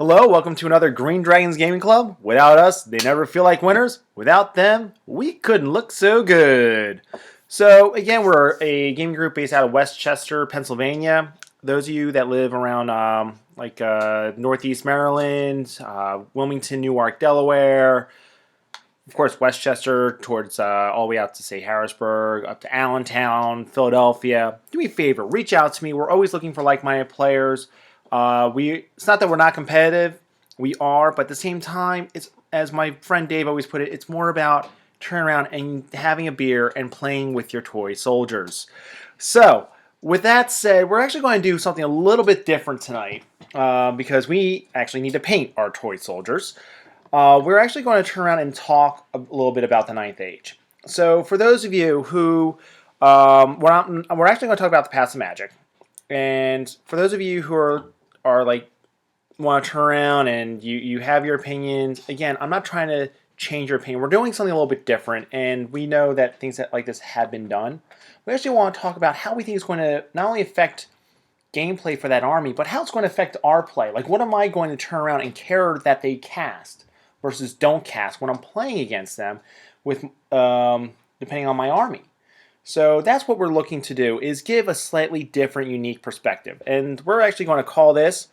Hello, welcome to another Green Dragons Gaming Club. Without us, they never feel like winners. Without them, we couldn't look so good. So, again, we're a gaming group based out of Westchester, Pennsylvania. Those of you that live around Northeast Maryland, Wilmington, Newark, Delaware, of course, Westchester towards all the way out to, say, Harrisburg, up to Allentown, Philadelphia. Do me a favor, reach out to me. We're always looking for like-minded players. It's not that we're not competitive. We are, but at the same time, it's as my friend Dave always put it, it's more about turning around and having a beer and playing with your toy soldiers. So, with that said, we're actually going to do something a little bit different tonight because we actually need to paint our toy soldiers. We're actually going to turn around and talk a little bit about the Ninth Age. So, for those of you who we're actually going to talk about the Paths of Magic, and for those of you who are like want to turn around and you have your opinions, again, I'm not trying to change your opinion. We're doing something a little bit different, and we know that things that like this have been done. We actually want to talk about how we think it's going to not only affect gameplay for that army, but how it's going to affect our play. Like, what am I going to turn around and care that they cast versus don't cast when I'm playing against them with depending on my army. So that's what we're looking to do, is give a slightly different, unique perspective. And we're actually going to call this,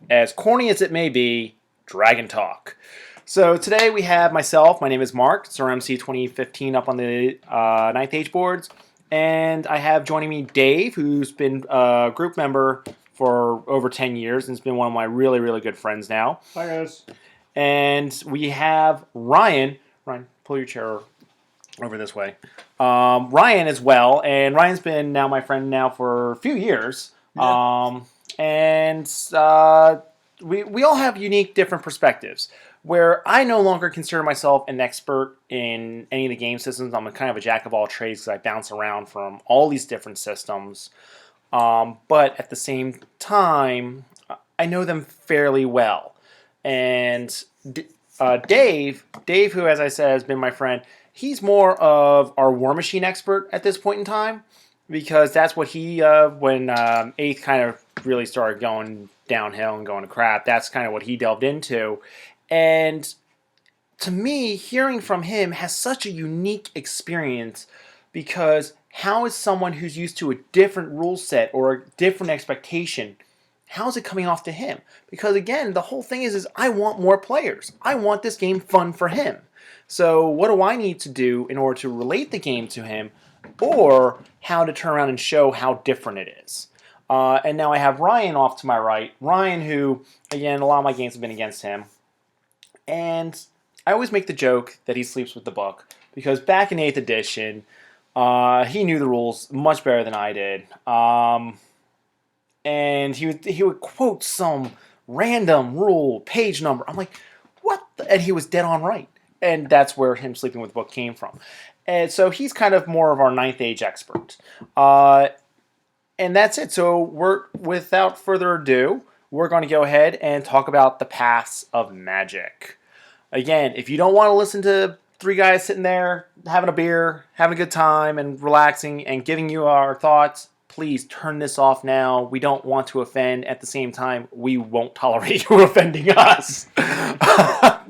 as corny as it may be, Dragon Talk. So today we have myself, my name is Mark, Sir MC 2015 up on the Ninth Age boards. And I have joining me Dave, who's been a group member for over 10 years and has been one of my really, really good friends now. Hi, guys. And we have Ryan. Ryan, pull your chair over this way. Ryan as well, and Ryan's been now my friend now for a few years. Yeah. We all have unique, different perspectives. Where I no longer consider myself an expert in any of the game systems. I'm a kind of a jack of all trades because I bounce around from all these different systems. But at the same time, I know them fairly well. And Dave, who, as I said, has been my friend, he's more of our War Machine expert at this point in time, because that's what he, when 8th kind of really started going downhill and going to crap, that's kind of what he delved into. And to me, hearing from him has such a unique experience, because how is someone who's used to a different rule set or a different expectation, how's it coming off to him? Because again, the whole thing is I want more players. I want this game fun for him. So what do I need to do in order to relate the game to him, or how to turn around and show how different it is? And now I have Ryan off to my right. Ryan, who, again, a lot of my games have been against him. And I always make the joke that he sleeps with the book, because back in 8th edition, he knew the rules much better than I did. And he would quote some random rule page number. I'm like, what? And he was dead on right. And that's where him sleeping with the book came from. And so he's kind of more of our Ninth Age expert. And that's it. So without further ado, we're going to go ahead and talk about the Paths of Magic. Again, if you don't want to listen to three guys sitting there having a beer, having a good time, and relaxing and giving you our thoughts, please turn this off now. We don't want to offend. At the same time, we won't tolerate you offending us.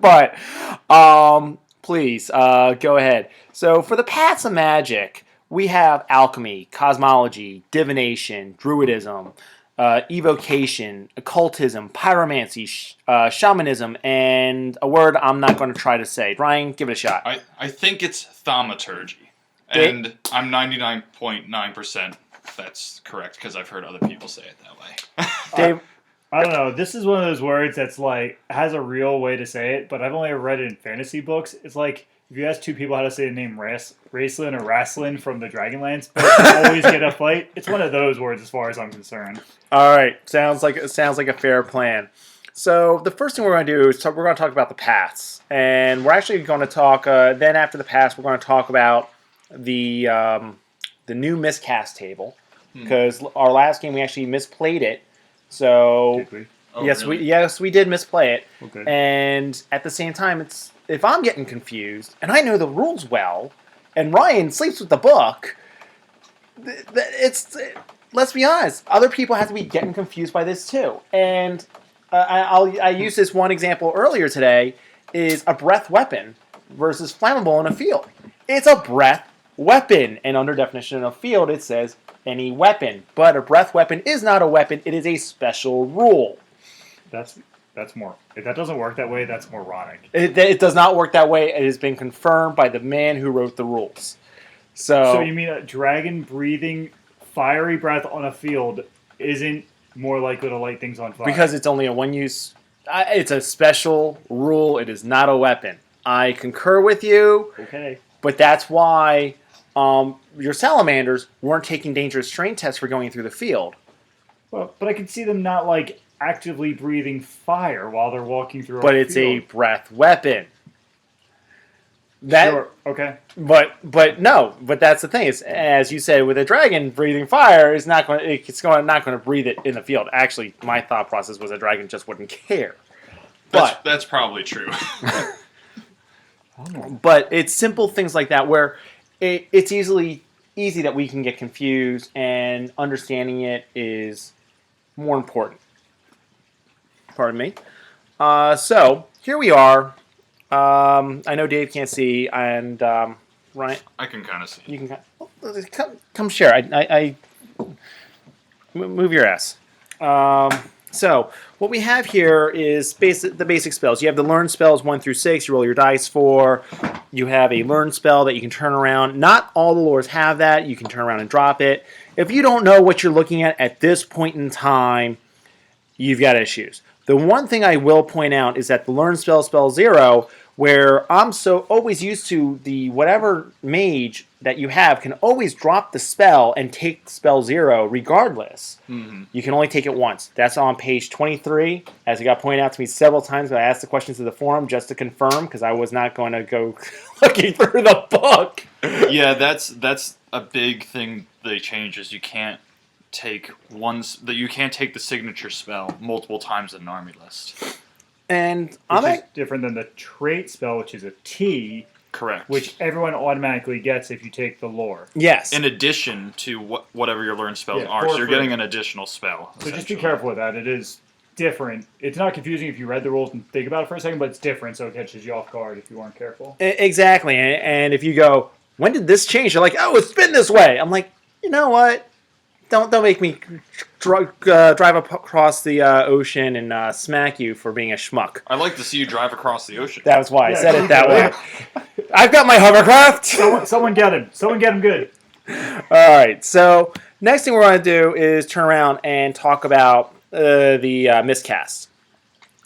But please go ahead. So for the Paths of Magic, we have alchemy, cosmology, divination, druidism, evocation, occultism, pyromancy, shamanism, and a word I'm not going to try to say. Ryan, give it a shot. I think it's thaumaturgy. And I'm 99.9% that's correct, because I've heard other people say it that way. Dave? I don't know. This is one of those words that's like, has a real way to say it, but I've only ever read it in fantasy books. It's like, if you ask two people how to say the name Raistlin or Rastlin from the Dragonlance, both always get a fight. It's one of those words as far as I'm concerned. All right. Sounds like a fair plan. So the first thing we're going to do is we're going to talk about the paths. And we're actually going to talk, then after the paths, we're going to talk about the new miscast table. Because our last game, we actually misplayed it. So Did we? Oh, yes, really? we did misplay it. Okay. And at the same time, it's if I'm getting confused and I know the rules well, and Ryan sleeps with the book, let's be honest, other people have to be getting confused by this too. And I used this one example earlier today, is a breath weapon versus flammable in a field. It's a breath weapon, and under definition of field, it says any weapon. But a breath weapon is not a weapon, it is a special rule. That's more. If that doesn't work that way, that's moronic. It does not work that way. It has been confirmed by the man who wrote the rules. So you mean a dragon breathing fiery breath on a field isn't more likely to light things on fire? Because it's only a one-use... it's a special rule. It is not a weapon. I concur with you. Okay. But that's why your salamanders weren't taking dangerous terrain tests for going through the field. Well, but I can see them not like actively breathing fire while they're walking through. But it's a breath weapon. Sure. Okay. But that's the thing. Is, as you said, with a dragon breathing fire is not going. Not going to breathe it in the field. Actually, my thought process was a dragon just wouldn't care. But That's probably true. But it's simple things like that where it's easy that we can get confused, and understanding it is more important. Pardon me. So here we are. I know Dave can't see, and Ryan, I can kind of see. you can come share. I move your ass. So what we have here is the basic spells. You have the learn spells 1 through 6. You roll your dice for. You have a learn spell that you can turn around. Not all the lores have that. You can turn around and drop it. If you don't know what you're looking at this point in time, you've got issues. The one thing I will point out is that the learn spell 0, where I'm so always used to the whatever mage that you have can always drop the spell and take spell 0 regardless. Mm-hmm. You can only take it once. That's on page 23, as it got pointed out to me several times. But I asked the questions to the forum just to confirm, because I was not going to go looking through the book. Yeah, that's a big thing they changed. Is you can't take the signature spell multiple times in an army list. And Which is different than the trait spell, which is a T. Correct. Which everyone automatically gets if you take the lore. yes, in addition to whatever your learned spells Yeah, are, so you're for- getting an additional spell. So just be essentially. careful with that. It is different. It's not confusing if you read the rules and think about it for a second, but it's different, so it catches you off guard if you aren't careful. exactly. And if you go, when did this change? You're like, oh, it's been this way. I'm like, you know what? Don't make me drive across the ocean and smack you for being a schmuck. I'd like to see you drive across the ocean. That was why I Yeah, said it that yeah. way. I've got my hovercraft. Someone get him. Someone get him good. All right. So next thing we're going to do is turn around and talk about the miscast.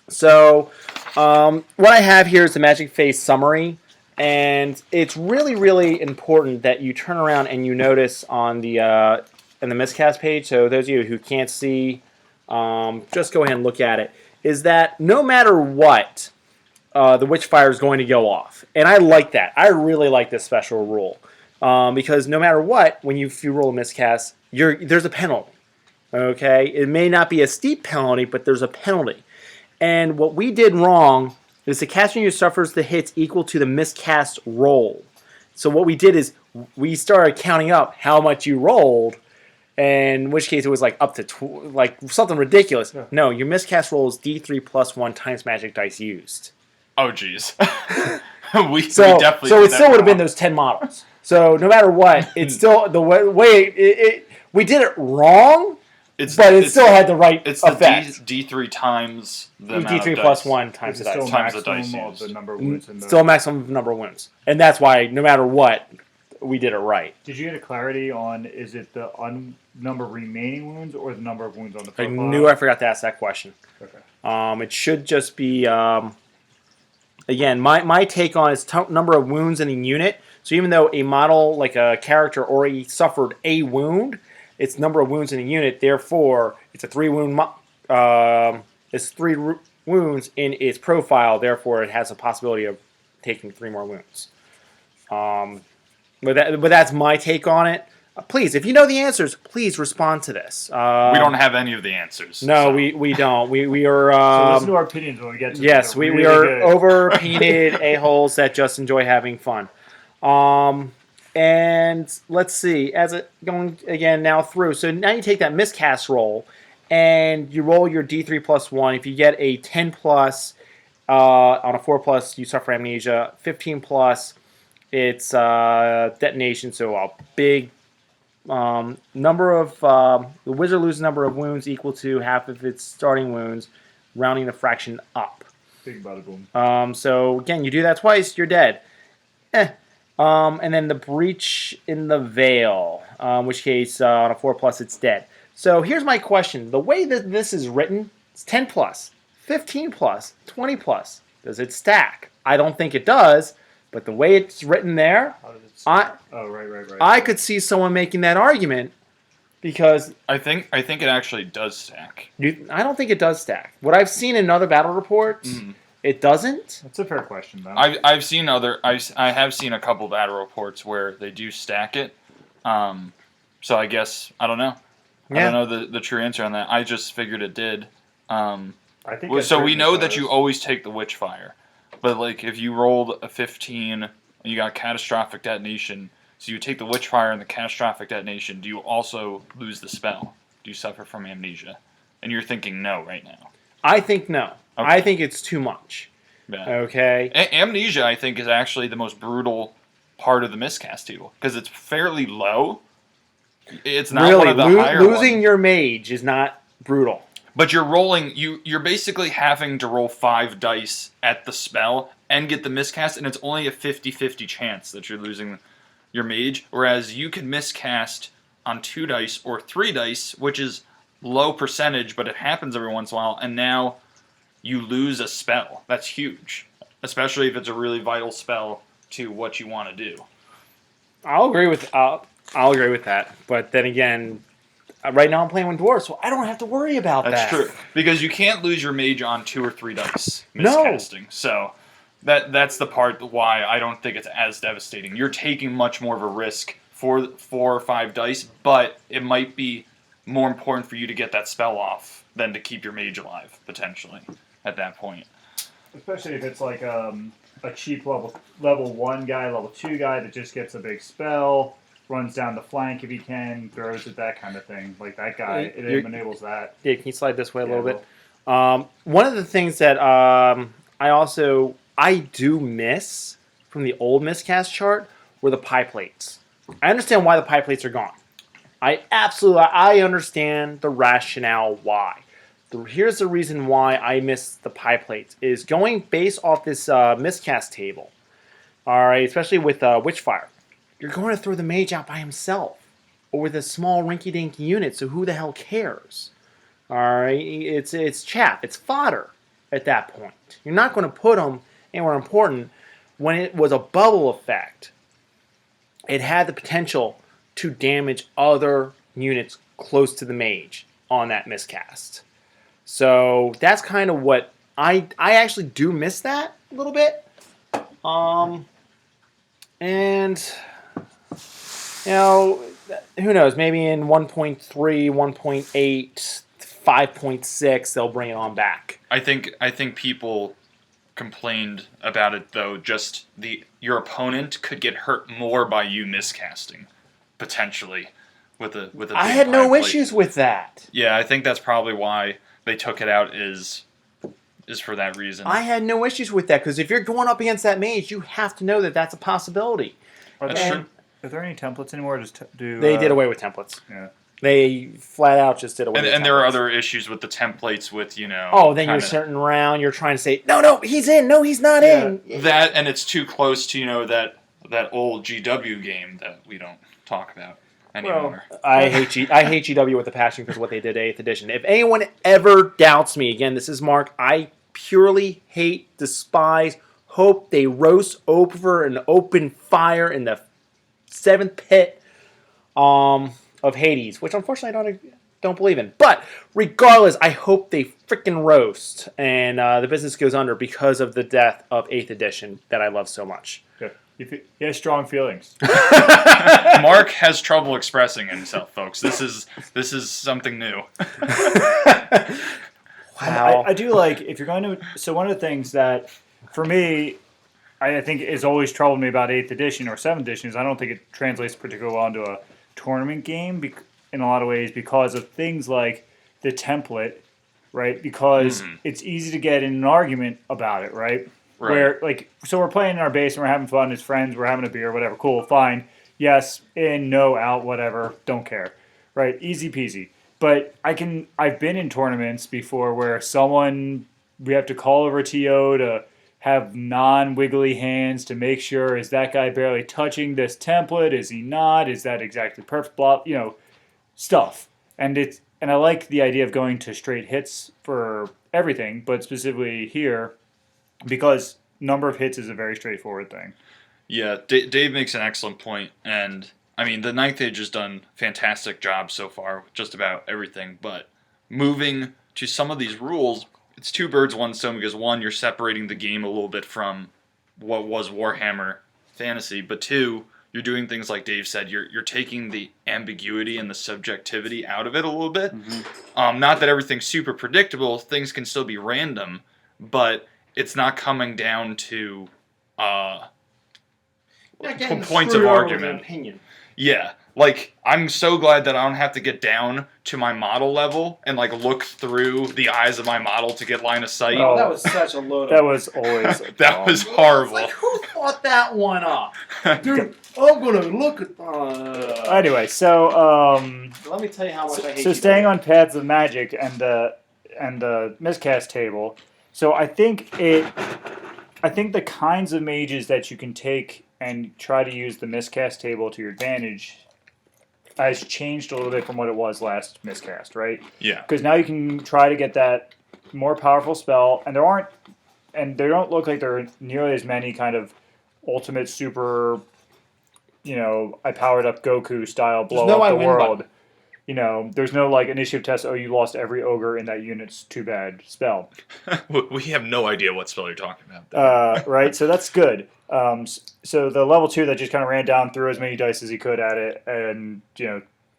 So what I have here is the Magic Face summary. And it's really, really important that you turn around and you notice on the miscast page, so those of you who can't see, just go ahead and look at it, is that no matter what, the Witchfire is going to go off. And I like that. I really like this special rule. Because no matter what, if you roll a miscast, there's a penalty. Okay? It may not be a steep penalty, but there's a penalty. And what we did wrong is the casting unit suffers the hits equal to the miscast roll. So what we did is we started counting up how much you rolled, and in which case it was like up to something ridiculous. Yeah. No, your miscast roll is D3 plus 1 times magic dice used. Oh, jeez. we So definitely it did that still would have been wrong. those 10 models. So no matter what, it's still the way we did it wrong, but it still had the right It's effect. the D3 times the amount D3 of plus dice. 1 times It's the still dice. Times the maximum dice of the used. number of wounds in the... Still a maximum number of wounds. And that's why no matter what, we did it right. Did you get a clarity on, is it the number of remaining wounds or the number of wounds on the I profile? knew I forgot to ask that question. Okay. It should just be, again, my take on is number of wounds in a unit. So even though a model, like a character, already suffered a wound, it's number of wounds in a unit. Therefore, it's a 3 wound. It's 3 wounds in its profile. Therefore, it has a possibility of taking 3 more wounds. But that's my take on it. Please, if you know the answers, please respond to this. We don't have any of the answers. No, so. we don't. We are. So listen to our opinions when we get to Yes, them. we They're are really good. over-painted a-holes that just enjoy having fun. And let's see, as it going again now through. So now you take that miscast roll, and you roll your D3 plus 1. If you get a 10 plus on a 4 plus, you suffer amnesia. 15 plus, it's detonation, so a big number of the wizard loses number of wounds equal to half of its starting wounds, rounding the fraction up. Big bada boom. So again, you do that twice, you're dead. And then the breach in the veil, which case on a 4 plus, it's dead. So here's my question: the way that this is written, it's 10 plus, 15 plus, 20 plus. Does it stack? I don't think it does. But the way it's written there, Right. I could see someone making that argument because I think it actually does stack. I don't think it does stack. What I've seen in other battle reports, it doesn't. That's a fair question, though. I've seen I have seen a couple battle reports where they do stack it. So I guess I don't know. Yeah. I don't know the true answer on that. I just figured it did. I think So we know that you always take the Witchfire. But like if you rolled a 15 and you got catastrophic detonation, so you take the Witchfire and the catastrophic detonation, do you also lose the spell? Do you suffer from amnesia? And you're thinking no right now. I think no. Okay. I think it's too much. Yeah. Okay. Amnesia, I think, is actually the most brutal part of the miscast table because it's fairly low. It's not Really, one of the higher losing ones. your mage is not brutal. But you're rolling. You're basically having to roll 5 dice at the spell and get the miscast, and it's only a 50-50 chance that you're losing your mage. Whereas you can miscast on 2 dice or 3 dice, which is low percentage, but it happens every once in a while, and now you lose a spell. That's huge, especially if it's a really vital spell to what you want to do. I'll agree with that. But then again, right now I'm playing with dwarves, so I don't have to worry about That's that. true. Because you can't lose your mage on 2 or 3 dice No. miscasting. So that's the part why I don't think it's as devastating. You're taking much more of a risk for 4 or 5 dice, but it might be more important for you to get that spell off than to keep your mage alive, potentially, at that point. Especially if it's like a cheap level 1 guy, level 2 guy that just gets a big spell, runs down the flank if he can, throws it, that kind of thing. Like that guy, it enables that. Yeah, can you slide this way a Yeah, little bit? One of the things that I do miss from the old miscast chart were the pie plates. I understand why the pie plates are gone. I understand the rationale why. Here's the reason why I miss the pie plates is going based off this miscast table. All right, especially with Witchfire, you're going to throw the mage out by himself or with a small rinky-dink unit. So who the hell cares? All right, it's chaff, it's fodder at that point. You're not going to put them anywhere important. When it was a bubble effect, it had the potential to damage other units close to the mage on that miscast. So that's kind of what I actually do miss that a little bit. And you know, who knows? Maybe in 1.3, 1.8, 5.6, they'll bring it on back. I think people complained about it though. Just your opponent could get hurt more by you miscasting, potentially, with a. I had no big pie issues with that. Yeah, I think that's probably why they took it out. Is for that reason. I had no issues with that because if you're going up against that mage, you have to know that that's a possibility. That's true. Are there any templates anymore? They did away with templates. Yeah. They flat out just did away with templates. And there are other issues with the templates with, Oh, then you're kinda- certain round, you're trying to say, no, he's in, no, he's not in. That, and it's too close to, that old GW game that we don't talk about anymore. I hate GW with a passion because of what they did 8th edition. If anyone ever doubts me, again, this is Mark, I purely hate, despise, hope they roast over an open fire in the 7th pit of Hades, which unfortunately I don't believe in. But regardless, I hope they freaking roast and the business goes under because of the death of 8th edition that I love so much. Good. He has strong feelings. Mark has trouble expressing himself, folks. This is something new. Wow. I do like, if you're going to... So one of the things that, for me, I think has always troubled me about 8th edition or 7th edition is I don't think it translates particularly well into a tournament game in a lot of ways because of things like the template, right? Because it's easy to get in an argument about it, right? Right. Where like so we're playing in our base and we're having fun as friends, we're having a beer, whatever, cool, fine. Yes, in, no, out, whatever, don't care. Right? Easy peasy. But I've been in tournaments before where we have to call over TO to have non-wiggly hands to make sure, is that guy barely touching this template? Is he not? Is that exactly perfect? Blah, stuff. And I like the idea of going to straight hits for everything, but specifically here, because number of hits is a very straightforward thing. Yeah, Dave makes an excellent point, and I mean the Ninth Age has done a fantastic job so far with just about everything. But moving to some of these rules, it's two birds, one stone, because one, you're separating the game a little bit from what was Warhammer Fantasy, but two, you're doing things like Dave said. You're taking the ambiguity and the subjectivity out of it a little bit. Not that everything's super predictable; things can still be random, but it's not coming down to points of argument. Opinion. Yeah, like I'm so glad that I don't have to get down to my model level and like look through the eyes of my model to get line of sight. Oh, That was such a load. That was always a That was It's horrible. like, who thought that one up? Dude, I'm gonna look at. Anyway, so Let me tell you how much I hate. so you, staying buddy. on Paths of Magic and the miscast table. So I think the kinds of mages that you can take and try to use the miscast table to your advantage has changed a little bit from what it was last miscast, right? Yeah. Because now you can try to get that more powerful spell, and they don't look like there are nearly as many kind of ultimate super, I powered up Goku style blow no up I the win world. button. There's no like initiative test. Oh, you lost every ogre in that unit's too bad spell. We have no idea what spell you're talking about. Right, so that's good. So the level 2 that just kind of ran down, threw as many dice as he could at it, and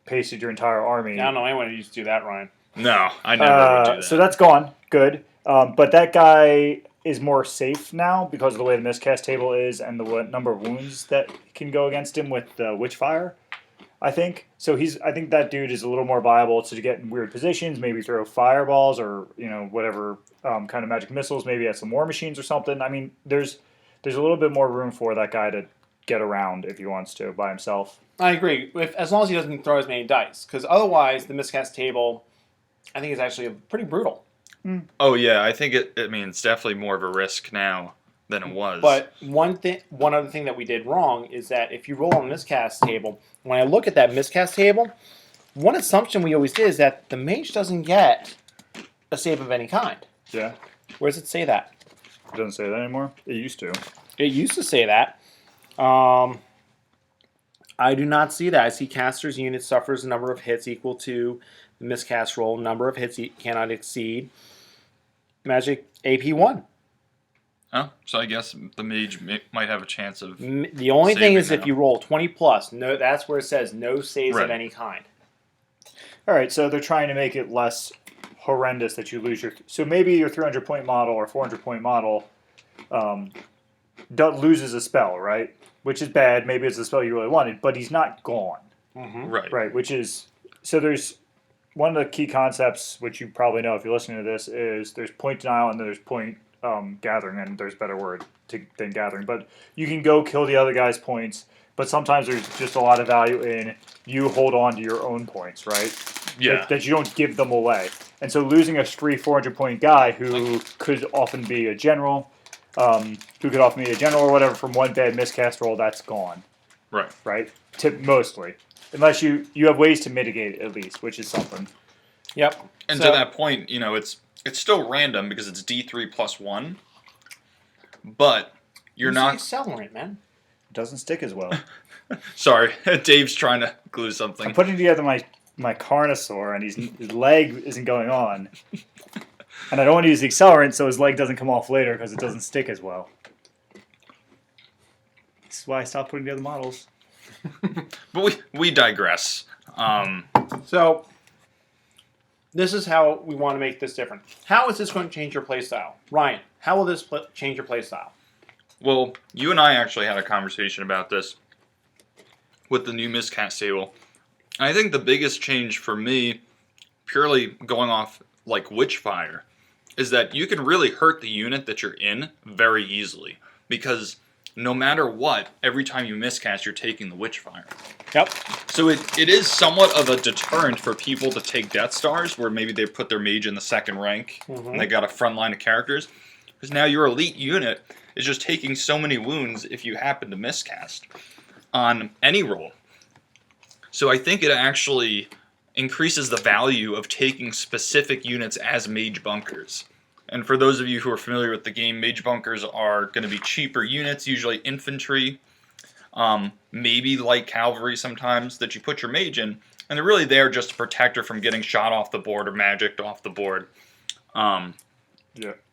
pasted your entire army. I don't know anyone who used to do that, Ryan. No, I never would do that. So that's gone. Good. But that guy is more safe now because of the way the miscast table is and the number of wounds that can go against him with the Witchfire, I think. So I think that dude is a little more viable to get in weird positions, maybe throw fireballs or whatever kind of magic missiles, maybe at some war machines or something. I mean, there's a little bit more room for that guy to get around if he wants to by himself. I agree, as long as he doesn't throw as many dice, because otherwise the miscast table, I think, is actually pretty brutal. Oh yeah, I think it's definitely more of a risk now than it was. But one other thing that we did wrong is that if you roll on the miscast table, when I look at that miscast table, one assumption we always did is that the mage doesn't get a save of any kind. Yeah. Where does it say that? It doesn't say that anymore. It used to. It used to say that. I do not see that. I see caster's unit suffers a number of hits equal to the miscast roll. Number of hits cannot exceed magic AP 1. Oh, so I guess the mage might have a chance of. The only thing saving is if now. you roll 20 plus, no, that's where it says no saves Right. of any kind. All right, so they're trying to make it less horrendous that you lose your. So maybe your 300 point model or 400 point model loses a spell, right? Which is bad. Maybe it's a spell you really wanted, but he's not gone, Right. right? Which is so. There's one of the key concepts, which you probably know if you're listening to this, is there's point denial and there's point gathering, and there's a better word than gathering. But you can go kill the other guy's points, but sometimes there's just a lot of value in you hold on to your own points, right? Yeah. That you don't give them away. And so losing a free 400 point guy who could often be a general, who could often be a general or whatever from one bad miscast roll, that's gone, Right. right? Mostly. Unless you have ways to mitigate it at least, which is something. Yep. And So- to that point, it's still random because it's D3 plus 1, but you're Use not. the accelerant, man. It doesn't stick as well. Sorry, Dave's trying to glue I'm something. putting together my Carnosaur, and his leg isn't going on. And I don't want to use the accelerant so his leg doesn't come off later because it doesn't stick as well. This is why I stopped putting together models. But we digress. So, this is how we want to make this different. How is this going to change your playstyle? Ryan, how will this change your playstyle? Well, you and I actually had a conversation about this with the new miscast table. And I think the biggest change for me purely going off like Witchfire, is that you can really hurt the unit that you're in very easily because no matter what, every time you miscast, you're taking the Witchfire. Yep. So it is somewhat of a deterrent for people to take Death Stars, where maybe they put their mage in the second rank and they got a front line of characters. Because now your elite unit is just taking so many wounds if you happen to miscast on any roll. So I think it actually increases the value of taking specific units as mage bunkers. And for those of you who are familiar with the game, mage bunkers are going to be cheaper units, usually infantry, maybe light cavalry sometimes, that you put your mage in. And they're really there just to protect her from getting shot off the board or magicked off the board. Yeah,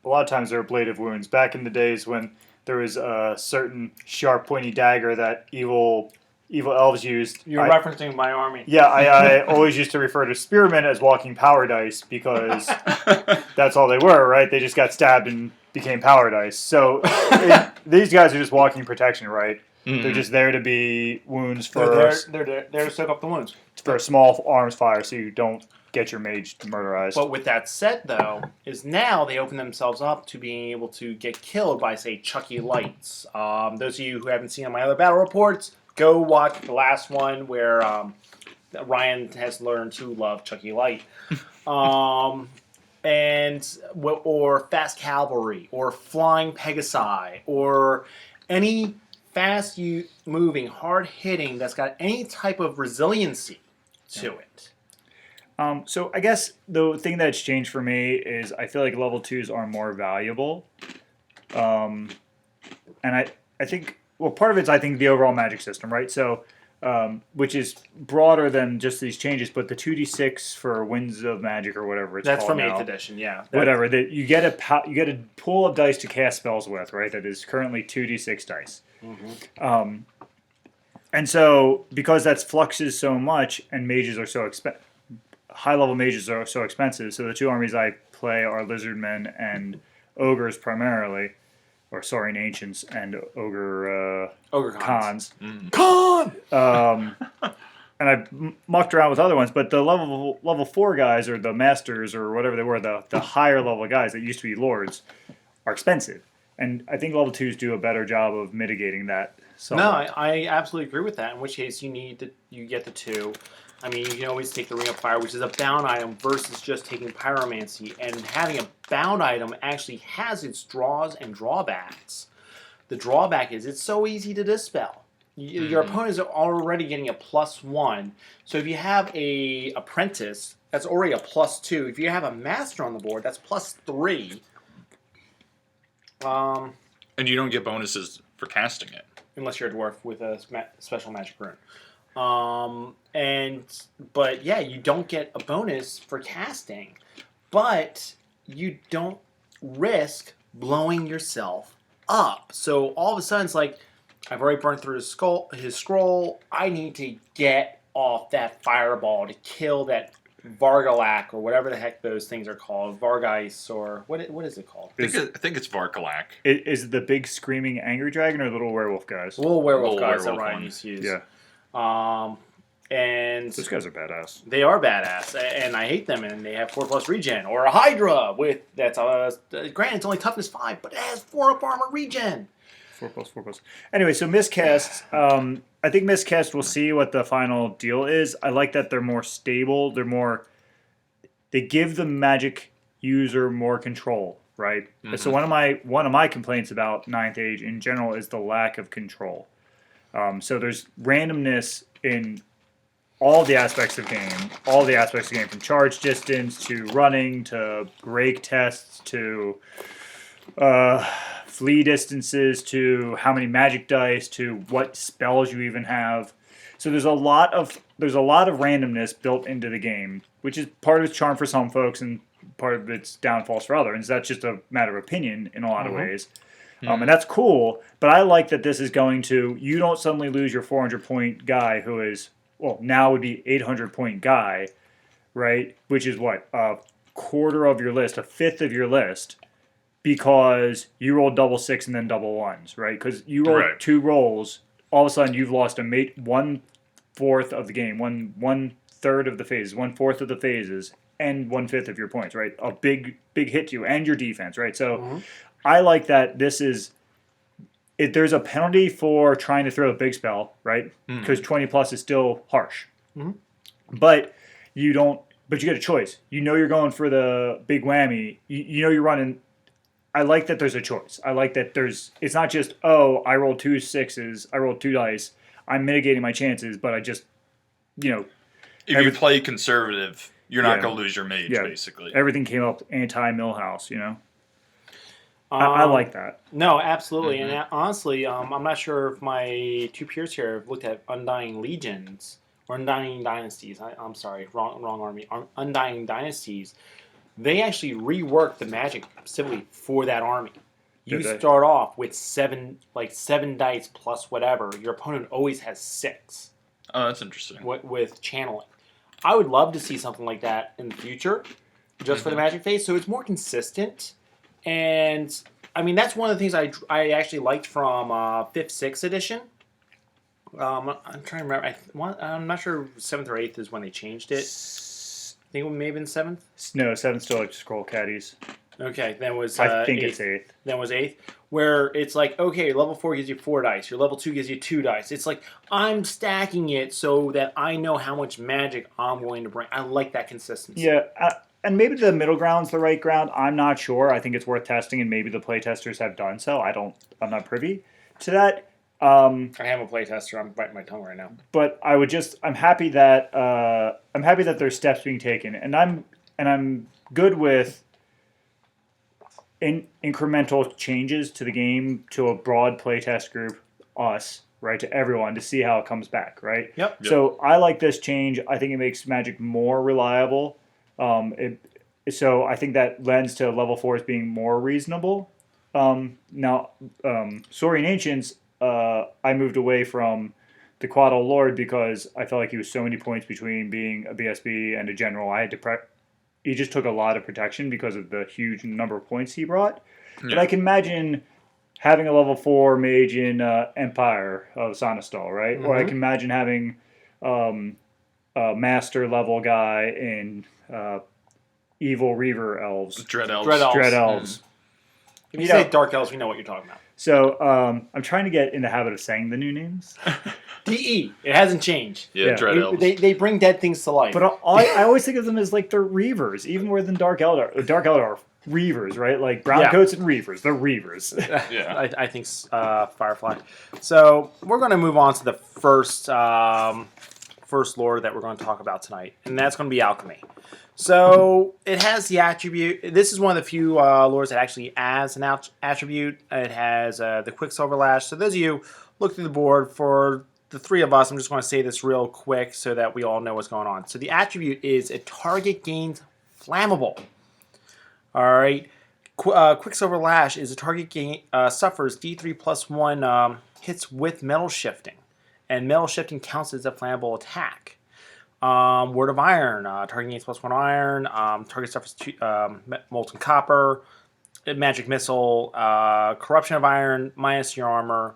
a lot of times there are ablative wounds. Back in the days when there was a certain sharp, pointy dagger that evil elves used. You're referencing my army. Yeah, I always used to refer to spearmen as walking power dice because that's all they were, right? They just got stabbed and became power dice. So these guys are just walking protection, right? Mm-hmm. They're just there to be wounds for They're there to soak up the wounds. for small arms fire, so you don't get your mage murderized. But with that said, though, is now they open themselves up to being able to get killed by, say, Chucky Lights. Those of you who haven't seen my other battle reports, go watch the last one where Ryan has learned to love Chucky Light. Or Fast Cavalry, or Flying Pegasi, or any fast-moving, hard-hitting that's got any type of resiliency to it. So I guess the thing that's changed for me is I feel like level 2s are more valuable. And I think, well, part of it's, I think, the overall magic system, right? So, which is broader than just these changes, but the 2d6 for Winds of Magic or whatever it's That's called from now. 8th edition, yeah. Whatever, that you get a pool of dice to cast spells with, right? That is currently 2d6 dice. And so, because that fluxes so much, and mages are so high-level mages are so expensive, so the two armies I play are Lizardmen and Ogres primarily, or Saurian Ancients and Ogre Khans. Con! And I've mucked around with other ones, but the level 4 guys, or the Masters, or whatever they were, the higher level guys that used to be Lords, are expensive. And I think level 2s do a better job of mitigating that. No, I absolutely agree with that. In which case, you get the 2. I mean, you can always take the Ring of Fire, which is a bound item, versus just taking Pyromancy. And having a bound item actually has its draws and drawbacks. The drawback is it's so easy to dispel. Your opponents are already getting a +1. So if you have a Apprentice, that's already a +2. If you have a Master on the board, that's +3. And you don't get bonuses for casting it. Unless you're a dwarf with a special magic rune. But yeah, you don't get a bonus for casting, but you don't risk blowing yourself up. So all of a sudden, it's like, I've already burned through his scroll. I need to get off that fireball to kill that Vargalak, or whatever the heck those things are called, Vargeis, or what is it called? I think it's Varkalak. Is it the big screaming angry dragon or little werewolf guys? Little werewolf guys that werewolf Ryan one. used to use. Yeah, And those guys are badass. they are badass, and I hate them. And they have 4+ regen, or a Hydra with that's granted it's only toughness 5, but it has 4 up armor regen. 4+. Anyway, so miscasts. I think miscast. We'll see what the final deal is. I like that they're more stable. They give the magic user more control, right? Mm-hmm. So one of my complaints about Ninth Age in general is the lack of control. So there's randomness in all the aspects of game, from charge distance to running to break tests to flee distances to how many magic dice to what spells you even have. So there's a lot of randomness built into the game, which is part of its charm for some folks and part of its downfalls for others. That's just a matter of opinion in a lot of ways. And that's cool, but I like that this is going to, you don't suddenly lose your 400-point guy who is, well, now would be 800-point guy, right? Which is what? A quarter of your list, a fifth of your list, because you rolled double 6 and then double 1s, right? Because you rolled 2 rolls, all of a sudden you've lost 1/4 of the game, one third of the phases, 1/4 of the phases, and 1/5 of your points, right? A big hit to you and your defense, right? So I like that this is there's a penalty for trying to throw a big spell, right? Because 20 plus is still harsh. But you don't. But you get a choice. You know you're going for the big whammy. You know you're running. I like that there's a choice. I like that it's not just, oh, I rolled 2 6s, I rolled 2 dice, I'm mitigating my chances, but I just, if you play conservative, you're not going to lose your mage, yeah, basically. Everything came up anti-Millhouse, I like that. No, absolutely. And honestly, I'm not sure if my two peers here have looked at Undying Legions or Undying Dynasties. I'm sorry, wrong army. Undying Dynasties. They actually reworked the magic specifically for that army. You start off with 7 dice plus whatever. Your opponent always has 6. Oh, that's interesting. With channeling. I would love to see something like that in the future, just for the magic phase, so it's more consistent. And I mean, that's one of the things I actually liked from 5th, 6th edition. I'm trying to remember. I'm not sure 7th or 8th is when they changed it. I think it may have been 7th. No, 7th still like scroll caddies. Okay, then was I think 8th. it's 8th. Then was 8th, where it's like, okay, level 4 gives you 4 dice. Your level 2 gives you 2 dice. It's like I'm stacking it so that I know how much magic I'm going to bring. I like that consistency. Yeah, and maybe the middle ground's the right ground. I'm not sure. I think it's worth testing, and maybe the playtesters have done so. I'm not privy to that. I have a playtester. I'm biting my tongue right now. But I'm happy that there's steps being taken, and I'm good with incremental changes to the game to a broad playtest group, us, right, to everyone to see how it comes back, right? Yep. So I like this change. I think it makes Magic more reliable. So I think that lends to level 4s being more reasonable. Now, Saurian Ancients, I moved away from the Quaddle Lord because I felt like he was so many points between being a BSB and a general. He just took a lot of protection because of the huge number of points he brought. Yeah. But I can imagine having a level 4 mage in Empire of Sonistal, right? Or I can imagine having a master level guy in Evil Reaver Elves. Dread Elves. Dread Elves. If you say Dark Elves, we know what you're talking about. So I'm trying to get in the habit of saying the new names. DE. It hasn't changed. Yeah, Dread Elves. They bring dead things to life. But I always think of them as like they're Reavers, even more than Dark Eldar. Dark Eldar are Reavers, right? Like Browncoats and Reavers. They're Reavers. Yeah. I think Firefly. So we're going to move on to the first lore that we're going to talk about tonight, and that's going to be Alchemy. So it has the attribute. This is one of the few lores that actually adds an attribute. It has the Quicksilver Lash. So those of you look through the board, for the 3 of us, I'm just going to say this real quick so that we all know what's going on. So the attribute is a target gains flammable. All right. Quicksilver Lash is a target suffers D3 plus 1 hits with metal shifting, and metal shifting counts as a flammable attack. Word of Iron, target gains plus 1 iron, target suffers molten copper, magic missile, corruption of iron, minus your armor,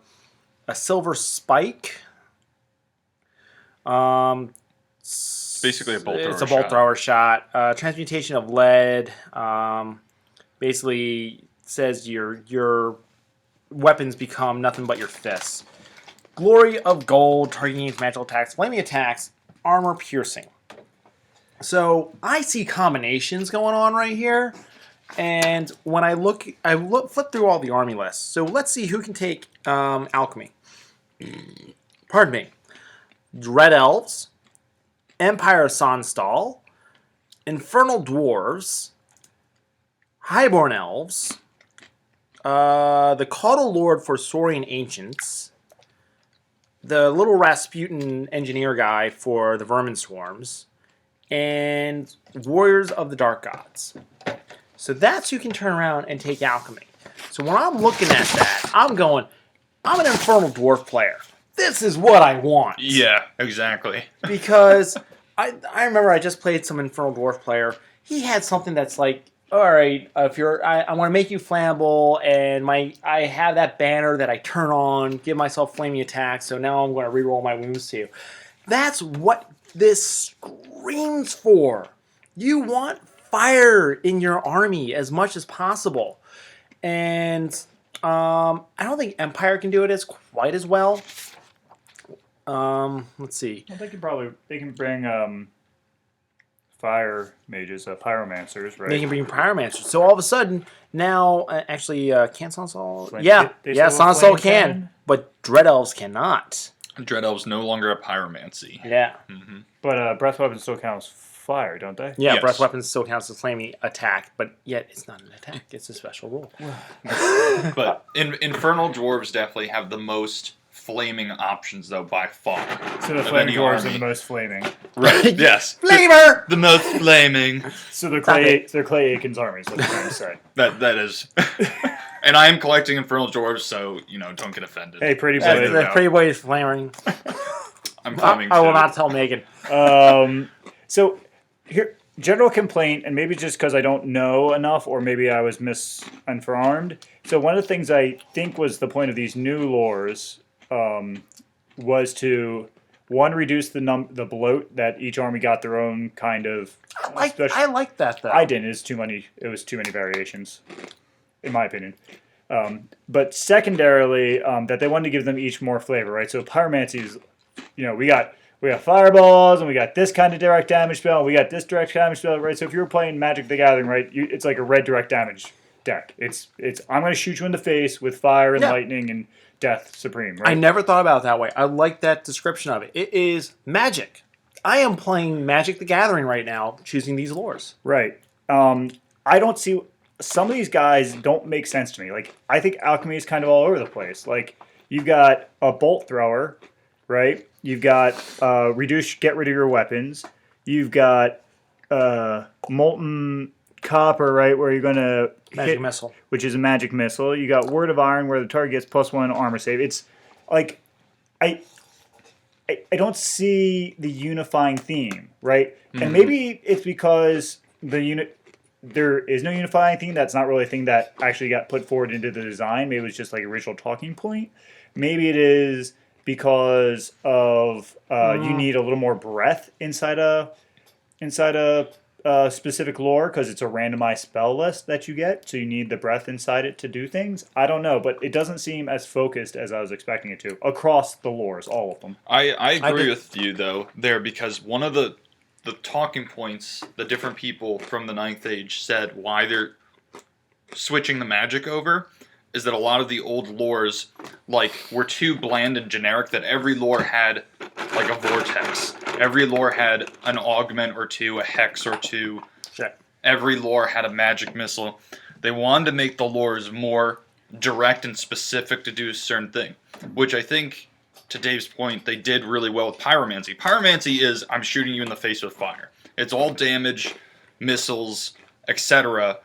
a silver spike. It's basically a bolt thrower. It's a bolt thrower shot. Transmutation of lead. Basically says your weapons become nothing but your fists. Glory of Gold, target gains magical attacks, flaming attacks, armor piercing. So I see combinations going on right here, and when I flip through all the army lists. So let's see who can take Alchemy. Pardon me. Dread Elves, Empire of Sonstal, Infernal Dwarves, Highborn Elves, the Caudal Lord for Saurian Ancients, the little Rasputin engineer guy for the Vermin Swarms, and Warriors of the Dark Gods. So that's who can turn around and take Alchemy. So when I'm looking at that, I'm an Infernal Dwarf player. This is what I want. Yeah, exactly. Because I remember I just played some Infernal Dwarf player. He had something that's like, all right, if I want to make you flammable, and I have that banner that I turn on, give myself flaming attacks, so now I'm going to reroll my wounds to you. That's what this screams for. You want fire in your army as much as possible. And I don't think Empire can do it as quite as well. Let's see. Well, they can bring fire mages, pyromancers, right? They can bring pyromancers. So all of a sudden, now, can Sansol? Flame- Yeah, they yeah, still have Sansol flame can. cannon? But Dread Elves cannot. Dread Elves no longer a pyromancy. Yeah. But breath weapons still count as fire, don't they? Yeah, Yes. breath weapons still counts as flaming attack, but yet it's not an attack. It's a special rule. But Infernal Dwarves definitely have the most flaming options, though, by far. So the of flame any dwarves are army. the most flaming. Right, yes. Flamer! The most flaming. So they're Stop Clay Aiken's armies. That's what I'm trying to say. That is. And I am collecting Infernal Dwarves, so, don't get offended. Hey, pretty That's boy. the pretty boy is flaming. I'm flaming I will too. not tell Megan. So here, general complaint, and maybe just because I don't know enough, or maybe I was misinformed. So one of the things I think was the point of these new lores was to reduce the bloat that each army got their own kind of. I like that though. I didn't. It was too many variations, in my opinion. But secondarily, that they wanted to give them each more flavor, right? So pyromancy is, we got fireballs, and we got this kind of direct damage spell, and we got this direct damage spell, right? So if you were playing Magic the Gathering, right, it's like a red direct damage deck. It's I'm going to shoot you in the face with fire and Yeah. lightning and death supreme, right? I never thought about it that way. I like that description of it. It is Magic. I am playing Magic the Gathering right now, choosing these lores. Right. I don't see some of these guys don't make sense to me. Like I think alchemy is kind of all over the place. Like you've got a bolt thrower, right? You've got get rid of your weapons. You've got molten copper, right, where you're gonna Magic Missile. which is a magic missile. You got word of iron, where the target gets +1 armor save. It's like I don't see the unifying theme, right? And maybe it's because there is no unifying theme. That's not really a thing that actually got put forward into the design. Maybe it was just like original talking point. Maybe it is because of you need a little more breadth inside a specific lore because it's a randomized spell list that you get, so you need the breadth inside it to do things. I don't know, but it doesn't seem as focused as I was expecting it to across the lores, all of them. I agree think- with you, though, there, because one of the talking points the different people from the Ninth Age said why they're switching the magic over is that a lot of the old lores were too bland and generic, that every lore had like a vortex. Every lore had an augment or two, a hex or two. Sure. Every lore had a magic missile. They wanted to make the lores more direct and specific to do a certain thing, which I think, to Dave's point, they did really well with pyromancy. Pyromancy is, I'm shooting you in the face with fire. It's all damage, missiles, etc.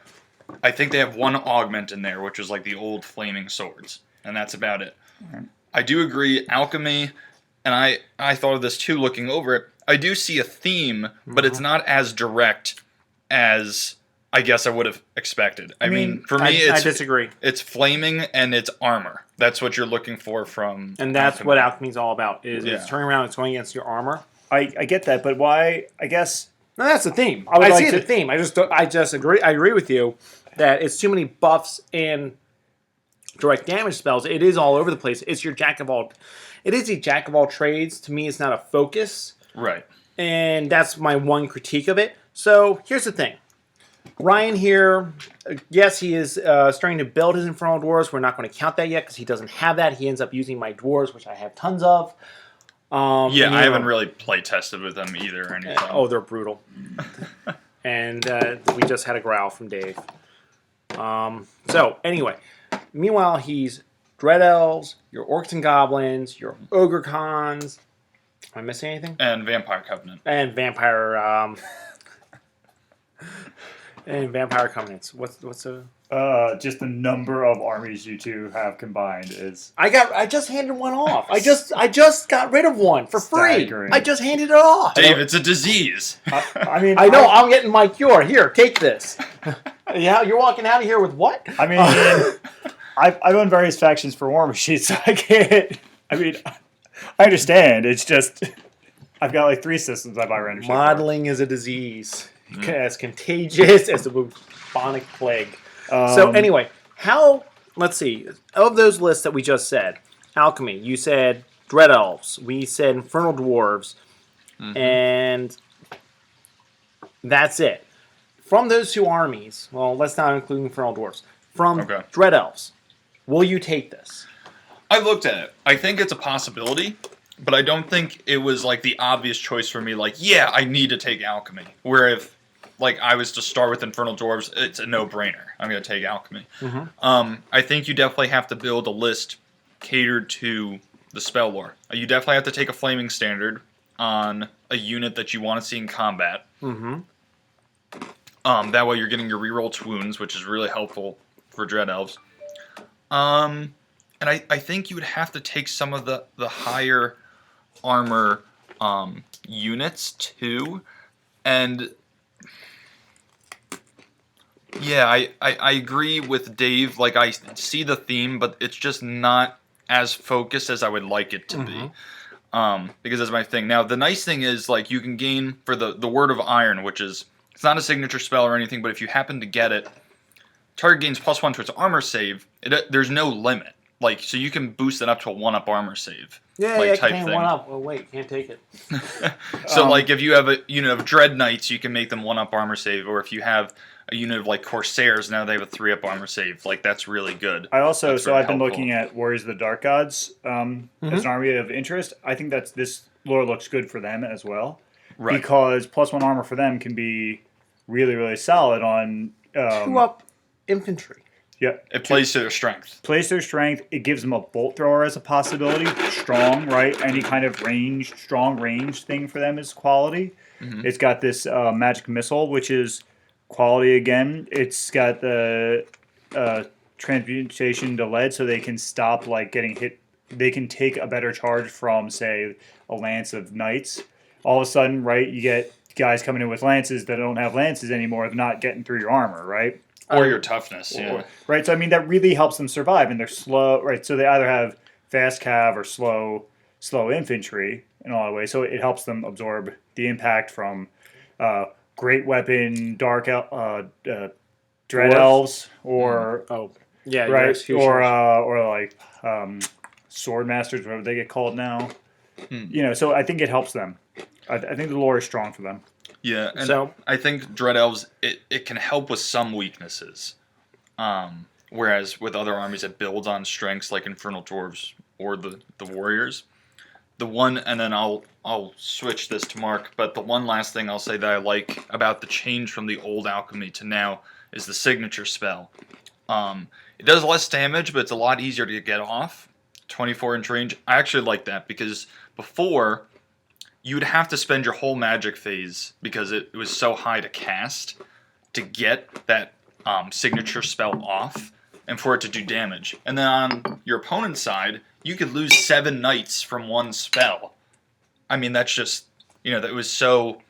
I think they have one augment in there, which is like the old flaming swords, and that's about it. Right. I do agree, alchemy, and I thought of this too looking over it. I do see a theme, but it's not as direct as I guess I would have expected. I mean, for me, I it's disagree. it's flaming and it's armor. That's what you're looking for from. And that's alchemy. what alchemy's all about. Is Yeah. it's turning around, it's going against your armor. I get that, but why? I guess No, that's the theme. I would I like see to- the theme. I just agree. I agree with you that it's too many buffs and direct damage spells. It is all over the place. It's your jack of all. It is a jack of all trades. To me, it's not a focus, Right. and that's my one critique of it. So here's the thing. Ryan here, yes, he is starting to build his Infernal Dwarves. We're not going to count that yet because he doesn't have that. He ends up using my Dwarves, which I have tons of. Yeah, and, you I know, haven't really play tested with them either or anything. Oh, they're brutal. And we just had a growl from Dave. So, anyway. Meanwhile, he's Dread Elves, your Orcs and Goblins, your Ogre Cons. Am I missing anything? And Vampire Covenant. And Vampire... and Vampire Covenants. What's a... just the number of armies you two have combined is I just handed one off. I just got rid of one for free. Staggering. I just handed it off. Dave, it's a disease. I mean, I know. I'm getting my cure. Here, take this. Yeah, you're walking out of here with what? I mean, I've owned various factions for War Machine, so I can't. I mean, I understand. It's just I've got like 3 systems I buy random shit for. Modeling is a disease. as contagious as the bubonic plague. So anyway, let's see, of those lists that we just said, alchemy, you said dread elves, we said infernal dwarves, and that's it. From those two armies, well, let's not include infernal dwarves, from dread elves, will you take this? I looked at it. I think it's a possibility, but I don't think it was like the obvious choice for me. Like, yeah, I need to take alchemy. Where if like I was to start with infernal dwarves, it's a no-brainer. I'm going to take alchemy. I think you definitely have to build a list catered to the spell lore. You definitely have to take a flaming standard on a unit that you want to see in combat. That way you're getting your reroll to wounds, which is really helpful for dread elves. And I think you would have to take some of the higher armor units too. And yeah, I agree with Dave. Like, I see the theme, but it's just not as focused as I would like it to be. Because that's my thing. Now, the nice thing is, like, you can gain for the Word of Iron, which is, it's not a signature spell or anything, but if you happen to get it, target gains +1 to its armor save. There's no limit. Like, so you can boost it up to a 1-up armor save. Yeah, like, yeah, type can't thing. 1-up. Oh, wait, can't take it. So, like, if you have a unit of Dread Knights, you can make them 1-up armor save. Or if you have a unit of, like, Corsairs, now they have a 3-up armor save. Like, that's really good. I also, That's so very I've been helpful. looking at Warriors of the Dark Gods as an army of interest. I think that's this lore looks good for them as well. Right. Because +1 armor for them can be really, really solid on... 2-up infantry. Yeah. It plays to their strength. Plays their strength. It gives them a bolt thrower as a possibility. Strong, right? Any kind of strong range thing for them is quality. It's got this magic missile, which is quality again. It's got the transmutation to lead, so they can stop like getting hit. They can take a better charge from, say, a lance of knights. All of a sudden, right, you get guys coming in with lances that don't have lances anymore, of not getting through your armor, right? Or your toughness, yeah. Right, so I mean that really helps them survive, and they're slow, right? So they either have fast cav or slow infantry in all the way. So it helps them absorb the impact from great weapon, dread elves, or Yeah, right, your or like sword masters, whatever they get called now. You know, so I think it helps them. I think the lore is strong for them. Yeah, and So- I think Dread Elves, it can help with some weaknesses. Whereas with other armies it builds on strengths like Infernal Dwarves or the Warriors. The one, and then I'll switch this to Mark, but the one last thing I'll say that I like about the change from the old alchemy to now is the signature spell. It does less damage, but it's a lot easier to get off. 24-inch range. I actually like that because before you would have to spend your whole magic phase because it was so high to cast to get that signature spell off and for it to do damage. And then on your opponent's side, you could lose 7 knights from one spell. I mean, that's just, that was so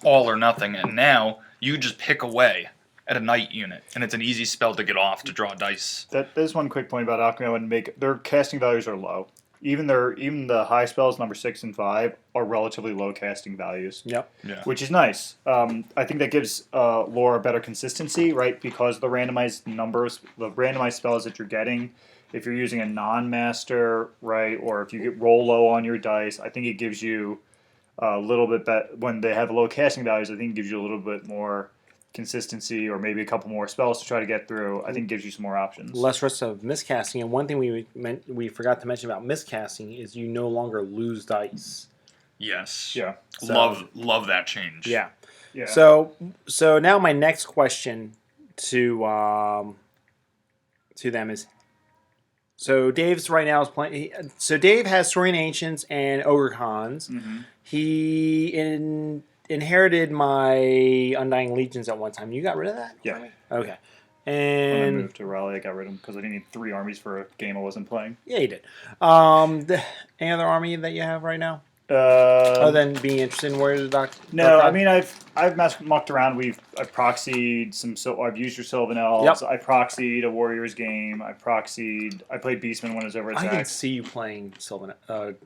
all or nothing. And now you just pick away at a knight unit, and it's an easy spell to get off to draw dice. There's one quick point about alchemy I would make. Their casting values are low. Even the high spells, number 6 and 5, are relatively low casting values. Yep. Yeah. Which is nice. I think that gives lore a better consistency, right? Because the randomized numbers, the randomized spells that you're getting, if you're using a non-master, right, or if you get roll low on your dice, I think it gives you a little bit better. When they have low casting values, I think it gives you a little bit more consistency, or maybe a couple more spells to try to get through. I think it gives you some more options. Less risk of miscasting. And one thing we forgot to mention about miscasting is you no longer lose dice. Yes. Yeah. So- Love that change. Yeah. Yeah. So now my next question to them is, so Dave's right now is playing. So Dave has Saurian Ancients and Ogre Khans. Mhm. He inherited my Undying Legions at one time. You got rid of that? Yeah. Okay. When I And moved to Raleigh, I got rid of them because I didn't need 3 armies for a game I wasn't playing. yeah, you did. Any other army that you have right now? Other than being interested in Warriors of Dark? No, Dark I Tide? mean I've mucked around. I've proxied some. So I've used your Sylvan Elves. Yep. I proxied a Warriors game. I played Beastman when it was over at I can Zach's. see you playing Sylvan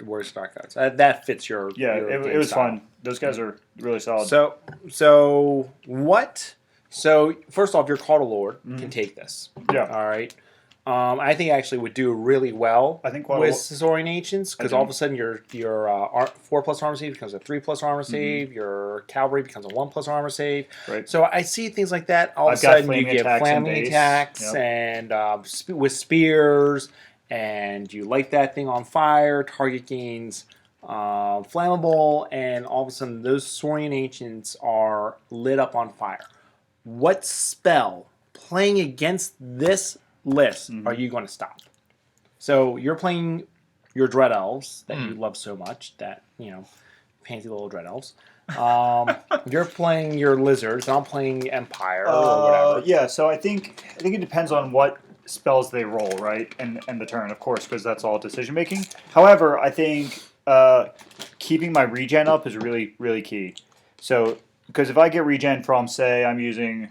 Warriors of Dark Gods. That fits your Yeah, your it game was style. fun. Those guys are really solid. So what? So first off, your Call to Lord can take this. yeah, All right. I think it actually would do really well I think Call to with Lord- Saurian Ancients because I all of do. a sudden your 4+ armor save becomes a 3+ armor save. Your cavalry becomes a 1+ armor save. right. So I see things like that. All of a I've got sudden you flaming get attacks and flaming base. attacks Yep. and with spears, and you light that thing on fire. Target gains flammable, and all of a sudden those Saurian Ancients are lit up on fire. What spell playing against this list are you going to stop? So you're playing your Dread Elves that you love so much, that, fancy little Dread Elves. You're playing your Lizards, and I'm playing Empire or whatever. Yeah, so I think it depends on what spells they roll, right, and the turn, of course, because that's all decision making. However, I think keeping my regen up is really really key. So because if I get regen from, say, I'm using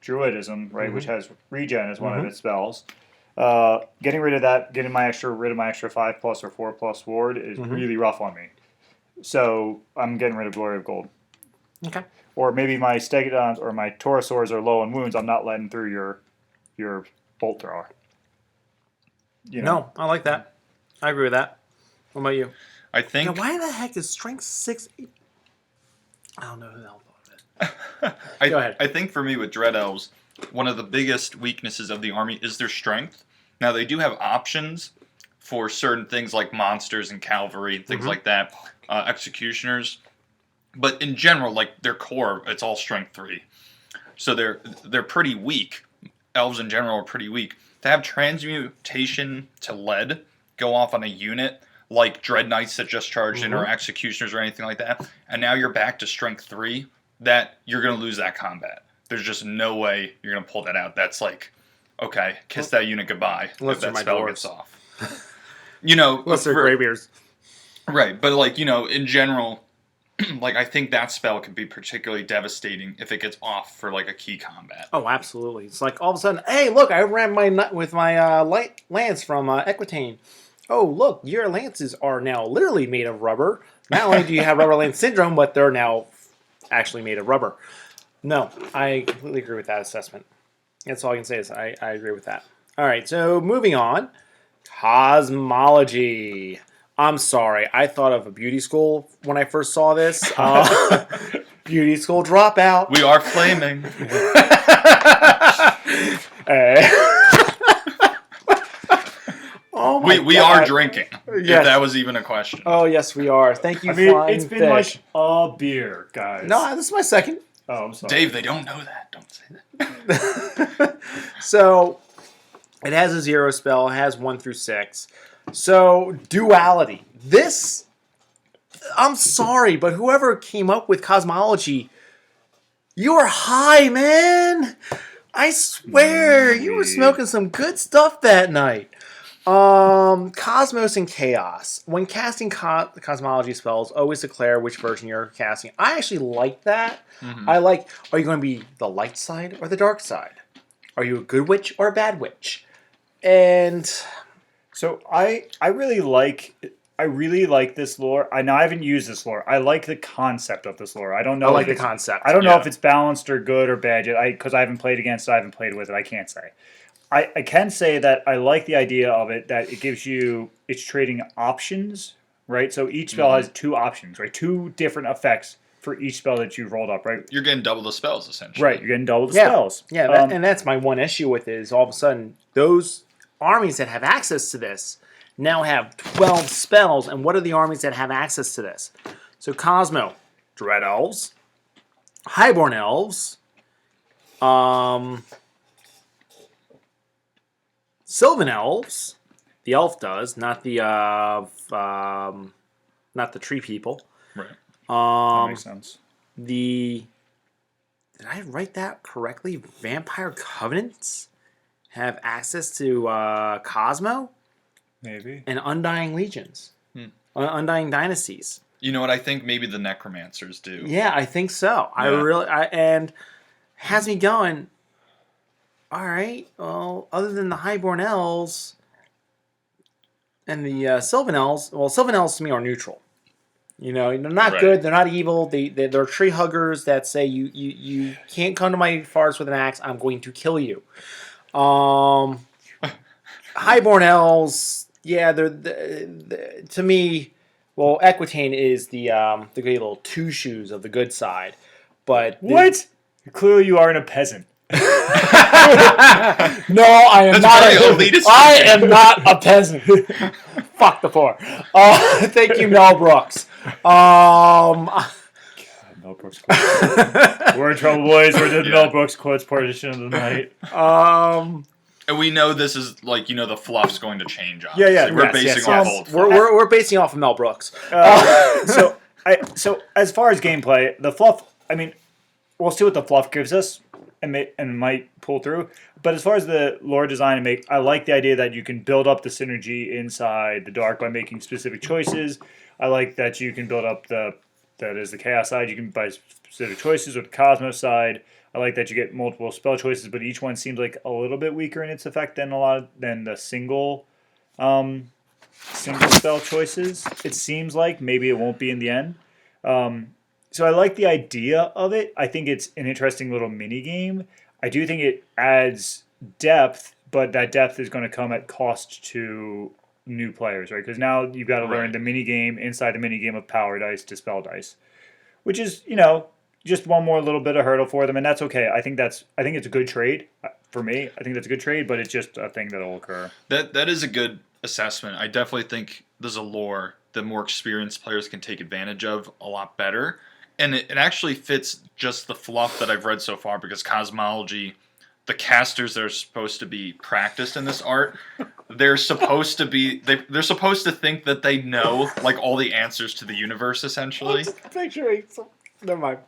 Druidism, right, which has regen as one of its spells. Getting rid of that, rid of my extra 5+ or 4+ ward is really rough on me. So I'm getting rid of Glory of Gold. Okay. Or maybe my Stegodons or my Taurosaurs are low on wounds. I'm not letting through your bolt thrower. No, I like that. I agree with that. What about you? I Yeah, think why the heck is Strength 6? I don't know who the hell thought of it. I, Go ahead. I think for me with Dread Elves, one of the biggest weaknesses of the army is their strength. Now they do have options for certain things like monsters and cavalry, things like that, executioners. But in general, like their core, it's all strength 3. So they're pretty weak. Elves in general are pretty weak. To have transmutation to lead go off on a unit like Dread Knights that just charged in or executioners or anything like that, and now you're back to strength 3, that you're going to lose that combat. There's just no way you're going to pull that out. That's like, okay, kiss that unit goodbye Unless if they're that my spell dwarves. gets off. Unless they're for- Greybeards. Right, but like, in general, like I think that spell could be particularly devastating if it gets off for like a key combat. Oh, absolutely. It's like all of a sudden, hey, look, I ran my nut with my light lance from Equitane. Oh, look, your lances are now literally made of rubber. Not only do you have rubber lance syndrome, but they're now actually made of rubber. No, I completely agree with that assessment. That's all I can say is I agree with that. All right, so moving on. Cosmology. I'm sorry, I thought of a beauty school when I first saw this. Beauty school dropout. We are flaming. Oh my we God. are drinking. Yes. If that was even a question. Oh, yes, we are. Thank you, I mean, Flying it's been Fish. like a beer, guys. No, this is my second. Oh, I'm sorry. Dave, they don't know that. Don't say that. So, it has a 0 spell. It has 1 through 6. So, duality. This, I'm sorry, but whoever came up with cosmology, you were high, man. I swear, you were smoking some good stuff that night. Cosmos and Chaos. When casting cosmology spells, always declare which version you're casting. I actually like that. I like, are you going to be the light side or the dark side? Are you a good witch or a bad witch? And So I really like this lore. I haven't used this lore. I like the concept of this lore. I don't know. I like if the it's- concept. I don't know Yeah. if it's balanced or good or bad yet. Because I haven't played against it. I haven't played with it. I can't say. I can say that I like the idea of it. That it gives you it's trading options, right? So each spell has 2 options, right? 2 different effects for each spell that you've rolled up, right? You're getting double the spells essentially. Right. You're getting double the Yeah. spells. Yeah, and that's my one issue with it is all of a sudden those armies that have access to this now have 12 spells. And what are the armies that have access to this? So Cosmo, Dread Elves, Highborn Elves, Sylvan Elves. The elf does, not the tree people. Right. That makes sense. Did I write that correctly? Vampire Covenants have access to Cosmo Maybe. and Undying Legions, Undying Dynasties. You know what? I think maybe the necromancers do. Yeah, I think so. Yeah. And has me going. All right. Well, other than the Highborn Elves and the Sylvan Elves, well, Sylvan Elves to me are neutral. You know, they're not Right. good. They're not evil. They're tree huggers that say you can't come to my forest with an axe. I'm going to kill you. Highborn Elves, yeah, they're to me. Well, Equitane is the great little two shoes of the good side, but What? Clearly, you aren't a peasant. No, I am That's not. very elitist. I am not a peasant. Fuck the poor. Thank you, Mel Brooks. Mel Brooks quotes. We're in trouble, boys. We're doing the Mel Brooks quotes portion of the night. And we know this is like, the fluff's going to change. Yeah, yeah, Obviously. We're yes, basing yes, off yes. old fluff. we're basing off of Mel Brooks. So as far as gameplay, the fluff. I mean, we'll see what the fluff gives us, and might pull through. But as far as the lore design, I like the idea that you can build up the synergy inside the dark by making specific choices. I like that you can build up the chaos side. You can by specific choices with the cosmos side. I like that you get multiple spell choices, but each one seems like a little bit weaker in its effect than the single spell choices. It seems like maybe it won't be in the end. So I like the idea of it. I think it's an interesting little mini game. I do think it adds depth, but that depth is going to come at cost to new players, right? Because now you've got to learn the mini game inside the mini game of power dice to spell dice, which is just one more little bit of hurdle for them, and that's okay. I think it's a good trade for me. I think that's a good trade, but it's just a thing that'll occur. That is a good assessment. I definitely think there's a lore that more experienced players can take advantage of a lot better. And it actually fits just the fluff that I've read so far, because cosmology, the casters that are supposed to be practiced in this art, they're supposed to be they're supposed to think that they know like all the answers to the universe essentially. Picturing some. Never mind.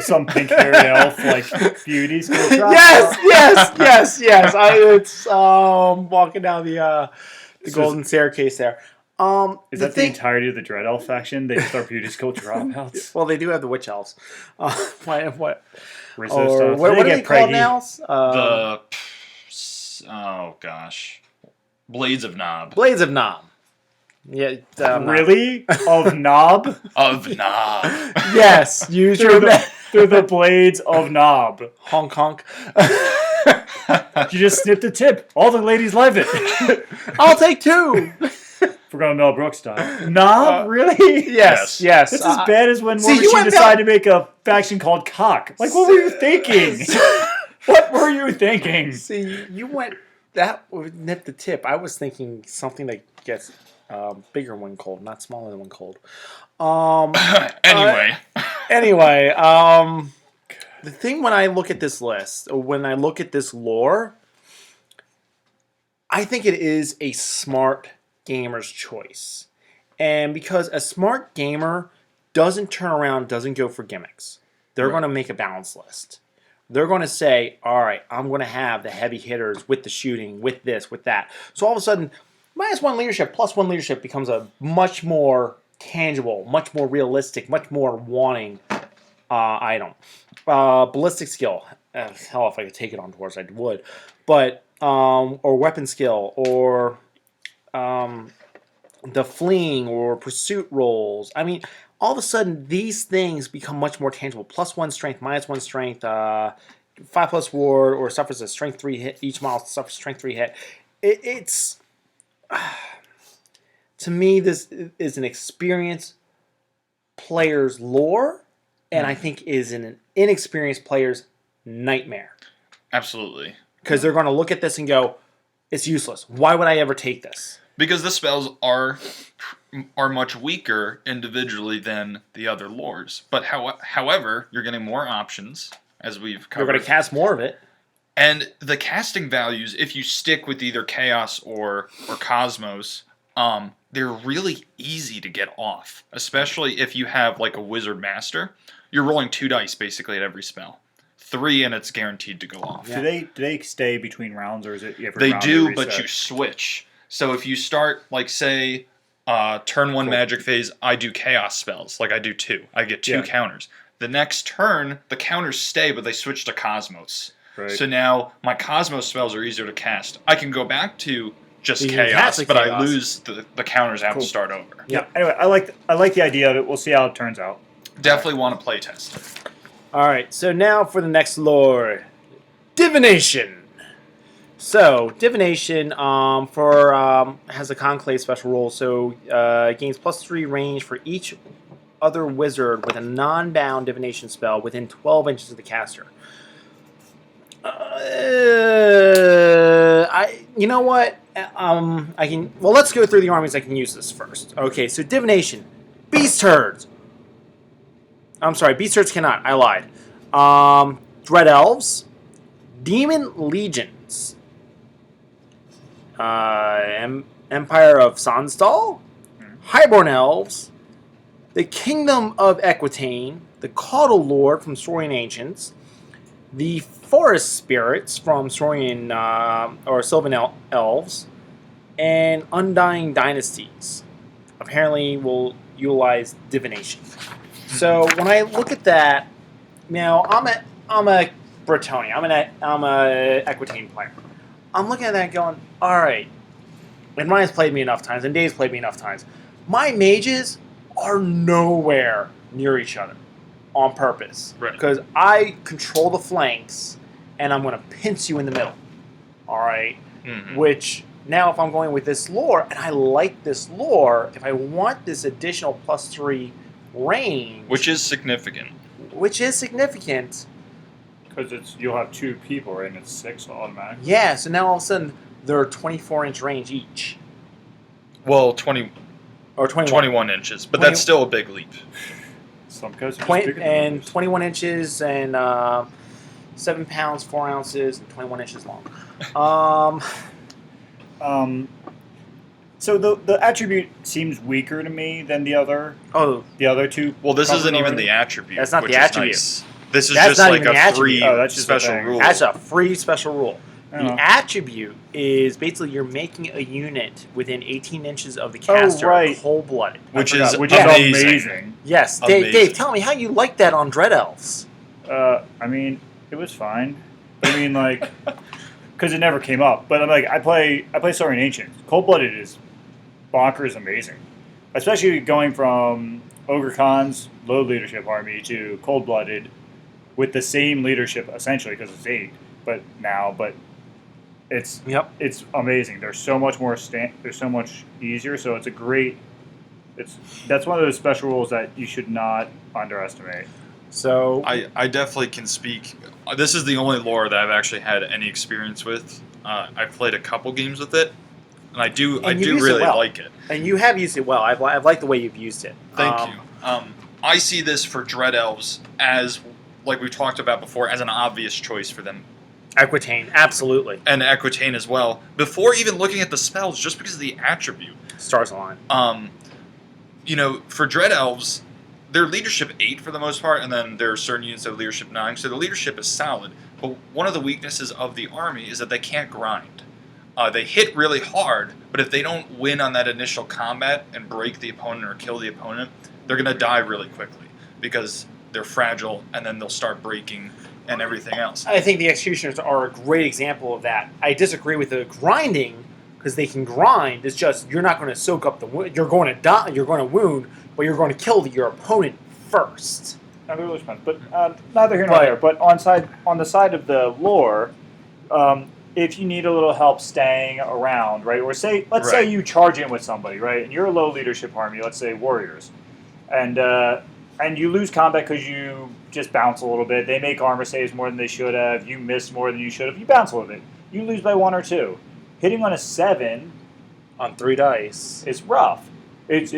Some pink-haired elf like beauties. Yes. It's walking down the golden staircase there. Is that the entirety of the Dread Elf faction? They just are beauty school dropouts. Well, they do have the witch elves. What? Rizzo Or stuff. what are they called preggy. now? Oh gosh, Blades of Knob. Blades of Nom. Yeah. Really? Of Knob? Of Knob. Yes. Use Through your through the blades of Knob. honk honk. You just snipped the tip. All the ladies love it. I'll take two. We're going Mel Brooks style. Knob? Really? Yes. That's as bad as when See, you Mormon went decided to make a faction called Cock. Like, what were you thinking? What were you thinking? See, you went that would nip the tip. I was thinking something that gets bigger when cold, not smaller than when cold. Anyway, Anyway, the thing when I look at this list, or when I look at this lore, I think it is a smart gamer's choice. And because a smart gamer doesn't turn around, doesn't go for gimmicks. They're going to make a balance list. They're going to say, all right, I'm going to have the heavy hitters with the shooting, with this, with that. So all of a sudden, -1 leadership, +1 leadership becomes a much more tangible, much more realistic, much more wanting item. Ballistic skill. Hell, if I could take it on towards, I would. But, or weapon skill, or the fleeing or pursuit rolls. I mean, all of a sudden, these things become much more tangible. +1 strength, -1 strength, 5+ ward, or suffers a strength 3 hit. Each model suffers strength 3 hit. It's to me, this is an experienced player's lore, and I think is an inexperienced player's nightmare. absolutely. Because they're going to look at this and go, it's useless. Why would I ever take this? Because the spells are much weaker individually than the other lores. But however, you're getting more options, as we've You're covered. going to cast more of it. And the casting values, if you stick with either Chaos or Cosmos, they're really easy to get off. Especially if you have like a Wizard Master. You're rolling 2 dice basically at every spell. 3 and it's guaranteed to go off. Do they stay between rounds, or is it every They round do, they but reset? you switch. So if you start, like, say, Turn 1 Cool. magic phase, I do chaos spells. Like I do 2. I get 2 Yeah. counters. The next turn, the counters stay, but they switch to Cosmos. Right. So now my Cosmos spells are easier to cast. I can go back to just You can chaos, cast the but I chaos. lose the counters. I have Cool. to start over. Yeah. Anyway, I like the idea of it. We'll see how it turns out. Definitely want to play test. All right, so now for the next lore, divination. So divination has a conclave special rule. So gains +3 range for each other wizard with a non-bound divination spell within 12 inches of the caster. You know what? I can. Well, let's go through the armies. I can use this first. Okay, so divination, beast herds. I'm sorry, beast herds cannot. I lied. Dread elves, demon legions, Empire of Sonstal, highborn elves, the Kingdom of Equitane, the Caudal Lord from Saurian Ancients, the Forest Spirits from Saurian or Sylvan Elves, and Undying Dynasties. Apparently, will utilize divination. So when I look at that, now I'm a Bretonnian. I'm a Equitane player. I'm looking at that going, all right. And Ryan's played me enough times, and Dave's played me enough times. My mages are nowhere near each other on purpose. Right. Because I control the flanks, and I'm going to pinch you in the middle. All right? Mhm. Which, now if I'm going with this lore, and I like this lore, if I want this additional +3 range, Which is significant. which is significant, Because you'll have 2 people, right? And it's 6 automatic. yeah, so now all of a sudden, they're 24-inch range each. Well, 20, Or 21. 21 inches, but 20 that's still a big leap. Some guys are just 20, bigger than and others. 21 inches and 7 pounds, 4 ounces, and 21 inches long. So the attribute seems weaker to me than the other Oh, 2. Well, this covered isn't even already. the attribute. That's not which the is attribute. nice. This is That's just not like even the a attribute. free Oh, that's just a special thing. rule. that's a free special rule. I don't The know. attribute is basically you're making a unit within 18 inches of the caster, right. cold-blooded. Which I is forgot, which amazing. is amazing. Yes, Amazing. Dave, tell me how you like that on Dread Elves. I mean, it was fine. I mean, like, because it never came up. But I'm like, I play Saurian Ancients. Cold Blooded is bonkers amazing, especially going from Ogre Khan's low leadership army to Cold Blooded with the same leadership essentially because it's 8. But it's Yep. it's amazing. They're so much more they're so much easier. So it's a great. That's one of those special rules that you should not underestimate. So I definitely can speak. This is the only lore that I've actually had any experience with. I've played a couple games with it, and I do And you use it really well. like it. and you have used it well. I've liked the way you've used it. Thank you. I see this for Dread Elves as, like we talked about before, as an obvious choice for them, Equitane, absolutely. and Equitane as well. Before even looking at the spells, just because of the attribute. Stars align. For Dread Elves, they're leadership 8 for the most part, and then there are certain units that have leadership 9, so the leadership is solid. But one of the weaknesses of the army is that they can't grind. They hit really hard, but if they don't win on that initial combat and break the opponent or kill the opponent, they're going to die really quickly because they're fragile, and then they'll start breaking and everything else. I think the Executioners are a great example of that. I disagree with the grinding because they can grind. It's just you're not going to soak up the wound. You're going to die. You're going to wound, but you're going to kill your opponent first. But neither here nor there. But on the side of the lore, if you need a little help staying around, right? Or let's say Right. you charge in with somebody, right? And you're a low leadership army, let's say warriors, and you lose combat because you just bounce a little bit. They make armor saves more than they should have. You miss more than you should have. You bounce a little bit. You lose by 1 or 2. Hitting on a 7 On 3 dice. is rough. It's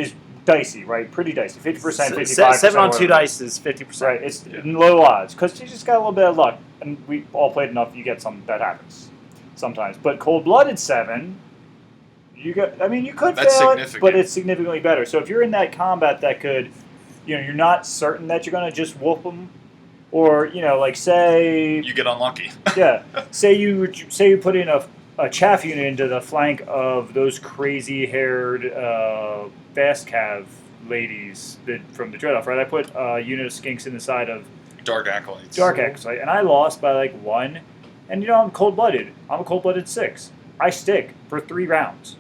dicey, right? Pretty dicey. 50%, 55%. 7 on 2 whatever. dice is 50%. Right, it's low odds because you just got a little bit of luck, and we all played enough. You get something that happens sometimes. But cold-blooded 7, you could That's fail it, significant. but it's significantly better. So if you're in that combat that could, you're not certain that you're going to just whoop them, or like say You get unlucky. yeah, say you put in a chaff unit into the flank of those crazy-haired fast cav ladies from the Dread Elf, right? I put a unit of skinks in the side of Dark Acolytes. Dark Acolyte, and I lost by like 1. And I'm cold-blooded. I'm a cold-blooded 6. I stick for 3 rounds.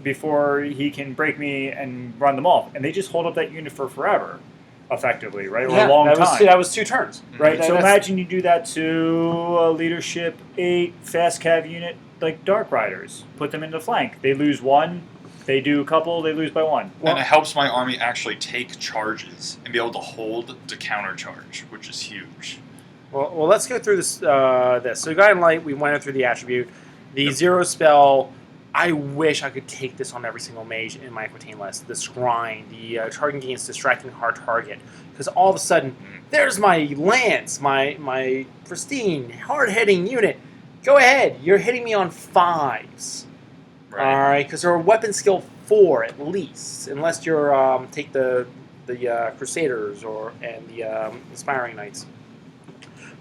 Before he can break me and run them off, and they just hold up that unit for forever, effectively, right? Or a long time. That was 2 turns. Right, so That's- imagine you do that to a leadership 8 fast cav unit like Dark Riders. Put them in the flank. They lose 1, they do a couple, they lose by 1. And it helps my army actually take charges and be able to hold to countercharge, which is huge. Well, let's go through this. So Guiding Light, we went through the attribute. The 0 spell, I wish I could take this on every single mage in my Aquitaine list. The Scrying, the target gains distracting hard target. Because all of a sudden, there's my lance, my pristine, hard-hitting unit. Go ahead, you're hitting me on 5s. Right. All right, because they're weapon skill 4 at least, unless you're take the Crusaders and the Inspiring Knights.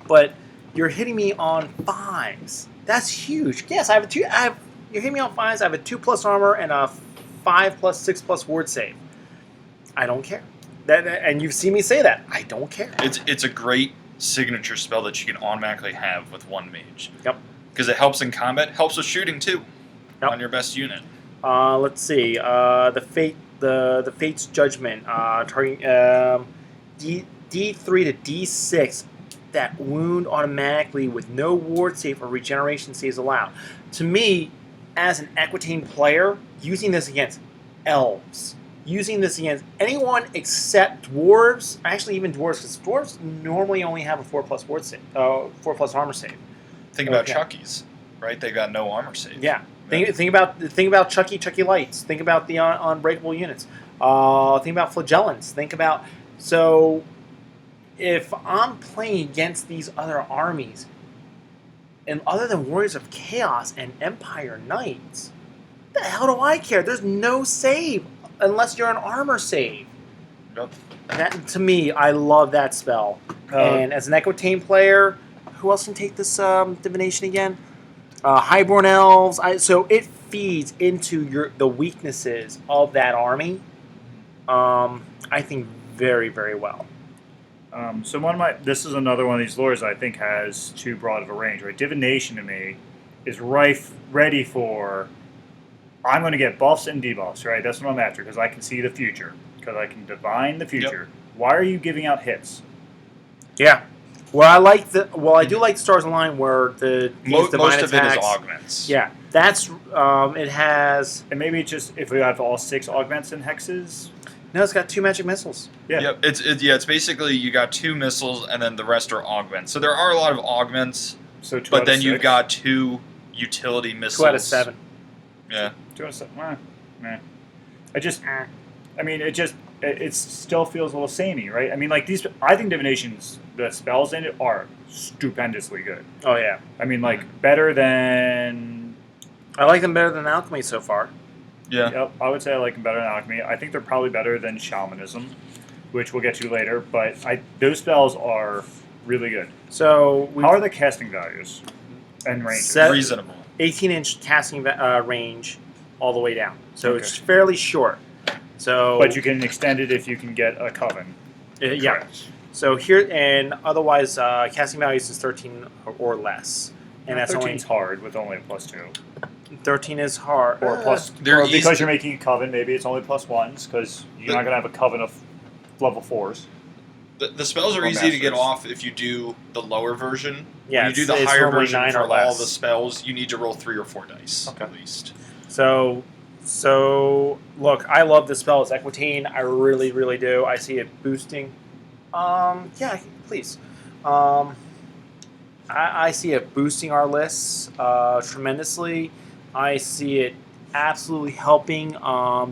But you're hitting me on 5s. That's huge. Yes, you're hitting me on 5s. I have a 2+ armor and a 5+6+ ward save. I don't care. And you've seen me say that. I don't care. It's a great signature spell that you can automatically have with 1 mage. Yep. Because it helps in combat, helps with shooting too. Yep. On your best unit. Let's see. The Fate's Judgment. Targeting D3 to D6. That wound automatically with no ward save or regeneration saves allowed. To me, as an Aquitaine player, using this against elves, using this against anyone except dwarves, actually even dwarves, because dwarves normally only have a 4+ ward save, 4+ armor save. Think about Okay. Chucky's, right? They got no armor save. Yeah. Think about Chucky Lights. Think about the unbreakable units. Think about Flagellants. Think about if I'm playing against these other armies, and other than Warriors of Chaos and Empire Knights, the hell do I care? There's no save unless you're an armor save. Yep. That to me, I love that spell. And as an Aquitaine player, who else can take this divination again? Highborn Elves. So it feeds into the weaknesses of that army. I think very, very well. So this is another one of these lures I think has too broad of a range, right? Divination to me is ready for, I'm going to get buffs and debuffs, right? That's what I'm after, because I can see the future, because I can divine the future. Why are you giving out hits? Yeah. Well, I do like the Stars Align where the Most divine of it is attacks. augments. Yeah, that's it has. And maybe it's just if we have all 6 augments and hexes. No, it's got 2 magic missiles. Yeah. Yep. It's basically you got 2 missiles and then the rest are augments. So there are a lot of augments, So 2 but out then of you've 6. got 2 utility missiles. 2 out of 7. Yeah. 2 out of 7. Meh. It still feels a little samey, right? I mean, like I think divinations, the spells in it are stupendously good. Oh yeah, I mean, like better than. I like them better than Alchemy so far. Yeah. Yep, I would say I like them better than alchemy. I think they're probably better than shamanism, which we'll get to later. But those spells are really good. So How are the casting values and ranges? Set- Reasonable. 18-inch casting range all the way down. So Okay. it's fairly short. So, But you can extend it if you can get a coven. yeah. Correct. So here and otherwise, casting values is 13 or less, and that's 13's hard with only a +2. 13 is hard. Or plus, They're or easy- because you're making a coven, maybe it's only +1s because you're not going to have a coven of level 4s. The spells are Or easy to get masters. off if you do the lower version. Yeah, When you do the it's higher normally version 9 for or all less. the spells, you need to roll 3 or 4 dice Okay. at least. So look, I love this spell. It's Equitine. I really, really do. I see it boosting. Yeah, please. I see it boosting our lists tremendously. I see it absolutely helping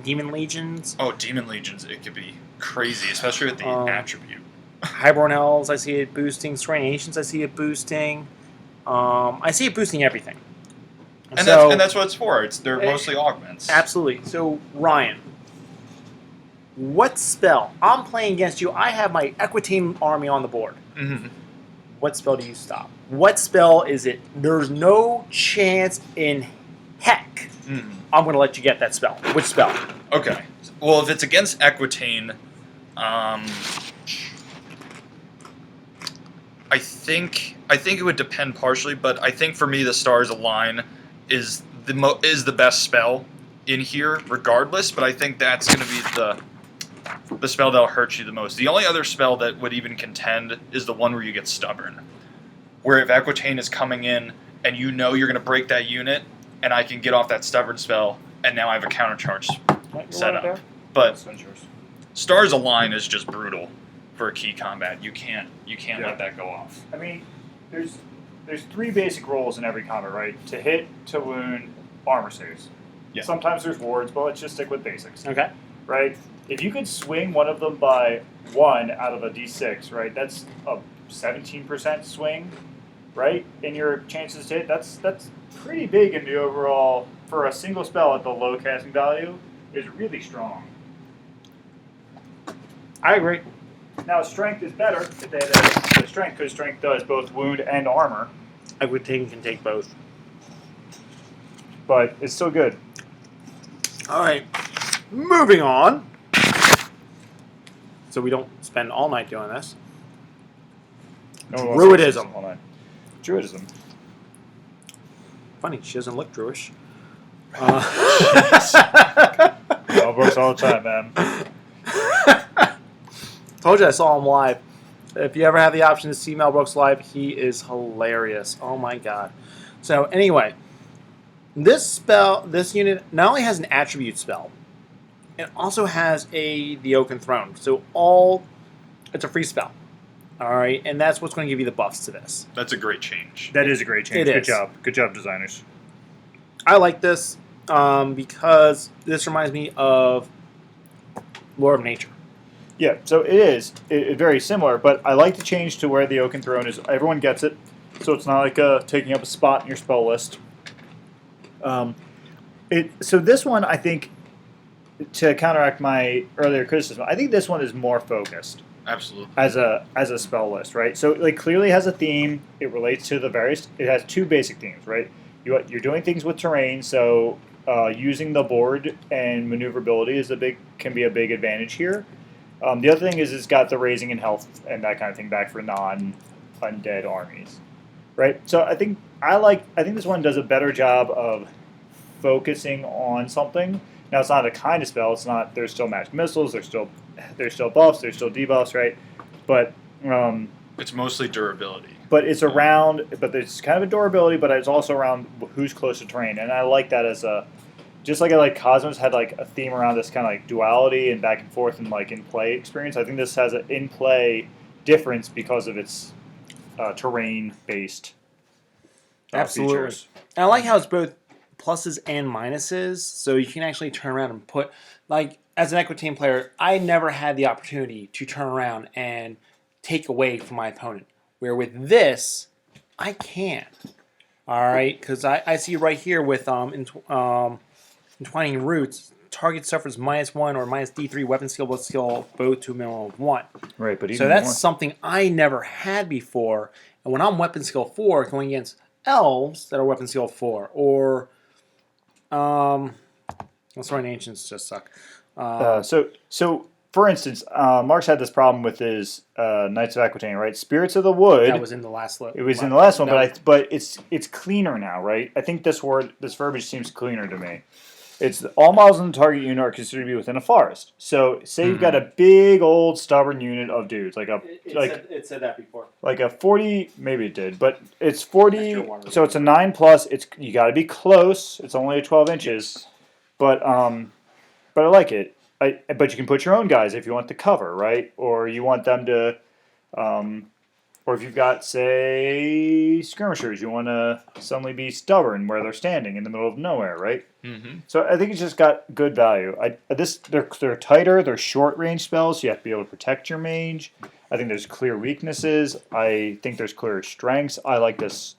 Demon Legions. Oh, Demon Legions, it could be crazy, especially with the attribute. Highborn Elves, I see it boosting. Serene Ancients, I see it boosting. I see it boosting everything. And that's what it's for. They're mostly augments. Absolutely. So, Ryan, what spell? I'm playing against you. I have my Equitine army on the board. Mhm. What spell do you stop? what spell is it? There's no chance in heck I'm going to let you get that spell. Which spell? Okay. Well, if it's against Equitane, I think it would depend partially, but I think for me the Stars Align is the best spell in here, regardless. But I think that's going to be the spell that'll hurt you the most. The only other spell that would even contend is the one where you get Stubborn, where if Equitane is coming in and you know you're going to break that unit, and I can get off that Stubborn spell, and now I have a counter charge set up. But Stars Align is just brutal for a key combat. You can't let that go off. I mean, there's 3 basic roles in every combat, right? To hit, to wound, armor saves. Yeah. Sometimes there's wards, but let's just stick with basics. Okay. Right? If you could swing one of them by 1 out of a d6, right? That's a 17% swing, right? In your chances to hit. That's pretty big in the overall, for a single spell at the low casting value, is really strong. I agree. Now, strength is better if they had the strength, because strength does both wound and armor, Equitane can take both. but it's still good. All right. Moving on. So we don't spend all night doing this. Druidism. Hold on. Druidism. Funny, she doesn't look Druish. Mel Brooks all the time, man. Told you I saw him live. If you ever have the option to see Mel Brooks live, he is hilarious. Oh my god. So anyway, this unit not only has an attribute spell, it also has the Oaken Throne. So it's a free spell. All right, and that's what's going to give you the buffs to this. That's a great change. That is a great change. It Good is. job. Good job, designers. I like this because this reminds me of Lore of Nature. Yeah, so it is very similar, but I like the change to where the Oaken Throne is. Everyone gets it, so it's not like taking up a spot in your spell list. So this one, I think, to counteract my earlier criticism, I think this one is more focused Absolutely. as a spell list, right? So it clearly has a theme. It relates to the various. It has 2 basic themes, right? You're doing things with terrain, so using the board and maneuverability can be a big advantage here. The other thing is it's got the raising in health and that kind of thing back for non-undead armies, right? So I think this one does a better job of focusing on something. Now it's not a kind of spell. It's not. There's still magic missiles. There's still buffs. There's still debuffs, right? But It's mostly durability. but it's around. But it's kind of a durability, but it's also around who's close to terrain, and I like that as a. Just like Cosmos had like a theme around this kind of like duality and back and forth and like in play experience. I think this has an in play difference because of its terrain based features. And I like how it's both pluses and minuses, so you can actually turn around and put, like, as an Equitane player, I never had the opportunity to turn around and take away from my opponent. Where with this, I can. All right, because I see right here with Entwining Roots, target suffers -1 or -D3 weapon skill both to a minimum of 1. Right, but even So that's more. something I never had before. And when I'm weapon skill 4 going against elves that are weapon skill 4, or sorry, ancients just suck. So for instance, Mark's had this problem with his Knights of Aquitaine, right? Spirits of the Wood. That was in the last It was in the last one, No. but it's cleaner now, right? I think this verbiage seems cleaner to me. It's all models in the target unit are considered to be within a forest. So say you've got a big old stubborn unit of dudes, it said that before. like a 40, maybe it did, but it's 40. Extra one. So it's a 9+. You got to be close. It's only 12 inches, but I like it. But you can put your own guys if you want the cover, right? Or you want them to, or if you've got, say, skirmishers, you want to suddenly be stubborn where they're standing in the middle of nowhere, right? Mm-hmm. So I think it's just got good value. They're tighter, they're short range spells, so you have to be able to protect your mage. I think there's clear weaknesses. I think there's clear strengths. I like this.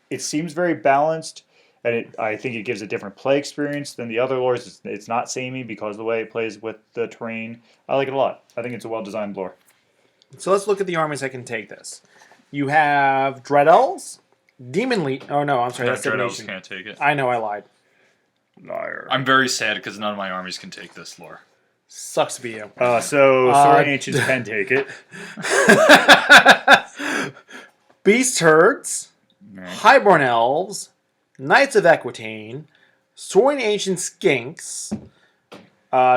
It seems very balanced. And I think it gives a different play experience than the other lores. It's not samey because of the way it plays with the terrain. I like it a lot. I think it's a well-designed lore. So let's look at the armies that can take this. You have Dread Elves, Demon Legion. Oh no, I'm sorry, that's Dread Elves Divination. can't take it. I know, I lied. Liar. I'm very sad because none of my armies can take this lore. Sucks to be you. So Saurian Ancients can take it. Beast Herds, Right. Highborn Elves, Knights of Equitane, Saurian Ancient Skinks,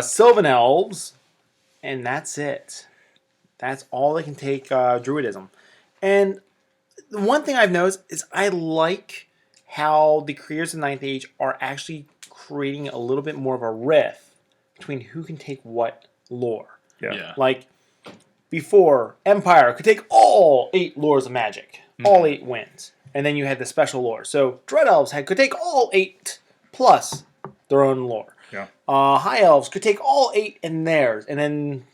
Sylvan Elves, and that's it. That's all they can take Druidism. And the one thing I've noticed is I like how the creators of Ninth Age are actually creating a little bit more of a rift between who can take what lore. Yeah. Like, before, Empire could take all 8 lores of magic, all 8 wins. And then you had the special lore. So, Dread Elves could take all 8 plus their own lore. Yeah. High Elves could take all 8 and theirs. And then,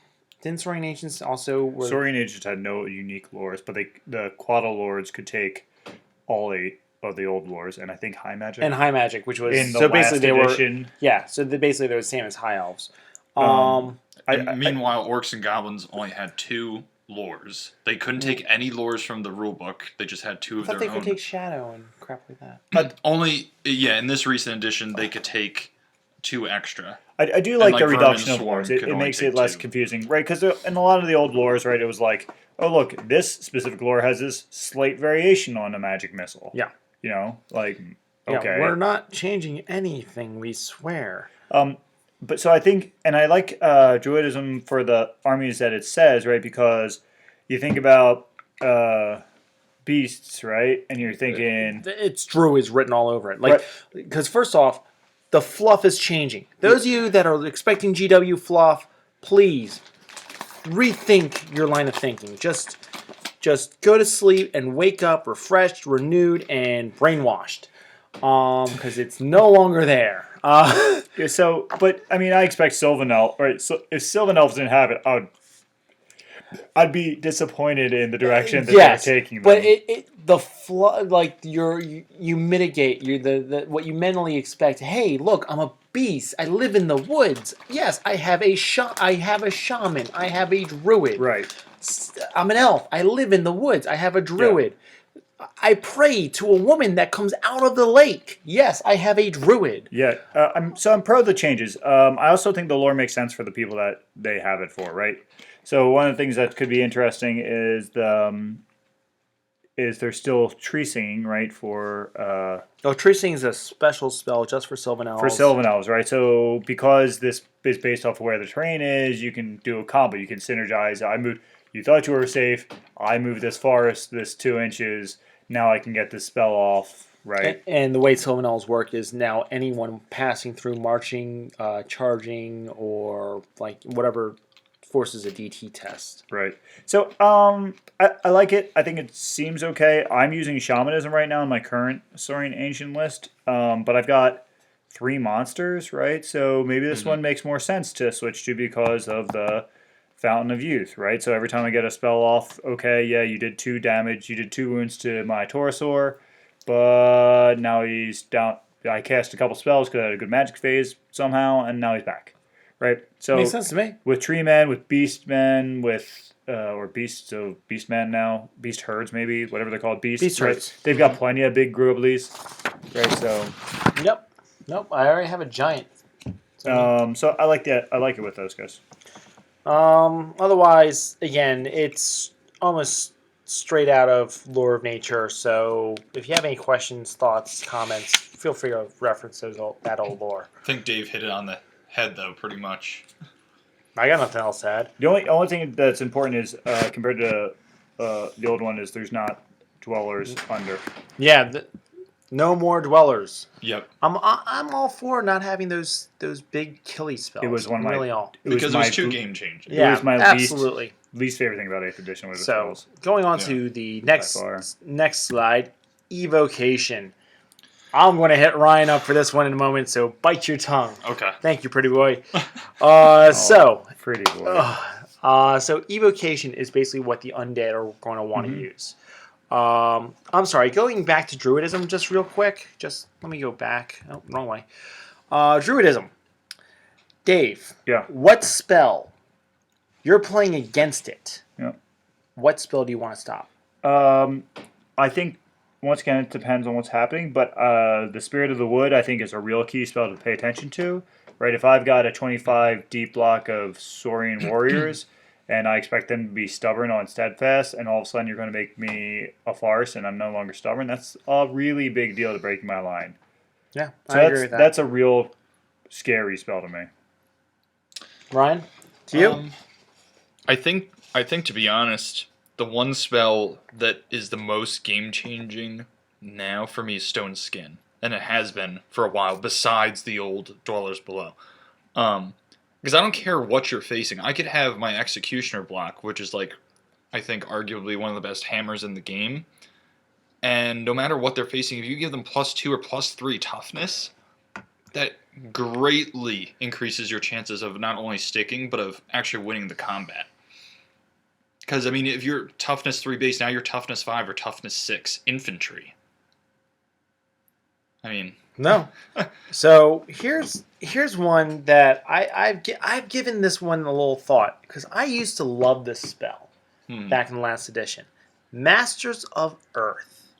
didn't Saurian Ancients also... Were, Saurian Ancients had no unique lores, but the Quaddle Lords could take all 8 of the old lores, and I think High Magic. and High Magic, which was... in the so last basically they were... edition. Yeah, so basically they were the same as High Elves. Meanwhile, Orcs and Goblins only had 2 lores. They couldn't take any lores from the rulebook. They just had 2 I of thought their they own. could take Shadow and crap like that. But only, in this recent edition, they could take 2 extra. I do like, like the Vermin reduction of Swarm lores. It could only makes take it less 2. confusing, right? Because in a lot of the old lores, right, it was like, oh, look, this specific lore has this slight variation on a magic missile. Yeah. You know, like, Yeah, okay. we're not changing anything, we swear. But so I think, and I like Druidism for the armies that it says, right? Because you think about beasts, right? And you're thinking, It's Druids written all over it. Like, because first off, the fluff is changing. Those of you that are expecting GW fluff, please rethink your line of thinking. Just go to sleep and wake up refreshed, renewed, and brainwashed. Because it's no longer there. yeah, so, but I mean, I expect Sylvan Elf, right? So if Sylvan Elves didn't have it, I'd be disappointed in the direction that yes, they're taking them. but the flood, like you mitigate the what you mentally expect. Hey, look, I'm a beast. I live in the woods. Yes, I have a shaman. I have a druid. right. I'm an elf. I live in the woods. I have a druid. I pray to a woman that comes out of the lake. Yes, I have a druid. Yeah, I'm pro the changes. I also think the lore makes sense for the people that they have it for, right? So one of the things that could be interesting is is there's still tree singing, right? For Tree Singing is a special spell just for Sylvan Elves. for Sylvan Elves, right? So because this is based off of where the terrain is, you can do a combo. You can synergize. You thought you were safe. I moved this forest this 2 inches. Now I can get this spell off, right? And the way Sylvan Elves work is now anyone passing through, marching, charging, or like whatever forces a DT test. Right. So I like it. I think it seems okay. I'm using Shamanism right now in my current Saurian Ancient list, but I've got 3 monsters, right? So maybe this one makes more sense to switch to because of the Fountain of Youth, right? So every time I get a spell off, okay, yeah, you did 2 damage, you did 2 wounds to my Taurosaur, but now he's down. I cast a couple spells because I had a good magic phase somehow, and now he's back, right? So Makes sense to me. with Tree Men, with Beast Men, with or Beast, so Beast Men now, Beast Herds maybe, whatever they're called, Beast right? Herds. They've got plenty of big Grublies, right? So Yep. Nope. I already have a giant. so I like that. I like it with those guys. Otherwise, again, it's almost straight out of Lore of Nature. So if you have any questions, thoughts, comments, feel free to reference that old lore. I think Dave hit it on the head, though, pretty much. I got nothing else to add. The only thing that's important is compared to the old one is there's not dwellers under. Yeah, no more dwellers. Yep. I'm all for not having those big killy spells. It was one of my- really all. Because it my was 2 bl- game changing. It Yeah, was my absolutely. least favorite thing about 8th edition was the So spells. going on Yeah. to the By next far. slide, evocation. I'm going to hit Ryan up for this one in a moment, so bite your tongue. Okay. Thank you, pretty boy. So Pretty boy. so evocation is basically what the undead are going to want to use. I'm sorry, going back to Druidism just real quick. Just let me go back. Oh, wrong way. Druidism. Dave. Yeah. What spell? You're playing against it. Yeah. What spell do you want to stop? I think once again it depends on what's happening, but the Spirit of the Wood I think is a real key spell to pay attention to. Right, if I've got a 25 deep block of Saurian warriors, and I expect them to be stubborn on steadfast, and all of a sudden you're going to make me a farce, and I'm no longer stubborn. That's a really big deal to breaking my line. Yeah, So I agree with that. that's a real scary spell to me. Ryan, to you? I think to be honest, the one spell that is the most game changing now for me is Stone Skin, and it has been for a while. Besides the old Dwellers Below, because I don't care what you're facing. I could have my Executioner block, which is like, I think arguably one of the best hammers in the game, and no matter what they're facing, if you give them +2 or +3 toughness, that greatly increases your chances of not only sticking but of actually winning the combat. Because I mean, if you're toughness 3 base, now you're toughness 5 or toughness 6 infantry. I mean, No. So here's one that I've given this one a little thought because I used to love this spell back in the last edition. Masters of Earth.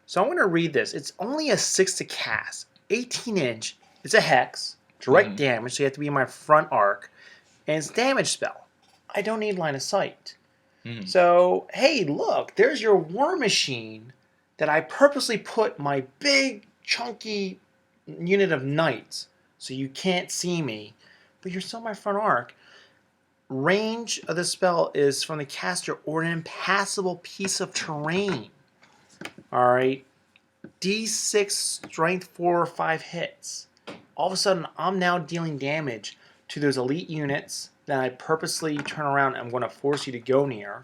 So I'm going to read this. It's only a 6 to cast, 18-inch. It's a hex, direct damage. So you have to be in my front arc, and it's a damage spell. I don't need line of sight. So hey, look, there's your War Machine that I purposely put my big chunky unit of knights so you can't see me, but you're still my front arc. Range of the spell is from the caster or an impassable piece of terrain. Alright. D6 strength 4 or 5 hits. All of a sudden I'm now dealing damage to those elite units that I purposely turn around and I'm going to force you to go near.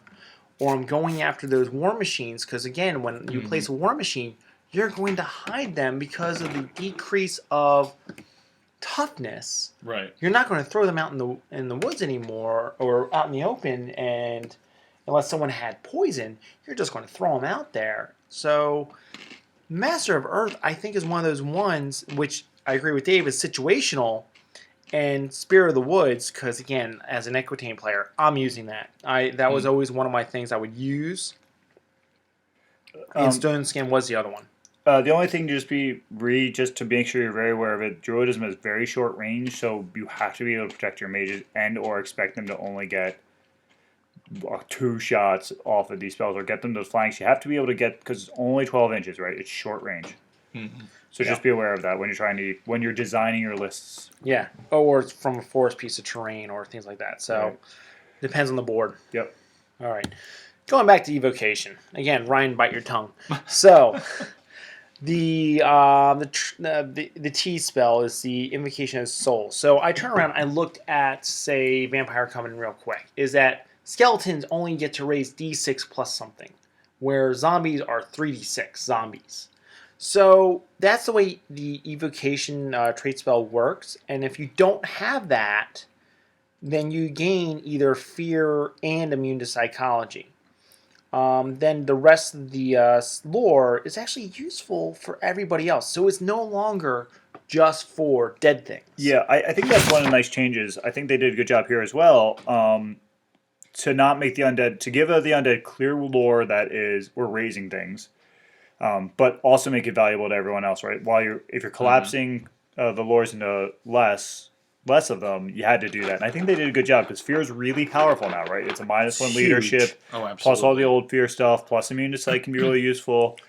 Or I'm going after those war machines because again, when you place a war machine, you're going to hide them because of the decrease of toughness. right. You're not going to throw them out in the woods anymore or out in the open, and unless someone had poison, you're just going to throw them out there. So Master of Earth, I think, is one of those ones which I agree with Dave is situational, and Spirit of the Woods because again, as an Equitane player, I'm using that. That was always one of my things I would use. And Stone Skin was the other one. The only thing to just to make sure you're very aware of it, Druidism has very short range, so you have to be able to protect your mages and or expect them to only get 2 shots off of these spells or get them those flanks. You have to be able to get, because it's only 12 inches, right? It's short range. So just be aware of that when you're designing your lists. Yeah, or it's from a forest piece of terrain or things like that. So depends on the board. Yep. All right. Going back to evocation again, Ryan, bite your tongue. So the T spell is the invocation of soul. So I turn around, I looked at say Vampire Covenant real quick. Is that skeletons only get to raise D6 plus something, where zombies are 3d6 zombies. So that's the way the evocation trait spell works. And if you don't have that, then you gain either fear and immune to psychology. Then the rest of the lore is actually useful for everybody else. So it's no longer just for dead things. Yeah, I think that's one of the nice changes. I think they did a good job here as well. To not make the undead, to give the undead clear lore that is, we're raising things. But also make it valuable to everyone else, right? If you're collapsing the lores into less of them, you had to do that. And I think they did a good job because fear is really powerful now, right? It's a -1 leadership, plus all the old fear stuff, plus immune to sight can be really useful.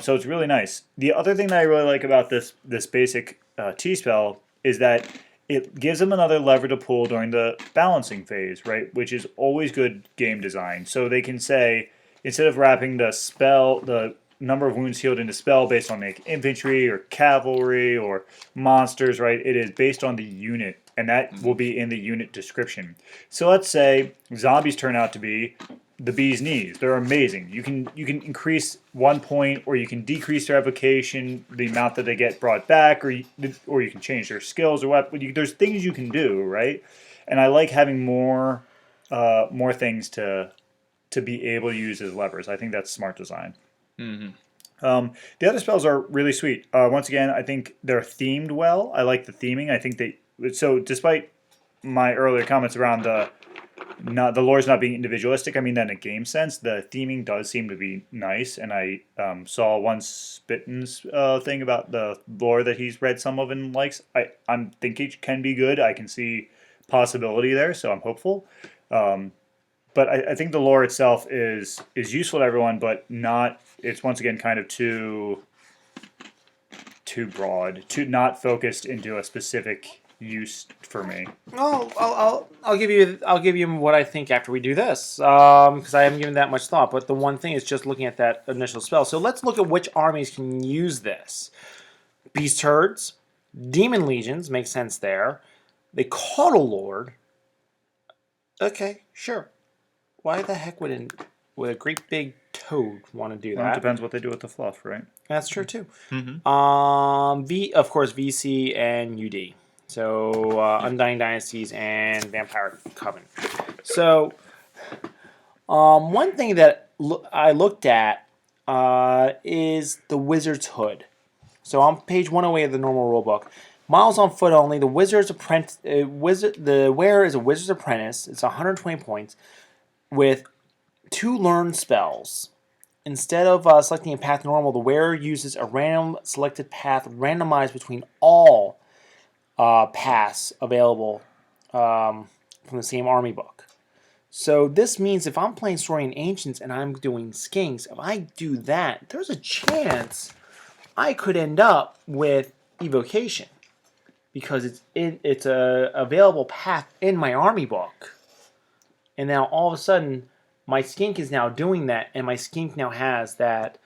So it's really nice. The other thing that I really like about this basic T spell is that it gives them another lever to pull during the balancing phase, right? Which is always good game design. So they can say, instead of wrapping the number of wounds healed into spell based on like infantry or cavalry or monsters, right? It is based on the unit, and that will be in the unit description. So let's say zombies turn out to be the bee's knees. They're amazing. You can increase 1 point, or you can decrease their evocation, the amount that they get brought back, or you can change their skills or what. There's things you can do, right? And I like having more things to be able to use as levers. I think that's smart design. The other spells are really sweet. Once again, I think they're themed well. I like the theming. I think so despite my earlier comments around not the lore's not being individualistic. I mean that in a game sense. The theming does seem to be nice, and I saw one Spittin's thing about the lore that he's read some of and likes. I'm think it can be good. I can see possibility there, so I'm hopeful. But I think the lore itself is useful to everyone, but not. It's once again kind of too broad, too not focused into a specific use for me. I'll give you what I think after we do this, because I haven't given that much thought. But the one thing is just looking at that initial spell. So let's look at which armies can use this. Beast herds, demon legions makes sense there. The Caudal Lord. Okay, sure. Why the heck would a great big toad want to do Well, it that? depends what they do with the fluff, right? That's true too. Mhm. Of course, VC and UD. So Undying Dynasties and Vampire Coven. So one thing that I looked at is the Wizard's Hood. So on page 108 of the normal rulebook, miles on foot only. The Wizard's Apprentice. The wearer is a Wizard's Apprentice. It's 120 points with 2 learned spells. Instead of selecting a path normal, the wearer uses a random selected path randomized between all paths available from the same army book. So this means if I'm playing Saurian Ancients and I'm doing Skinks, if I do that, there's a chance I could end up with Evocation because it's a available path in my army book. And now all of a sudden, my Skink is now doing that, and my Skink now has that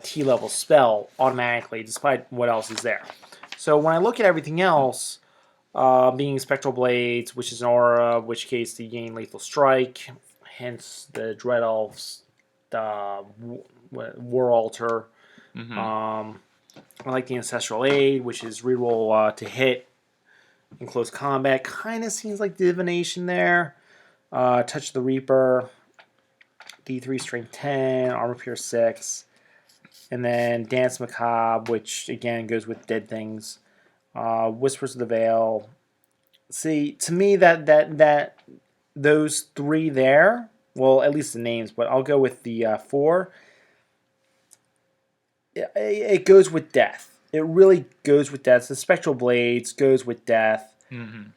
T-level spell automatically, despite what else is there. So when I look at everything else, being Spectral Blades, which is an aura, which case you gain Lethal Strike, hence the Dread Elves, War Altar. I like the Ancestral Aid, which is reroll to hit in close combat. Kind of seems like Divination there. Touch the Reaper, D3 Strength 10, Armor Pierce 6, and then Dance Macabre, which again goes with Dead Things. Whispers of the Veil. See, to me that those 3 there, well, at least the names, but I'll go with the 4. It goes with death. It really goes with death. The Spectral Blades goes with death. Mhm.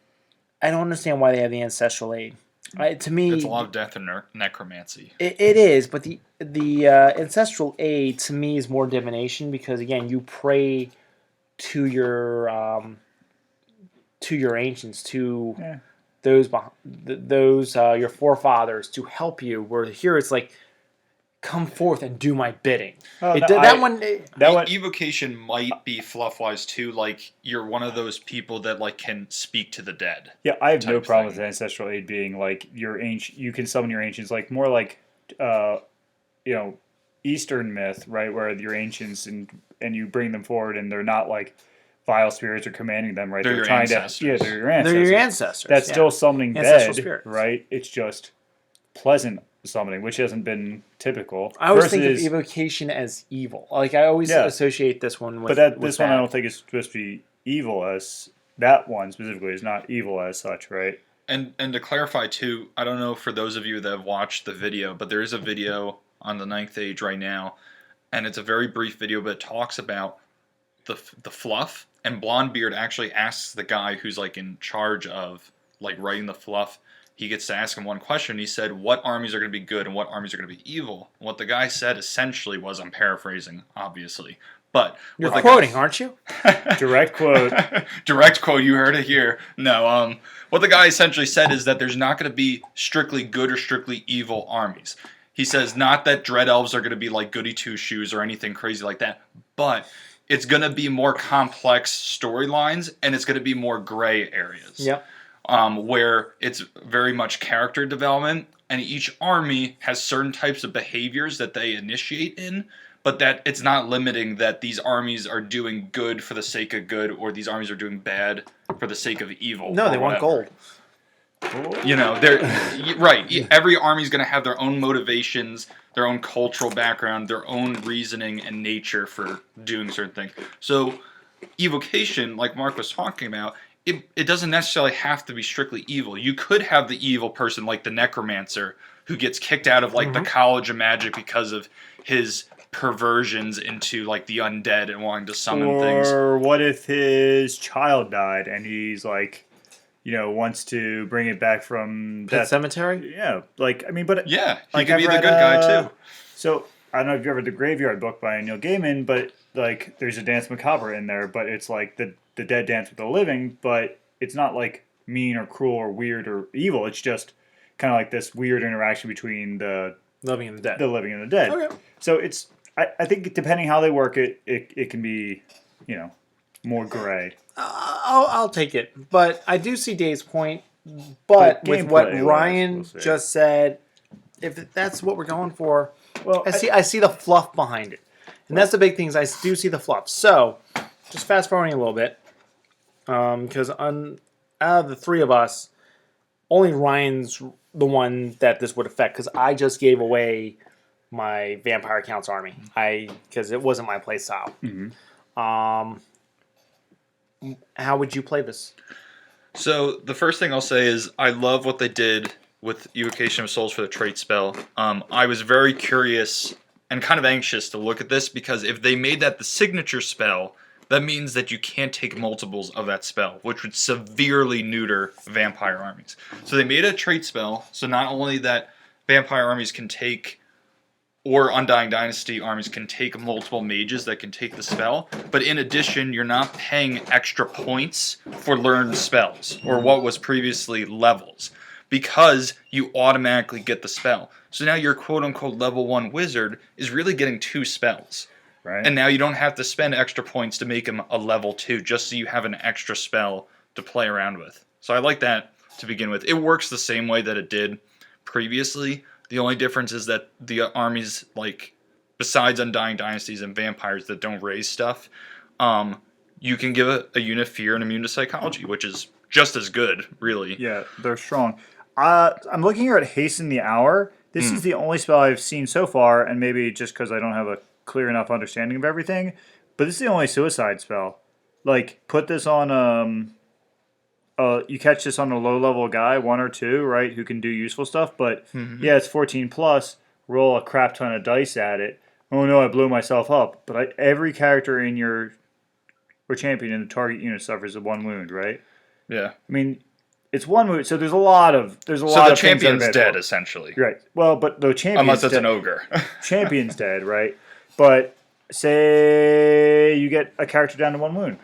I don't understand why they have the Ancestral Aid. To me, It's a lot of death and necromancy. it is, but the Ancestral Aid to me is more divination because again, you pray to your ancients, to those your forefathers to help you. Where here it's like, come forth and do my bidding. Evocation might be fluff-wise too. Like you're one of those people that like can speak to the dead. Yeah, I have no type problem thing. with Ancestral Aid being like your ancient. You can summon your ancients, like more like, Eastern myth, right? Where your ancients and you bring them forward, and they're not like vile spirits or commanding them, right? They're your trying ancestors. they're your ancestors. They're your ancestors. That's yeah. still summoning Ancestral dead, spirits. right? It's just pleasant summoning, which hasn't been typical. I always think of evocation as evil. Like I always associate this one with. This one I don't think is supposed to be evil as that one specifically is not evil as such, right? And to clarify too, I don't know for those of you that have watched the video, but there is a video on the Ninth Age right now, and it's a very brief video, but it talks about the fluff. And Blondebeard actually asks the guy who's like in charge of like writing the fluff. He gets to ask him one question. He said, "What armies are going to be good and what armies are going to be evil?" And what the guy said essentially was, I'm paraphrasing, obviously, but You're quoting, aren't you? Direct quote. Direct quote. You heard it here. No. What the guy essentially said is that there's not going to be strictly good or strictly evil armies. He says not that Dread Elves are going to be like goody two shoes or anything crazy like that, but it's going to be more complex storylines and it's going to be more gray areas. Yep. Where it's very much character development, and each army has certain types of behaviors that they initiate in, but that it's not limiting that these armies are doing good for the sake of good, or these armies are doing bad for the sake of evil. No, they want gold. They're right. Every army is going to have their own motivations, their own cultural background, their own reasoning and nature for doing certain things. So, evocation, like Mark was talking about, it doesn't necessarily have to be strictly evil. You could have the evil person like the necromancer who gets kicked out of like the College of Magic because of his perversions into like the undead and wanting to summon things. Or what if his child died and he's like, wants to bring it back from Pet death? Cemetery? Yeah, like, I mean, but Yeah, he like, could be I've the read, good guy too. So I don't know if you ever read the Graveyard book by Neil Gaiman, but like there's a Dance Macabre in there, but it's like the dead dance with the living, but it's not like mean or cruel or weird or evil. It's just kind of like this weird interaction between the Living in the Dead. living and the dead. Okay. So it's I think depending how they work it can be more gray. I'll take it. But I do see Dave's point. But The with what gameplay, Ryan we'll see. just said, if that's what we're going for, Well, I see the fluff behind it. And that's the big thing is I do see the fluff. So, just fast forwarding a little bit. Because out of the three of us, only Ryan's the one that this would affect. Because I just gave away my Vampire Counts army. Because it wasn't my play style. How would you play this? So the first thing I'll say is I love what they did with Evocation of Souls for the trait spell. I was very curious and kind of anxious to look at this because if they made that the signature spell, that means that you can't take multiples of that spell, which would severely neuter vampire armies. So they made a trait spell, so not only that vampire armies can take, or Undying Dynasty armies can take multiple mages that can take the spell, but in addition, you're not paying extra points for learned spells, or what was previously levels, because you automatically get the spell. So now your quote-unquote level 1 wizard is really getting 2 spells. right. And now you don't have to spend extra points to make him a level 2, just so you have an extra spell to play around with. So I like that to begin with. It works the same way that it did previously. The only difference is that the armies, like, besides Undying Dynasties and vampires that don't raise stuff, you can give a unit fear and immune to psychology, which is just as good, really. Yeah, they're strong. I'm looking here at Hasten the Hour. This is the only spell I've seen so far, and maybe just because I don't have a clear enough understanding of everything, but this is the only suicide spell. Like, put this on, you catch this on a low-level guy, 1 or 2, right, who can do useful stuff, but yeah, it's 14 plus, roll a crap ton of dice at it. Oh no, I blew myself up. But every character in your champion in the target unit suffers 1 wound, right? Yeah. I mean, it's 1 wound, so there's a lot of So the things that are champion's bad dead, for it. essentially. Right. Well, but the champion's Unless it's dead. an ogre. Champion's dead, right? But say you get a character down to 1 wound,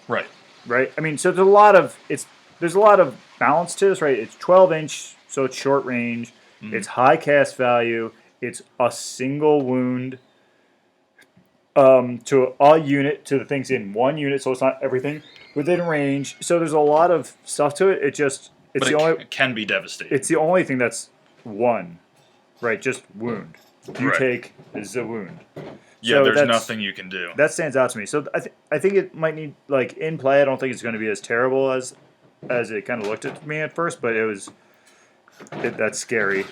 Right. right? I mean, so there's a lot of balance to this, right? It's 12-inch, so it's short range. It's high cast value. It's a single wound to a unit, to the things in 1 unit, so it's not everything within range. So there's a lot of stuff to it. It's But the only it can be devastating. it's the only thing that's 1, right? Just wound. You Right. take is a wound. Yeah, so there's that's- nothing you can do. That stands out to me. So I think it might need, like, in play. I don't think it's going to be as terrible as it kind of looked at me at first, but that's scary.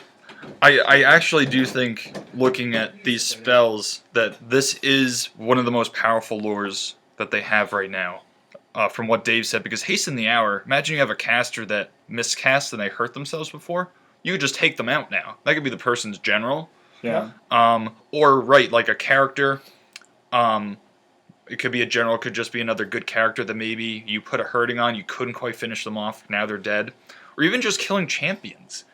I actually do think, looking at these spells, that this is one of the most powerful lures that they have right now. From what Dave said, because Hasten the Hour, imagine you have a caster that miscasts and they hurt themselves before. You could just take them out now. That could be the person's general. Yeah. Or, right, like a character. It could be a general, it could just be another good character that maybe you put a hurting on, you couldn't quite finish them off, now they're dead. Or even just killing champions.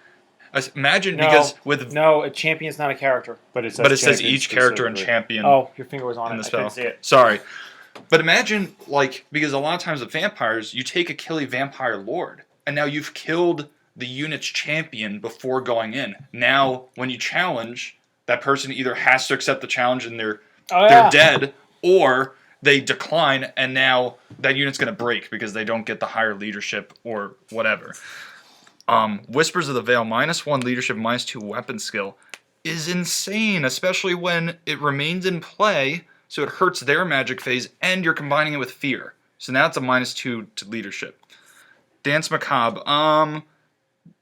Imagine, because with... No, a champion's not a character. But it says each character and champion Oh, your finger was on in it. the I spell. couldn't see it. Sorry. But imagine, like, because a lot of times with vampires, you take a Achille Vampire Lord, and now you've killed the unit's champion before going in. Now, when you challenge, that person either has to accept the challenge and they're dead, or they decline, and now that unit's going to break because they don't get the higher leadership or whatever. Whispers of the Veil, -1 leadership, -2 weapon skill is insane, especially when it remains in play, so it hurts their magic phase, and you're combining it with fear. So now it's a -2 to leadership. Dance Macabre,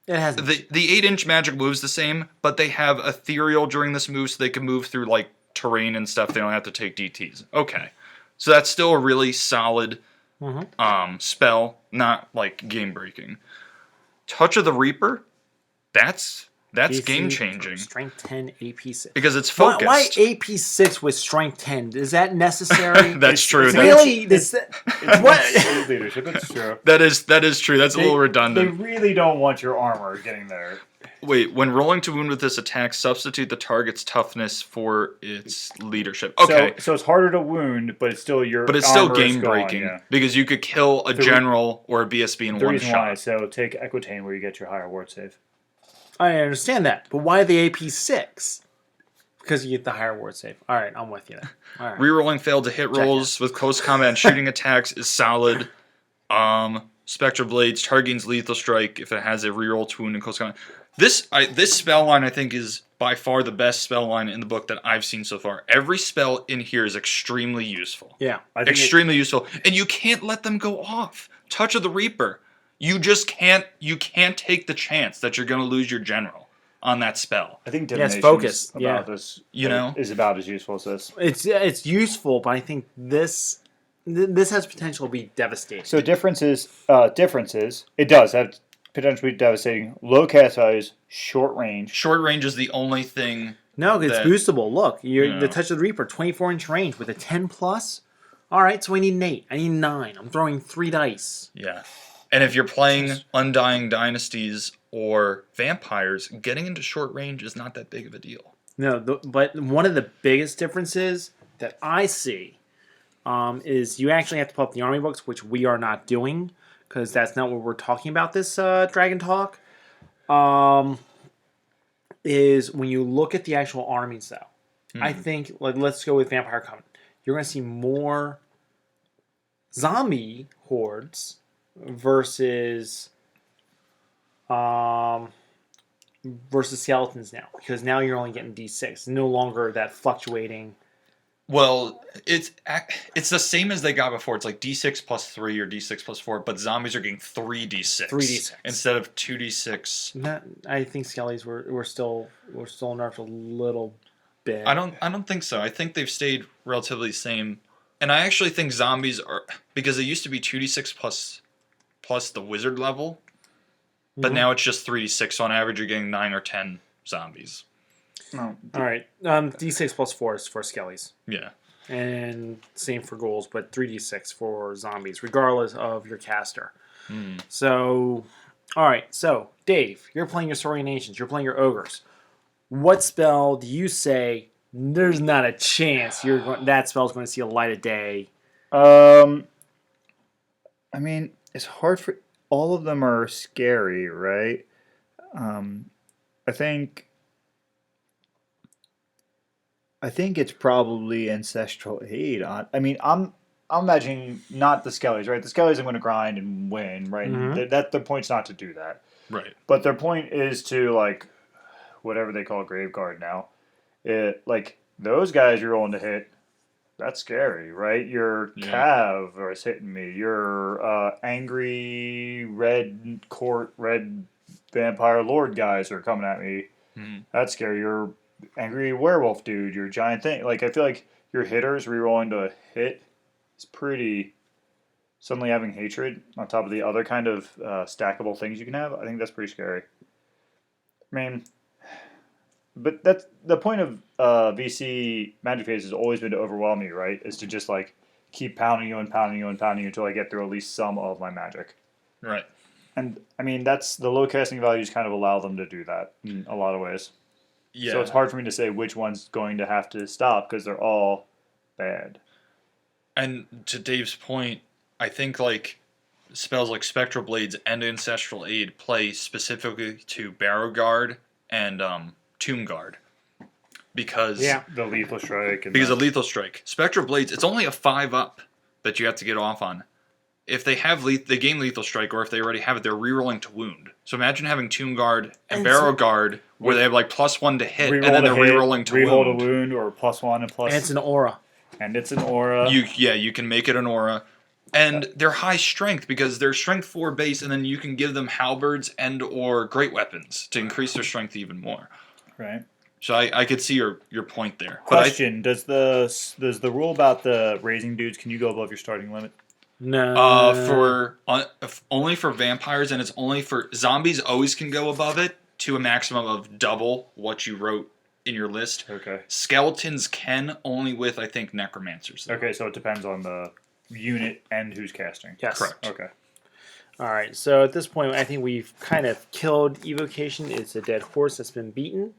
It has the 8-inch magic moves the same, but they have ethereal during this move, so they can move through, like, terrain and stuff. They don't have to take DTs. Okay. So that's still a really solid spell, not like game breaking. Touch of the Reaper, that's DC, game changing Strength 10, AP 6. because it's Why, focused. why AP 6 with Strength 10? Is that necessary? That's true. it's Really? What? It's leadership. It's true. That is true. That's a little They redundant. really don't want your armor getting there. Wait, when rolling to wound with this attack, substitute the target's toughness for its leadership. Okay. So it's harder to wound, but it's still your. But it's still armor is game gone, breaking yeah. because you could kill a general or a BSB in The one reason why. shot. So take Equitane where you get your higher ward save. I understand that, but why the AP 6? Because you get the higher ward save. All right, I'm with you there. All right. Rerolling failed to hit rolls with close combat and shooting attacks is solid. Spectral Blades targets lethal strike if it has a reroll to wound in close combat. This spell line I think is by far the best spell line in the book that I've seen so far. Every spell in here is extremely useful. Yeah. I think Extremely useful, and you can't let them go off. Touch of the Reaper. You just can't. You can't take the chance that you're going to lose your general on that spell. I think Yeah, it's divination focus, about yeah. this. You know? is about as useful as this. It's useful, but I think this has potential to be devastating. So differences. It does have potentially devastating. Low cast values, short range. Short range is the only thing. No, it's that- boostable. Look, No. the Touch of the Reaper, 24-inch range with a 10 plus. All right, so I need an 8. I need 9. I'm throwing 3 dice. Yeah. And if you're playing Undying Dynasties or Vampires, getting into short range is not that big of a deal. No, but one of the biggest differences that I see is you actually have to pull up the army books, which we are not doing because that's not what we're talking about this Dragon Talk. Is when you look at the actual armies, though. I think, let's go with Vampire Covenant. You're going to see more zombie hordes versus skeletons now, because now you're only getting D6. It's no longer that fluctuating. Well, it's the same as they got before. It's like D6 plus 3 or D6 plus 4, but zombies are getting 3d6. 3d6. Instead of 2d6. I think skellies were still nerfed a little bit. I don't think so. I think they've stayed relatively the same. And I actually think zombies are, because it used to be 2d6 plus the wizard level, but now it's just 3d6. So on average, you're getting 9 or 10 zombies. No. All right, D6 plus 4 is for skellies, Yeah. and same for ghouls, but 3d6 for zombies, regardless of your caster. So, all right. So, Dave, you're playing your Saurian Ancients. You're playing your ogres. What spell do you say? There's not a chance that spell's going to see a light of day. I mean, it's hard for all of them are scary, right? I think it's probably Ancestral Aid. I'm imagining not the Skellies, right? The Skellies I'm going to grind and win, right? Mhm. That their point's not to do that, Right. but their point is to like whatever they call Graveguard now. Like those guys you're rolling to hit. That's scary, right? Your Cav is hitting me. Your angry red vampire lord guys are coming at me. That's scary. Your angry werewolf dude, your giant thing. Like I feel like your hitters rerolling to hit is pretty. Suddenly having hatred on top of the other kind of stackable things you can have. I think that's pretty scary. I mean, but that's the point of VC Magic Phase has always been to overwhelm you, right? Is to just like keep pounding you and pounding you and pounding you until I get through at least some of my magic. Right. And I mean, that's the low casting values kind of allow them to do that in a lot of ways. Yeah. So it's hard for me to say which one's going to have to stop because they're all bad. And to Dave's point, I think like spells like Spectral Blades and Ancestral Aid play specifically to Barrow Guard and Tomb Guard. Because The lethal strike. And of Lethal Strike. Spectral Blades, it's only a 5-up that you have to get off on. If they have they gain Lethal Strike, or if they already have it, they're rerolling to wound. So imagine having Tomb Guard and Barrow Guard, where they have like +1 to hit, and then they're rerolling to reroll wound. to wound, or +1 and plus. And it's an aura. And it's an aura. You can make it an aura. And they're high strength because they're strength 4 base, and then you can give them halberds and or great weapons to increase their strength even more. Right. So I could see your point there. Question: Does the rule about the raising dudes? Can you go above your starting limit? No. Only for vampires, and it's only for zombies. Always can go above it to a maximum of double what you wrote in your list. Okay. Skeletons can only with, I think, necromancers. though. Okay, so it depends on the unit and who's casting. Yes. Correct. Okay. All right. So at this point, I think we've kind of killed evocation. It's a dead horse that's been beaten.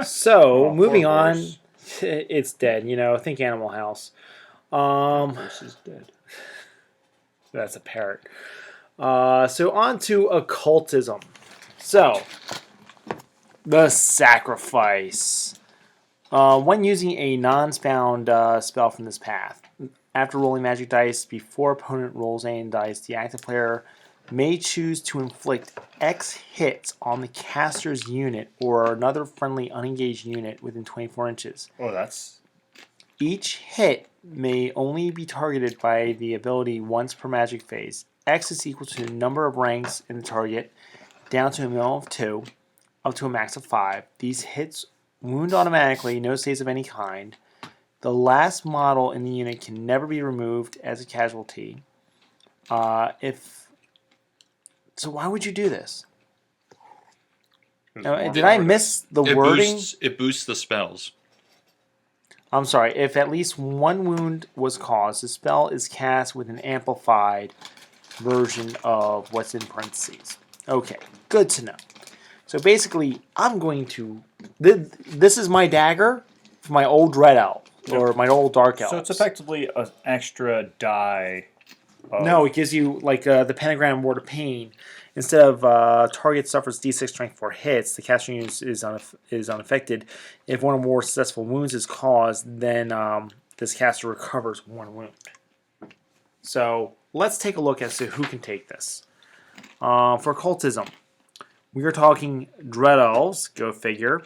So Oh, moving poor on, horse. it's dead. Think Animal House. Horse is dead. That's a parrot. So on to occultism. So the sacrifice. When using a non-spawned spell from this path, after rolling magic dice before opponent rolls any dice, the active player may choose to inflict X hits on the caster's unit or another friendly unengaged unit within 24 inches. Oh, that's Each hit may only be targeted by the ability once per magic phase. X is equal to the number of ranks in the target, down to a minimum of 2, up to a max of 5. These hits wound automatically, no saves of any kind. The last model in the unit can never be removed as a casualty. So why would you do this? Did I miss the wording? It boosts the spells. I'm sorry. If at least one wound was caused, the spell is cast with an amplified version of what's in parentheses. Okay, good to know. So basically, I'm going to... This is my dagger for my old Red Elf, or my old Dark Elf. So it's effectively an extra die. No, it gives you, like, the Pentagram Ward of Pain. Instead of target suffers D6 strength for hits, the caster unit is unaffected. If one or more successful wounds is caused, then this caster recovers one wound. So let's take a look as to who can take this. For occultism, we are talking Dread Elves, go figure.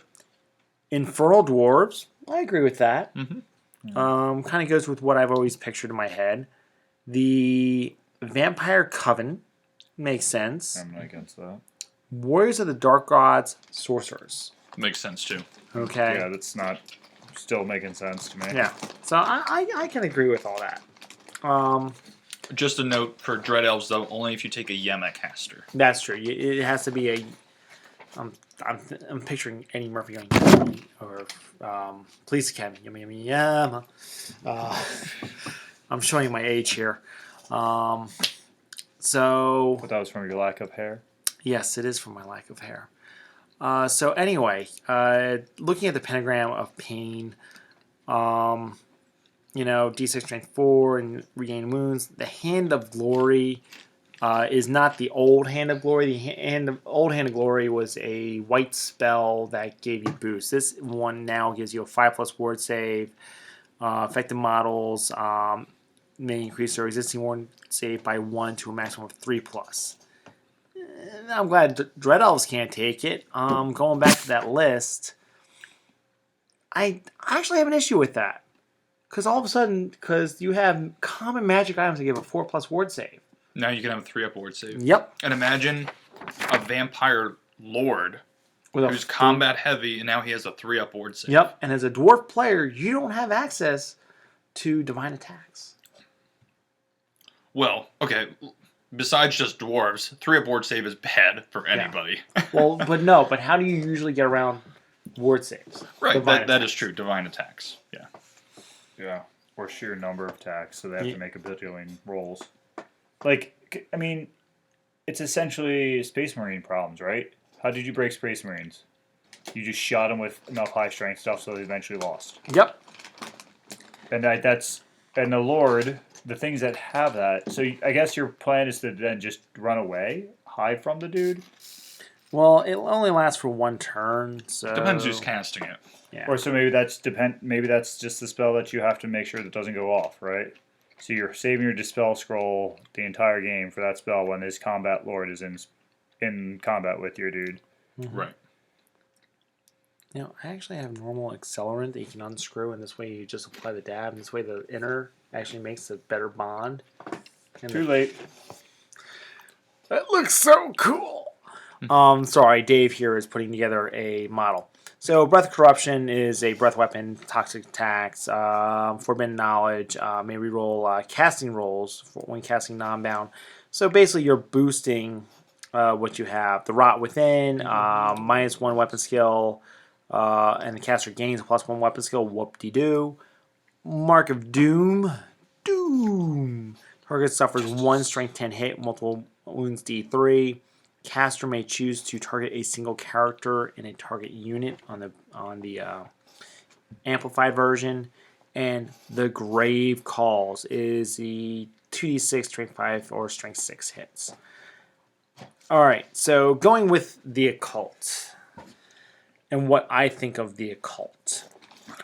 Infernal Dwarves, I agree with that. Kind of goes with what I've always pictured in my head. The Vampire Coven makes sense. I'm not against that. Warriors of the Dark Gods, Sorcerers. Makes sense too. Okay. Yeah, that's not still making sense to me. Yeah. So I can agree with all that. Just a note for Dread Elves, though, only if you take a Yema caster. That's true. It has to be a. I'm picturing Eddie Murphy going Yummy or Police Academy. Yummy, yummy, yama. I'm showing my age here. So But that was from your lack of hair. yes, it is from my lack of hair. So anyway, looking at the Pentagram of Pain, D6 strength 4 and regain wounds. The Hand of Glory is not the old Hand of Glory. The old Hand of Glory was a white spell that gave you boost. This one now gives you a 5+ ward save. Affected models may increase their existing ward save by 1 to a maximum of 3+. I'm glad Dread Elves can't take it. Going back to that list, I actually have an issue with that. Because all of a sudden, because you have common magic items that give a 4+ ward save. Now you can have a 3-up ward save. Yep. And imagine a vampire lord With who's combat heavy, and now he has a 3-up ward save. Yep. And as a dwarf player, you don't have access to divine attacks. Well, okay. Besides just dwarves, 3-up ward save is bad for anybody. Well, but how do you usually get around ward saves? Right, Divine that is attacks. true. Divine attacks. Yeah. Yeah. Or sheer number of attacks, so they have to make a bajillion rolls. Like, I mean, it's essentially Space Marine problems, right? How did you break Space Marines? You just shot them with enough high strength stuff so they eventually lost. Yep. And and the Lord, the things that have that. So I guess your plan is to then just run away, hide from the dude. Well, it only lasts for one turn, so Depends who's casting it. Yeah. Or so maybe that's just the spell that you have to make sure that doesn't go off, right? So you're saving your Dispel Scroll the entire game for that spell when his Combat Lord is in combat with your dude. Right. I actually have normal accelerant that you can unscrew, and this way you just apply the dab, and this way the inner actually makes a better bond. And Too late. That looks so cool. Sorry, Dave here is putting together a model. So, Breath of Corruption is a breath weapon, toxic attacks, forbidden knowledge, may reroll casting rolls when casting non-bound. So, basically, you're boosting what you have. The Rot Within, -1 weapon skill, and the caster gains a +1 weapon skill. Whoop-de-doo. Mark of Doom. Doom. Target suffers 1 strength 10 hit, multiple wounds D3. Caster may choose to target a single character in a target unit on the amplified version. And the Grave Calls is the 2d6 strength 5 or strength 6 hits. All right, so going with the occult and what I think of the occult.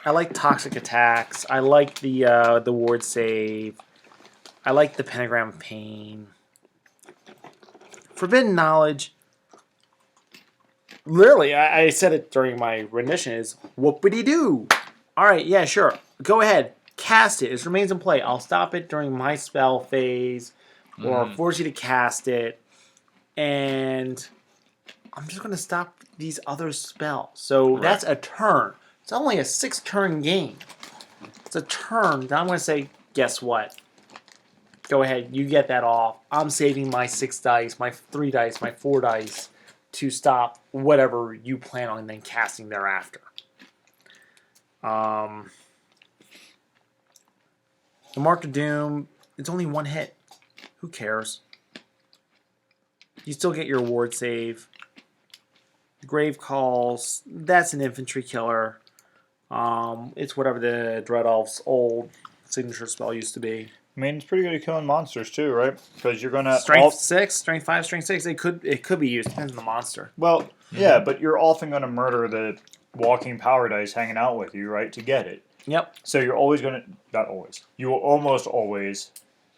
I like toxic attacks. I like the ward save. I like the pentagram of pain. Forbidden knowledge. Literally, I said it during my rendition. Is whoopity-doo. All right, yeah, sure. Go ahead, cast it. It remains in play. I'll stop it during my spell phase, or force you to cast it, and I'm just going to stop these other spells. So that's a turn. It's only a 6-turn game. It's a turn. Now I'm going to say, guess what? Go ahead, you get that off. I'm saving my 6 dice, my 3 dice, my 4 dice to stop whatever you plan on then casting thereafter. The Mark of Doom, it's only 1 hit. Who cares? You still get your ward save. The Grave Calls, that's an infantry killer. It's whatever the Dread Elf's old signature spell used to be. I mean, it's pretty good at killing monsters too, right? Because you're gonna Strength 6, Strength 5, Strength 6. It could be used. Depends on the monster. Well, yeah, but you're often gonna murder the walking power dice hanging out with you, right, to get it. Yep. So you're always gonna not always. You will almost always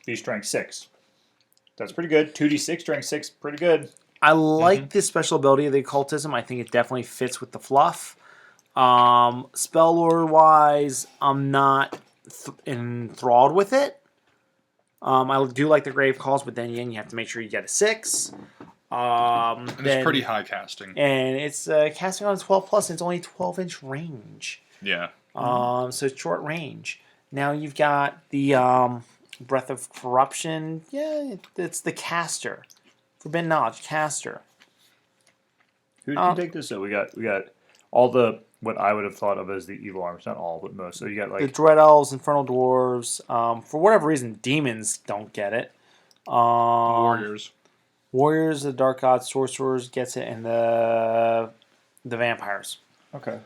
be strength 6. That's pretty good. 2d6 strength 6, pretty good. I like the special ability of the occultism. I think it definitely fits with the fluff. Spell lore wise, I'm not enthralled with it. I do like the Grave Calls, but then again, you have to make sure you get a 6. And it's pretty high casting. And it's casting on 12 plus, and it's only 12-inch range. Yeah. So it's short range. Now you've got the Breath of Corruption. Yeah, it's the caster. Forbidden Knowledge, caster. Who did you take this? So we got all the what I would have thought of as the evil arms, not all, but most. So you got The like Dread Elves, Infernal Dwarves. For whatever reason, demons don't get it. Warriors. Warriors, the Dark God, Sorcerers gets it, and the vampires. okay.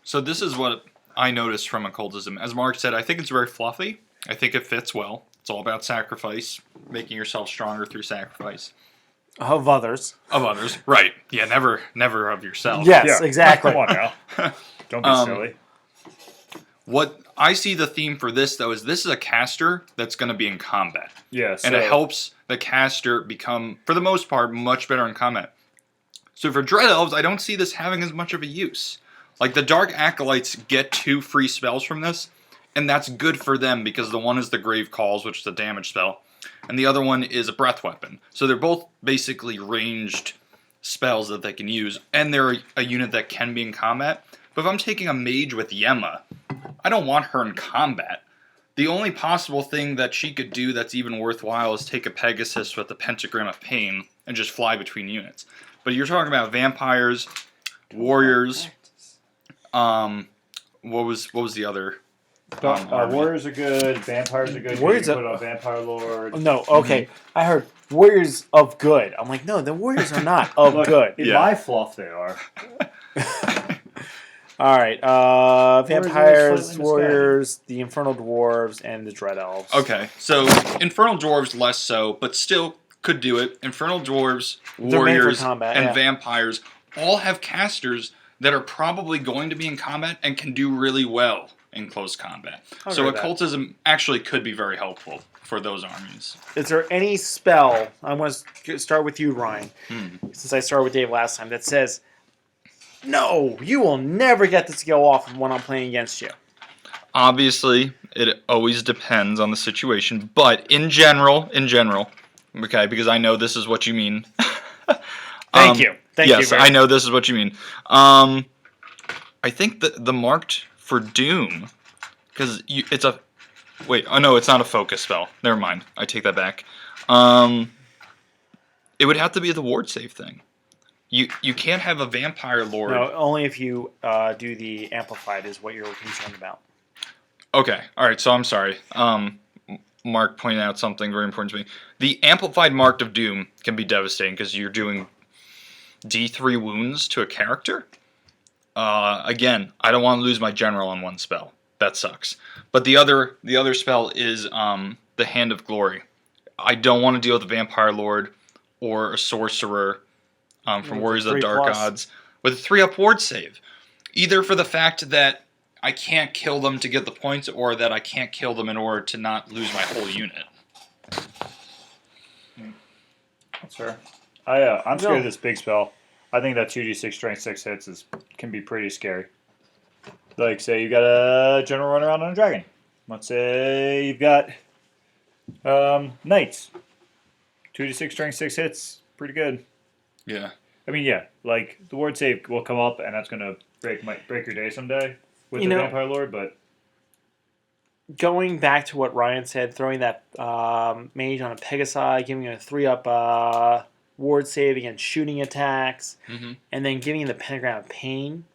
So this is what I noticed from occultism. As Mark said, I think it's very fluffy. I think it fits well. It's all about sacrifice, making yourself stronger through sacrifice. Of others. Of others. Right. Yeah, never of yourself. Yes, Yeah. exactly. Come on now. Don't be silly. What I see the theme for this, though, is this is a caster that's going to be in combat. Yeah, And it helps the caster become, for the most part, much better in combat. So for Dread Elves, I don't see this having as much of a use. Like, the Dark Acolytes get 2 free spells from this, and that's good for them because the one is the Grave Calls, which is a damage spell, and the other one is a breath weapon. So they're both basically ranged spells that they can use, and they're a unit that can be in combat. But if I'm taking a mage with Yemma, I don't want her in combat. The only possible thing that she could do that's even worthwhile is take a Pegasus with the Pentagram of Pain and just fly between units. But you're talking about vampires, warriors. What was the other? Warriors are good. Vampires are good. Warriors You are- can put on Vampire Lord. No, okay. I heard Warriors of Good. I'm like, no, the Warriors are not of Look, good. in Yeah. my fluff, they are. All right. are Vampires, slightly Warriors, the Infernal Dwarves, and the Dread Elves. Okay, so Infernal Dwarves less so, but still could do it. Infernal Dwarves, made for Warriors, combat, and yeah. Vampires all have casters that are probably going to be in combat and can do really well in close combat. I'll So agree with that. occultism actually could be very helpful for those armies. Is there any spell, I want to start with you, Ryan, since I started with Dave last time, that says, no, you will never get this skill off when I'm playing against you? Obviously, it always depends on the situation, but in general, okay, because I know this is what you mean. Thank you. Thank you yes, very I know this is what you mean. I think the marked for Doom, because it's a wait. Oh no, it's not a focus spell. Never mind. I take that back. It would have to be the ward save thing. You can't have a vampire lord. No, only if you do the amplified is what you're concerned about. Okay, all right. So I'm sorry. Mark pointed out something very important to me. The amplified marked of Doom can be devastating because you're doing D3 wounds to a character. Again, I don't want to lose my general on one spell. That sucks. But the other spell is the Hand of Glory. I don't want to deal with a vampire lord or a sorcerer from Warriors of the Dark Gods with a 3-up ward save. Either for the fact that I can't kill them to get the points, or that I can't kill them in order to not lose my whole unit. That's fair. I'm scared of this big spell. I think that 2d6 strength 6 hits can be pretty scary. Like, say you got a general run around on a dragon. Let's say you've got knights. 2d6 strength 6 hits, pretty good. Yeah. I mean, yeah, like the ward save will come up, and that's gonna break your day someday with the vampire lord. But going back to what Ryan said, throwing that mage on a Pegasi, giving it a 3-up ward save against shooting attacks, and then giving it the Pentagram of Pain,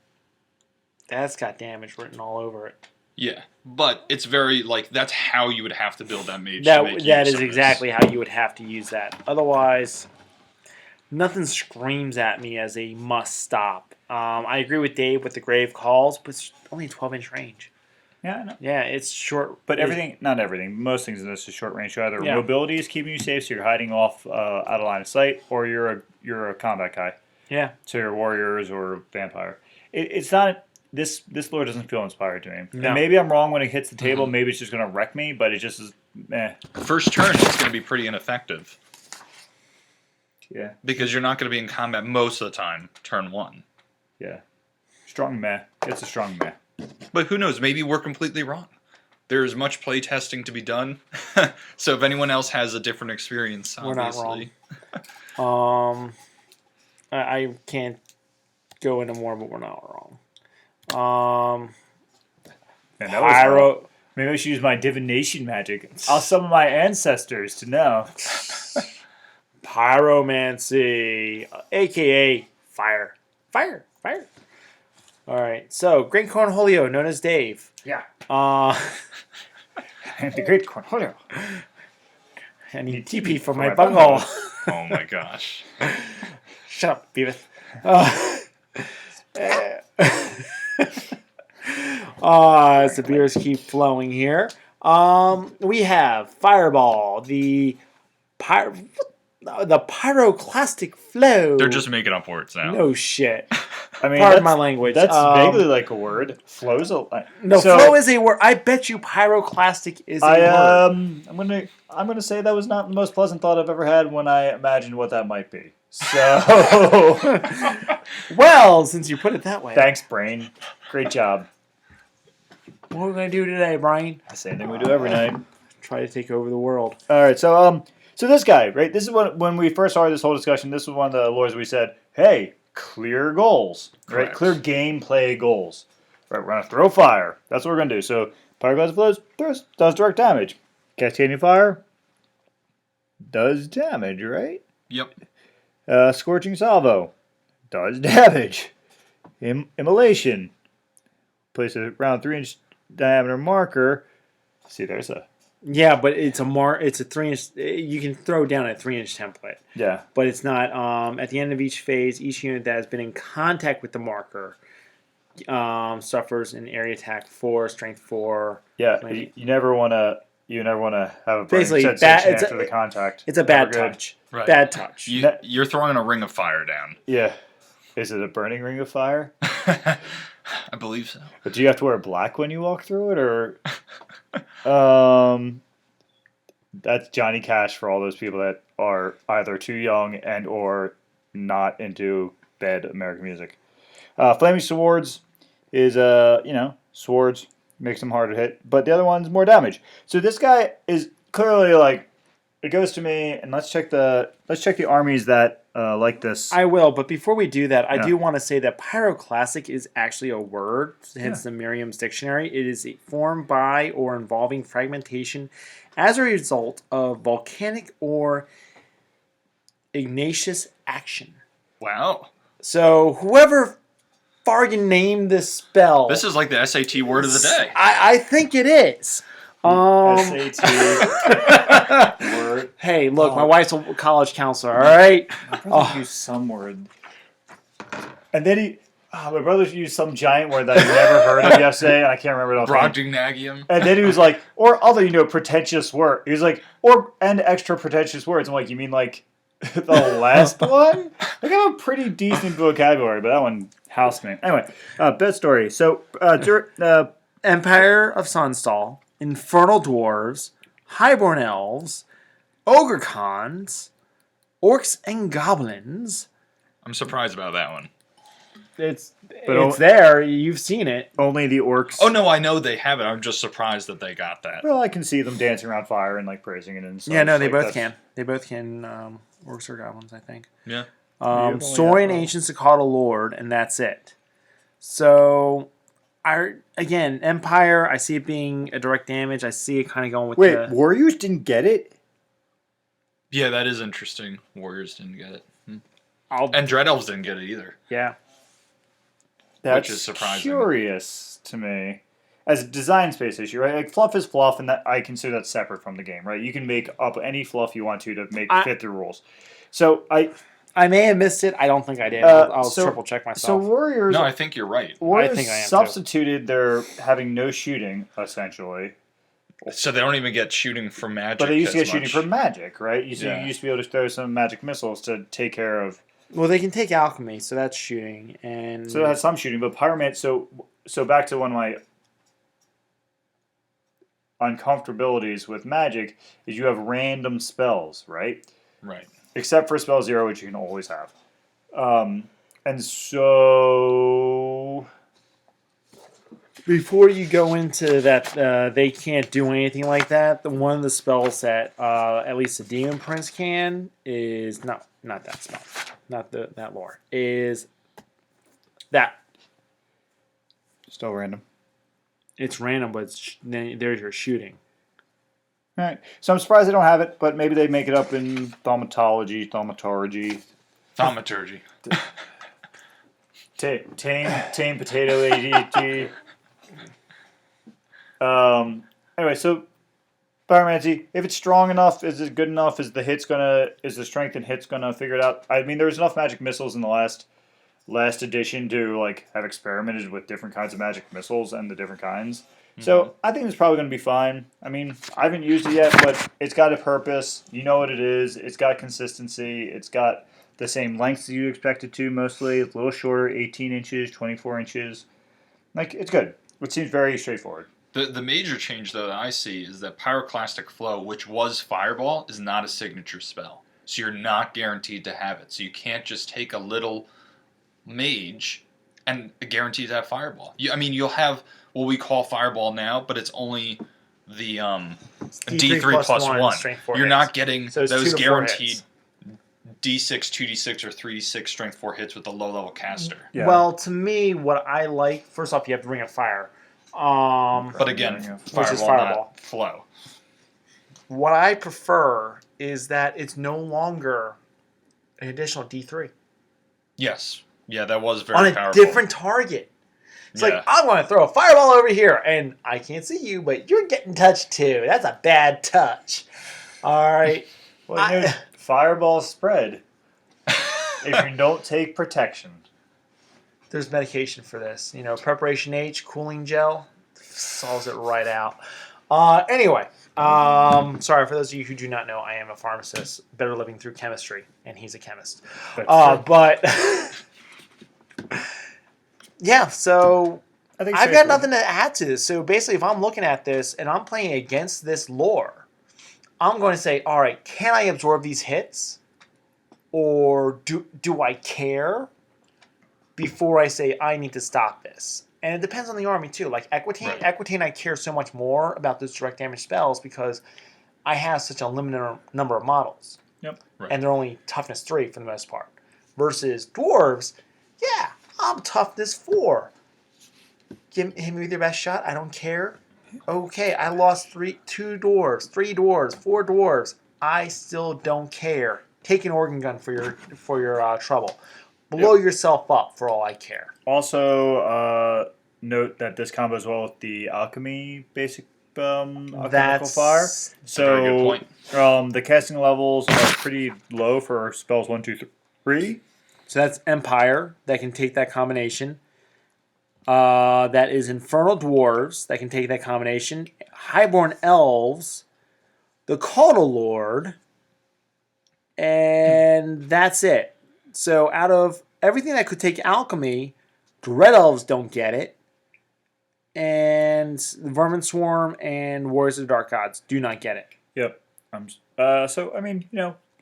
that's got damage written all over it. Yeah, but it's very, that's how you would have to build that mage. That is exactly how you would have to use that. Otherwise, nothing screams at me as a must-stop. I agree with Dave with the Grave Calls, but it's only a 12-inch range. yeah, I know. Yeah, it's short. But not everything. Most things in this is short range. So either Yeah. mobility is keeping you safe, so you're hiding off out of line of sight, or you're a combat guy, Yeah. so you're warriors or vampire. It's not this lore doesn't feel inspired to me. No. And maybe I'm wrong when it hits the table. Maybe it's just gonna wreck me, but it just is. First turn, it's going to be pretty ineffective. Yeah. Because you're not going to be in combat most of the time, turn 1. Yeah. Strong meh. It's a strong meh. But who knows, maybe we're completely wrong. There's much play testing to be done. So if anyone else has a different experience, We're not obviously. wrong. I can't go into more, but we're not wrong. Man, that was wrong. Maybe I should use my divination magic. I'll summon my ancestors to know. Pyromancy, aka fire. Fire. All right, so Great Cornholio, known as Dave. Yeah. And the great Cornholio. I need TP for my bunghole. Oh my gosh. Shut up, Beavis. As the beers keep flowing here. We have Fireball, the pyroclastic flow. They're just making up words now. No shit. I mean, Pardon my language. That's vaguely like a word. Flows a no, flow is a word. I bet you pyroclastic is a word. I'm gonna say that was not the most pleasant thought I've ever had when I imagined what that might be. So, well, since you put it that way. Thanks, brain. Great job. What are we gonna do today, Brian? The same thing we do every night. Try to take over the world. All right, so this guy, right? This is when we first started this whole discussion. This was one of the lores we said, "Hey, clear goals, right? Correct. Clear gameplay goals. Right, we're gonna throw fire. That's what we're gonna do. So, Pyroclastic Flows does direct damage. Cascading Fire does damage, right? Yep. Scorching Salvo does damage. Immolation. Place a round 3-inch diameter marker. See, there's a. Yeah, but it's a 3-inch. You can throw down a 3-inch template. Yeah. But it's not. At the end of each phase, each unit that has been in contact with the marker suffers an area attack 4, strength 4. Yeah. Like, You never want to. You never want to have a burning Basically, sensation after the contact. It's a bad Never good. touch. Right. Bad touch. You're throwing a ring of fire down. Yeah. Is it a burning ring of fire? I believe so. But do you have to wear black when you walk through it, or that's Johnny Cash for all those people that are either too young and or not into bad American music. Flaming Swords is swords makes them harder to hit, but the other one's more damage. So this guy is clearly like it goes to me, and let's check the armies that like this. I will, but before we do that, I Yeah. do want to say that pyroclastic is actually a word, hence the Merriam's dictionary. It is formed by or involving fragmentation as a result of volcanic or igneous action. Wow. So whoever fargan named this spell, This is like the SAT word of the day. I think it is. SAT word. Hey, look, my Oh. wife's a college counselor. All right. My brother Oh. used some word, and then my brother used some giant word that I never heard of yesterday, and I can't remember it offhand. Brogdingnagium. And then he was like, or other, pretentious word. He was like, and extra pretentious words. I'm like, you mean like the last one? Like, I have a pretty decent vocabulary, but that one housed me. Anyway, best story. So, Empire of Sunstall, Infernal Dwarves, Highborn Elves, Ogre Cons, Orcs and Goblins. I'm surprised about that one. It's But there. You've seen it. only the orcs. Oh no, I know they have it. I'm just surprised that they got that. Well, I can see them dancing around fire and like praising it and stuff. Yeah, no, they Like, both that's- can. They both can. Orcs or goblins, I think. Yeah. only Saurian got- Ancient Cicada Lord, and that's it. So, Empire. I see it being a direct damage. I see it kind of going with Wait, the. warriors didn't get it? Yeah, that is interesting. Warriors didn't get it. I'll, And Dread Elves didn't get it either. yeah. That's is surprising. Curious to me. As a design space issue, right? Like fluff is fluff, and that I consider that separate from the game, right? You can make up any fluff you want to make fit the rules. So I may have missed it. I don't think I did. I'll so- triple check so myself. warriors. No, I think you're right. Warriors I think I am, too. substituted their having no shooting essentially, So they don't even get shooting from magic. but they used to get as shooting much. from magic, right? Yeah. You used to be able to throw some magic missiles to take care of. Well, they can take alchemy, so that's shooting, and So it has some shooting, but pyromancy. So back to one of my uncomfortabilities with magic is you have random spells, right? Right. Except for spell 0, which you can always have. And so before you go into that, they can't do anything like that. One of the spells that at least the Demon Prince can is not that spell, not that lore, is that still random. it's random, but then there's your shooting. All right. So I'm surprised they don't have it, but maybe they make it up in thaumaturgy. Thaumaturgy. Tame potato ADHD. Anyway, so pyromancy, if it's strong enough, is it good enough? Is the strength and hits gonna figure it out? I mean, there was enough magic missiles in the last edition to like have experimented with different kinds of magic missiles and the different kinds. So I think it's probably going to be fine. I mean, I haven't used it yet, but it's got a purpose. You know what it is. It's got consistency. It's got the same lengths that you expect it to mostly. It's a little shorter, 18 inches, 24 inches. Like, it's good. It seems very straightforward. The major change though that I see is that Pyroclastic Flow, which was Fireball, is not a signature spell. So you're not guaranteed to have it. So you can't just take a little mage and guarantee to have Fireball. You'll have what we call Fireball now, but it's only the D3 plus 1. strength 4 You're hits. not getting So it's those 2 to 4 guaranteed hits. D6, 2D6, or 3D6 strength 4 hits with the low level caster. Yeah. Well, to me, what I like, first off, you have to bring a fire. But again, Which is Fireball, Fireball. not Flow. What I prefer is that it's no longer an additional D3 Yes. Yeah, that was very on a powerful. different target. It's Yeah. like, I'm going to throw a fireball over here, and I can't see you, but you're getting touched too. That's a bad touch. All right. Well, you know, fireball spread if you don't take protection. There's medication for this. Preparation H, cooling gel, solves it right out. Anyway, sorry, for those of you who do not know, I am a pharmacist, better living through chemistry, and he's a chemist. But yeah, so I think I've got nothing to add to this. So basically, if I'm looking at this and I'm playing against this lore, I'm going to say, all right, can I absorb these hits? Or do I care before I say I need to stop this? And it depends on the army too. Like Equitane, Right. Equitane I care so much more about those direct damage spells because I have such a limited number of models. Yep. Right. And they're only toughness 3 for the most part. Versus dwarves, yeah, I'm toughness 4. Hit me with your best shot. I don't care. Okay, I lost 2 dwarves, 3 dwarves, 4 dwarves. I still don't care. Take an organ gun for your trouble. Blow yourself up for all I care. Also, note that this combos well with the alchemy basic alchemical fire. So a very good point. The casting levels are pretty low for spells 1, 2, 3. So that's Empire that can take that combination. That is Infernal Dwarves that can take that combination. Highborn Elves, the Caudal Lord, and that's it. So out of everything that could take alchemy, Dread Elves don't get it. And the Vermin Swarm and Warriors of the Dark Gods do not get it. Yep. So I mean,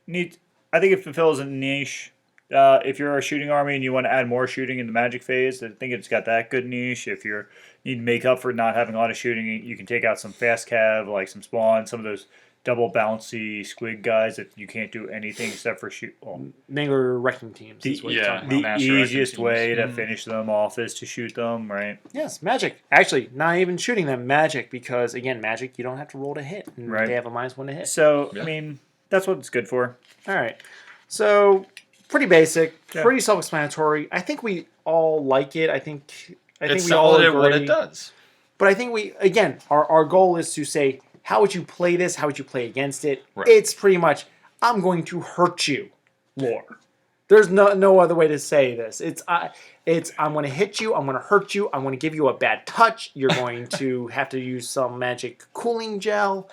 neat. I think it fulfills a niche. If you're a shooting army and you want to add more shooting in the magic phase, I think it's got that good niche. If you need to make up for not having a lot of shooting, you can take out some fast cav, like some spawn, some of those double bouncy squig guys that you can't do anything except for shoot. Well, Mangler wrecking teams. Is what you're yeah. talking about. the Master easiest Wrecking way to teams. finish them off is to shoot them, right? Yes, magic. Actually, not even shooting them. Magic, because again, magic, you don't have to roll to hit. And Right. They have a -1 to hit. So Yeah. I mean, that's what it's good for. All right. So pretty basic, Yeah. pretty self-explanatory. I think we all like it. I think It's we all solid agree. at what it does. But I think our goal is to say, how would you play this? How would you play against it? Right. It's pretty much, I'm going to hurt you, lore. There's no other way to say this. It's I'm going to hit you. I'm going to hurt you. I'm going to give you a bad touch. You're going to have to use some magic cooling gel,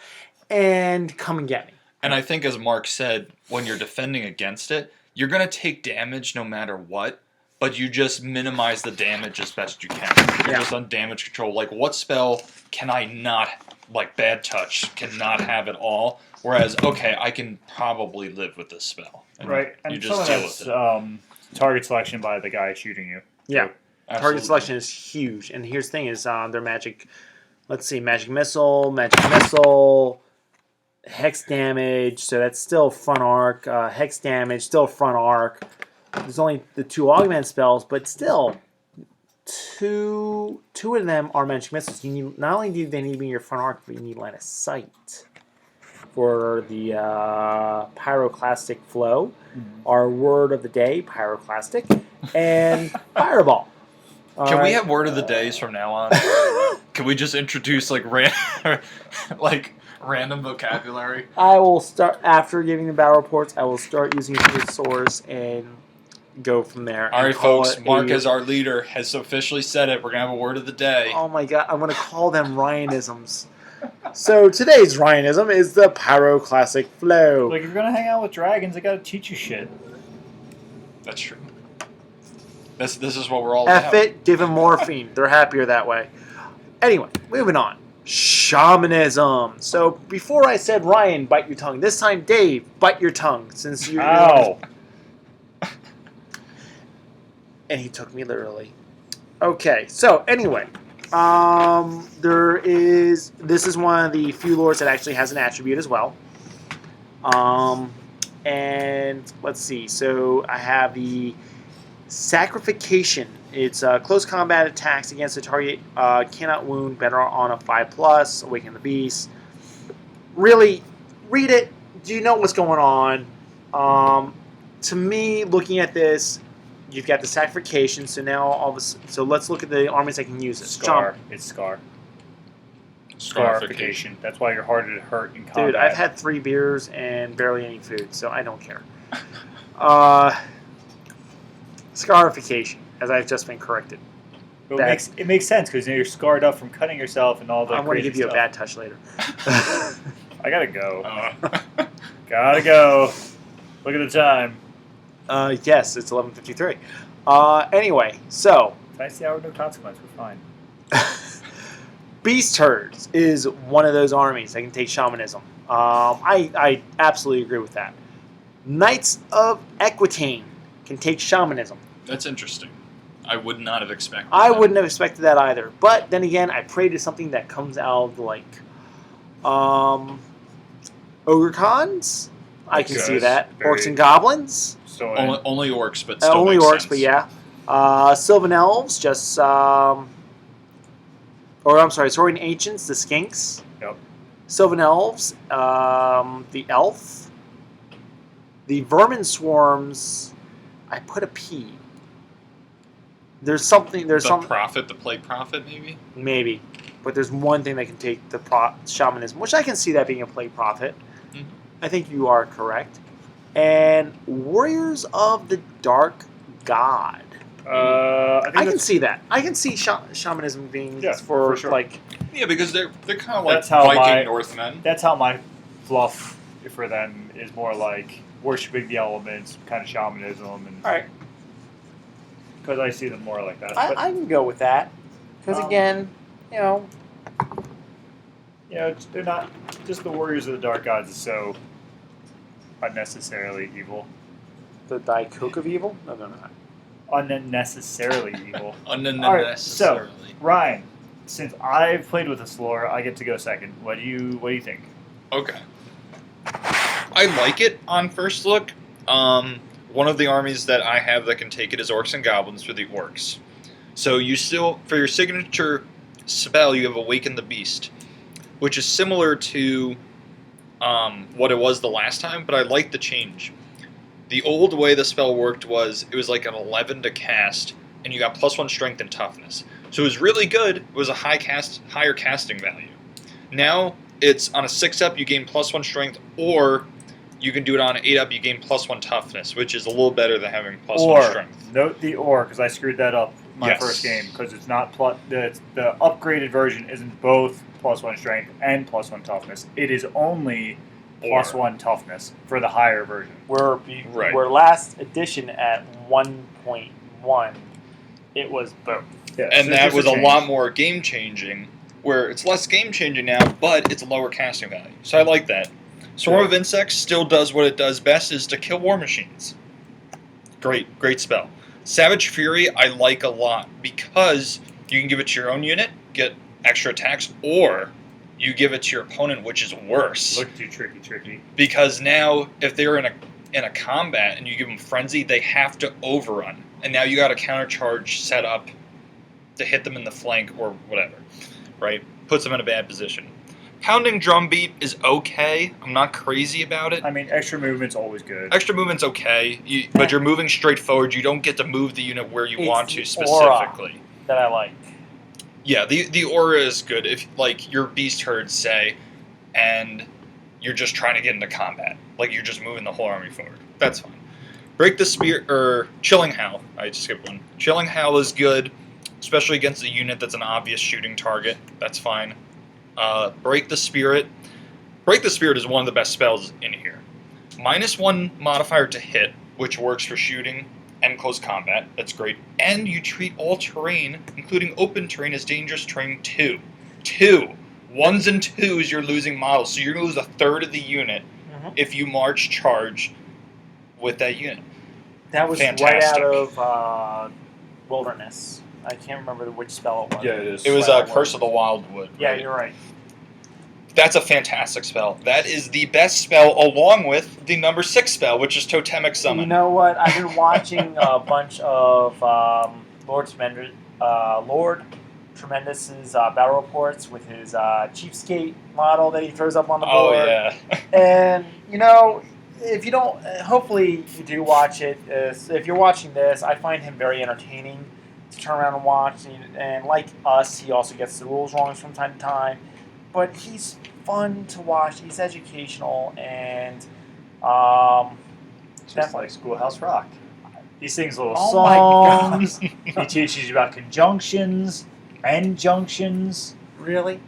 and come and get me. And I think, as Mark said, when you're defending against it, you're going to take damage no matter what, but you just minimize the damage as best you can. You're Yeah. just on damage control. Like, what spell can I not, like Bad Touch, cannot have at all? Whereas, okay, I can probably live with this spell. And Right, You and just some of deal that's with it. target selection by the guy shooting you. Yeah. Absolutely. Target selection is huge. And here's the thing is their magic, let's see, magic missile, hex damage, so that's still front arc, hex damage, still front arc. There's only the 2 augment spells, but still, two of them are magic missiles. You need, not only do they need to be in your front arc, but you need line of sight. For the Pyroclastic Flow, our word of the day, Pyroclastic, and Fireball. Can we have word of the days from now on? Can we just introduce like random vocabulary? I will start after giving the battle reports. I will start using it as a source and go from there. All and right, call folks. it Mark, a- as our leader, has officially said it. We're gonna have a word of the day. Oh my god! I'm gonna call them Ryanisms. So today's Ryanism is the Pyroclastic Flow. Like, if you're gonna hang out with dragons, they gotta teach you shit. That's true. This is what we're all F about. it, give them morphine. They're happier that way. Anyway, moving on. Shamanism. So before I said Ryan, bite your tongue. This time, Dave, bite your tongue. Since you're Ow! and he took me literally. Okay, so anyway, this is one of the few lords that actually has an attribute as well. And let's see. So I have the Sacrification. It's close combat attacks against the target cannot wound, better on a 5+, Awaken the Beast. Really, read it. Do you know what's going on? To me, looking at this, you've got the Sacrification. So now so let's look at the armies that can use it. Scar. It's Scar. Scarification. That's why you're harder to hurt in combat. Dude, I've had 3 beers and barely any food, so I don't care. Scarification, as I've just been corrected. It makes sense because you're scarred up from cutting yourself and all the. I'm going to crazy give you a stuff. bad touch later. I gotta go. Uh, Gotta go. Look at the time. Yes, it's 11:53. Anyway, so Tonight's the hour of no consequence. We're fine. Beast Herds is one of those armies that can take shamanism. I absolutely agree with that. Knights of Equitaine can take shamanism. that's interesting. I would not have expected. I that. wouldn't have expected that either. But then again, I pray to something that comes out of like Ogre Khans. I can see Good. that. Very- Orcs and Goblins. So Only orcs, but still Only makes orcs, sense. but yeah. Sylvan Elves, just or I'm sorry, Saurian Ancients, the Skinks. Yep. Sylvan Elves, the Elf, the Vermin Swarms. I put a P. There's something. There's The some prophet, the plague prophet, maybe. maybe, but there's one thing that can take the shamanism, which I can see that being a plague prophet. Mhm. I think you are correct. And Warriors of the Dark God. I think I can that's- see that. I can see shamanism being Yeah, for sure. like Yeah, because they're kind of like That's how Viking my- Northmen. That's how my fluff for them is more like worshiping the elements, kind of shamanism, and all right. because I see them more like that. I, But I can go with that because Um, again, you know, they're not just the warriors of the dark gods is so unnecessarily evil, the Daikook of evil. No, they're not. unnecessarily evil. Unnecessarily. Ryan, since I've played with this lore, I get to go second. What do you think? Okay. I like it on first look. One of the armies that I have that can take it is orcs and goblins for the orcs. So you still, for your signature spell, you have Awaken the Beast, which is similar to what it was the last time, but I like the change. The old way the spell worked was it was like an 11 to cast, and you got +1 strength and toughness. So it was really good. It was a higher casting value. Now it's on a 6-up, you gain +1 strength, or you can do it on an 8-up, you gain +1 toughness, which is a little better than having +1 strength. Note the or because I screwed that up my Yes. first game because it's not the upgraded version isn't both +1 strength and +1 toughness. It is only Or. +1 toughness for the higher version. Right. We're last edition at 1.1. It was both. Yeah, And so that there's was a change. lot more game changing, where it's less game changing now, but it's a lower casting value. So I like that. Swarm of Insects still does what it does best, is to kill war machines. Great spell. Savage Fury I like a lot because you can give it to your own unit, get extra attacks, or you give it to your opponent, which is worse. Look too tricky. Because now if they're in a combat and you give them frenzy, they have to overrun, and now you got a counter charge set up to hit them in the flank or whatever, right? Puts them in a bad position. Pounding Drumbeat is okay. I'm not crazy about it. I mean, extra movement's always good. Extra movement's okay, but you're moving straight forward. You don't get to move the unit where you It's want to the specifically. That I like. Yeah, the aura is good if like your beast herd say, and you're just trying to get into combat, like you're just moving the whole army forward. That's fine. Break the Spear or Chilling Howl. I just skipped one. Chilling Howl is good, especially against a unit that's an obvious shooting target. That's fine. Break the Spirit. Break the Spirit is one of the best spells in here. -1 modifier to hit, which works for shooting and close combat. That's great. And you treat all terrain, including open terrain, as dangerous terrain 2. 2. 1s and 2s, you're losing models. So you're going to lose a third of the unit if you march charge with that unit. That was Fantastic. right out of Wilderness. I can't remember which spell it was. Yeah, it is. It was Well, Curse of the Wildwood. Yeah, right? you're right. That's a fantastic spell. That is the best spell, along with the number 6 spell, which is Totemic Summon. You know what? I've been watching a bunch of Lord Tremendous's battle reports with his Chiefskate model that he throws up on the Oh, board. yeah. And, you know, if you don't, hopefully you do watch it. If you're watching this, I find him very entertaining to turn around and watch. And like us, he also gets the rules wrong from time to time. But he's fun to watch. He's educational and Just like Schoolhouse Rock. He sings little Oh my songs. He teaches you about conjunctions and junctions. really.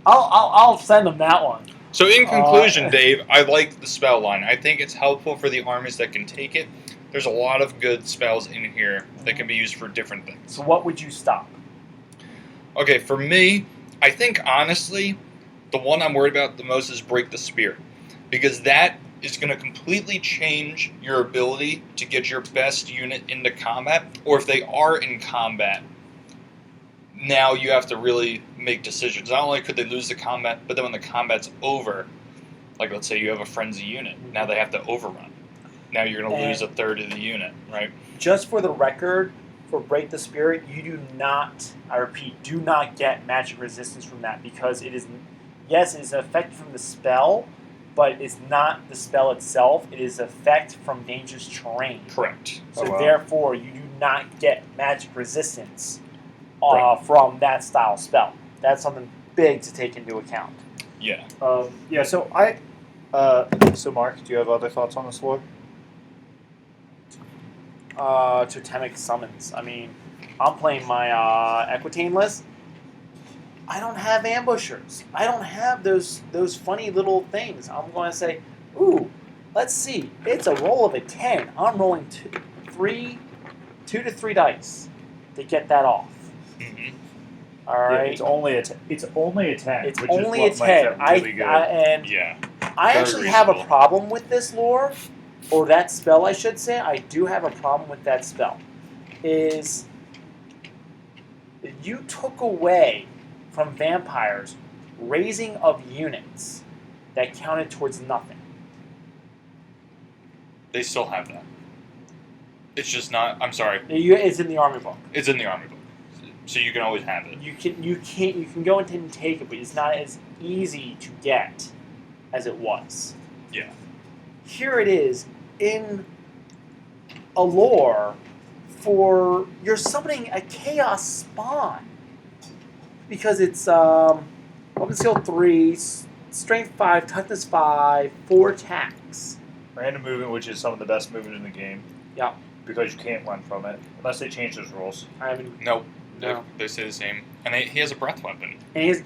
I'll send him that one. So in conclusion, Dave, I like the spell line. I think it's helpful for the armies that can take it. There's a lot of good spells in here that can be used for different things. So what would you stop? Okay, for me, I think honestly, the one I'm worried about the most is Break the Spear. Because that is going to completely change your ability to get your best unit into combat, or if they are in combat, now you have to really make decisions. Not only could they lose the combat, but then when the combat's over, like let's say you have a frenzy unit, now they have to overrun. Now you're going to lose a third of the unit, right? Just for the record, for Break the Spirit, you do not, I repeat, do not get magic resistance from that because it is, yes, it is an effect from the spell, but it's not the spell itself. It is effect from dangerous terrain. Correct. So Oh, wow. therefore, you do not get magic resistance Right. from that style spell. That's something big to take into account. Yeah. Yeah. So so Mark, do you have other thoughts on this lore? Totemic summons. I mean, I'm playing my Equitane list. I don't have ambushers. I don't have those funny little things. I'm going to say, ooh, let's see. It's a roll of a 10. I'm rolling two to three dice to get that off. Mm-hmm. All Yeah, right. it's only a 10. It's only a 10. It's which only is a what 10. makes it really good. And Yeah. I Very actually have a reasonable. problem with this lore, or that spell, I should say. I do have a problem with that spell. Is you took away from vampires raising of units that counted towards nothing. They still have that. It's just not. I'm sorry. It's in the army book. It's in the army book, so you can always have it. You can go into and take it, but it's not as easy to get as it was. Yeah. Here it is in a lore for you're summoning a chaos spawn because it's weapon skill 3, strength 5, toughness 5, 4 attacks. Random movement, which is some of the best movement in the game. Yeah. Because you can't run from it unless they change those rules. I haven't. Nope. No. They stay the same, and he has a breath weapon. And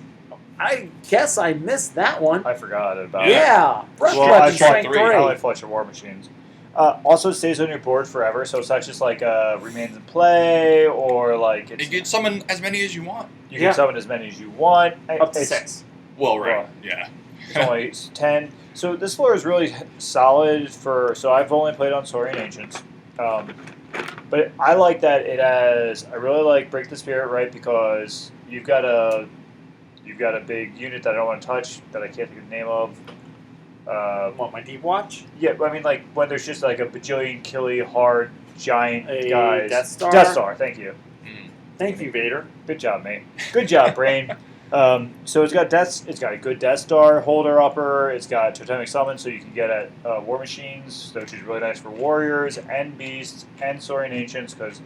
I guess I missed that one. I forgot about it. Yeah, breath Well, weapon I fought strength 3. 3. I only fought your war machines. Also stays on your board forever, so it's not just like remains in play or like You can summon as many as you want. you Yeah. can summon as many as you want. Up to It's- 6. Well, right. right. Yeah. It's only 10. So this floor is really solid for. So I've only played on Saurian Ancients, but I like that it has. I really like Break the Spirit, right? Because you've got a big unit that I don't want to touch that I can't think of the name of. What, my Deep Watch? Yeah, I mean like when there's just like a bajillion killy hard giant A guys. Death Star? Death Star. Thank you. Mm. Thank you, Vader. Good job, mate. Good job, brain. So it's got a good Death Star holder upper. It's got Totemic Summon, so you can get at War Machines, which is really nice for warriors and beasts and Saurian Ancients, because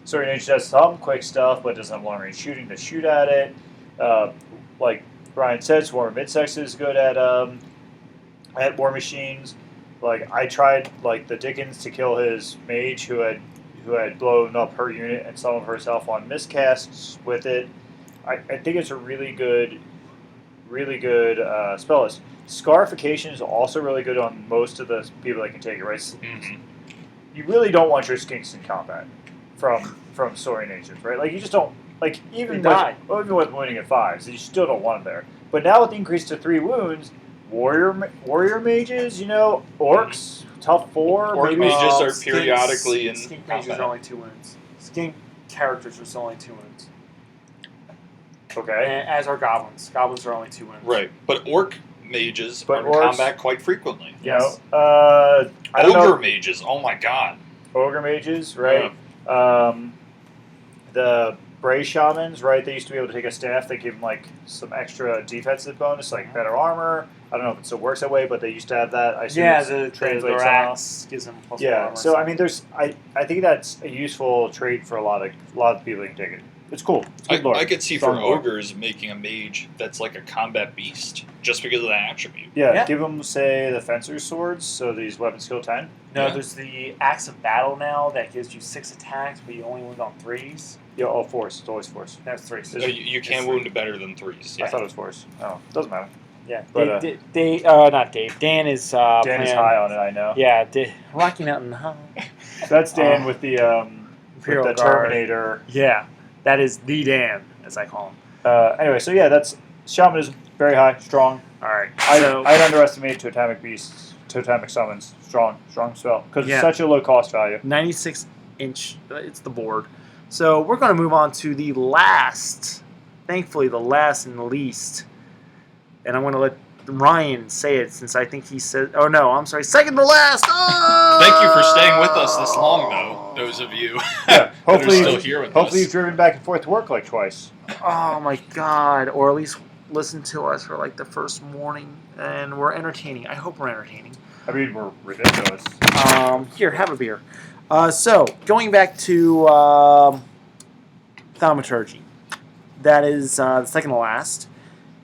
Saurian Ancients has some quick stuff, but doesn't have long range shooting to shoot at it. Like Ryan said, Swarm of Midsex is good at War Machines. Like I tried like the Dickens to kill his mage who had blown up her unit and some of herself on miscasts with it. I think it's a really good spell list. Scarification is also really good on most of the people that can take it, right? Mhm. You really don't want your skinks in combat from Saurian Ancients, right? Like you just don't like even They with wounding at 5s, you still don't want them there. But now with the increase to 3 wounds, warrior mages, orcs, tough 4, Orc maybe mages are Skinks- periodically in Skink mages combat. are only 2 wounds. Skink characters are only 2 wounds. okay. And as are goblins. Goblins are only 2 wounds. Right, but orc mages But are in orcs- combat quite frequently. Yes. I don't Ogre know. mages, oh my god. Ogre mages, right? The Bray Shamans, right? They used to be able to take a staff that gave them like some extra defensive bonus, like better armor. I don't know if it still works that way, but they used to have that. I assume Yeah, it's the translates somehow. axe gives them plus Yeah, armor. so I mean, I think that's a useful trait for a lot of people that can take it. It's cool. It's good lore. I could see for Strong lore. ogres making a mage that's like a combat beast, just because of that attribute. Yeah, give them say the fencer's swords, so these weapon skill 10. No, Yeah. there's the Axe of Battle now that gives you 6 attacks, but you only wound on 3s. Yeah, oh, force. It's always force. There's 3. So you can It's wound better than 3s. I thought it was force. Oh, doesn't matter. Yeah, But, not Dave. Dan is Dan is playing- high on it, I know. Yeah, Rocky Mountain High. So that's Dan with the Imperial with the Guard. Terminator. Yeah, that is the Dan, as I call him. Anyway, so yeah, that's Shamanism. Very high, strong. All right, I'd underestimate Totemic Beasts, Totemic Summons. Strong spell. Because Yeah. it's such a low cost value. 96 inch. It's the board. So we're going to move on to the last, thankfully the last and the least. And I'm going to let Ryan say it since I think he said, oh no, I'm sorry, second to last. Oh! Thank you for staying with us this long, though, those of you Yeah, that are hopefully, still here with hopefully us. you've driven back and forth to work like twice. Oh my God. Or at least listen to us for like the first morning. And we're entertaining. I hope we're entertaining. I mean, we're ridiculous. Here, have a beer. So, going back to Thaumaturgy. That is the second to last.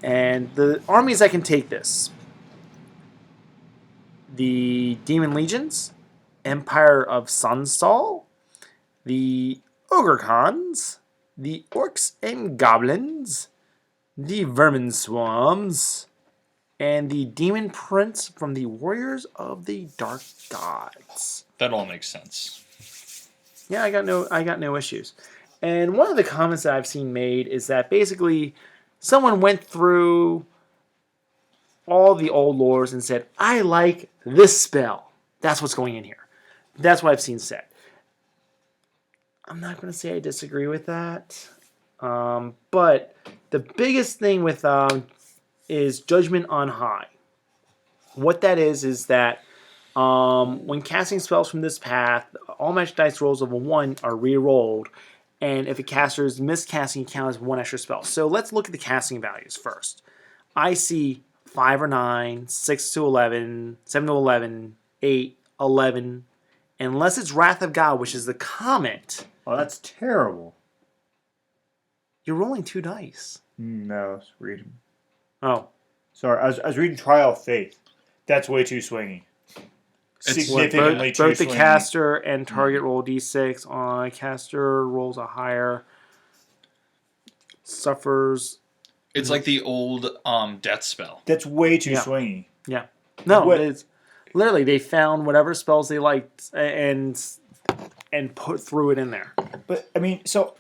And the armies that can take this. The Demon Legions, Empire of Sunstal, the Ogre Khans, the Orcs and Goblins, the Vermin Swarms, and the Demon Prince from the Warriors of the Dark Gods. That all makes sense. Yeah, I got no issues. And one of the comments that I've seen made is that basically someone went through all the old lores and said, I like this spell. That's what's going in here. That's what I've seen said. I'm not going to say I disagree with that. But the biggest thing with is Judgment on High. What that is that when casting spells from this path, all magic dice rolls of a 1 are re-rolled. And if a caster is miscasting, it counts as 1 extra spell. So let's look at the casting values first. I see 5 or 9, 6 to 11, 7 to 11, 8, 11. Unless it's Wrath of God, which is the comment, Oh, that's terrible. you're rolling 2 dice. No, I was reading. Oh. Sorry, I was reading Trial of Faith. That's way too swingy. It's Significantly too Both the swingy. caster and target roll d6. On caster rolls a higher. Suffers. It's like the old death spell. That's way too Yeah. swingy. Yeah. No, What- it's literally they found whatever spells they liked and put threw it in there. But I mean, so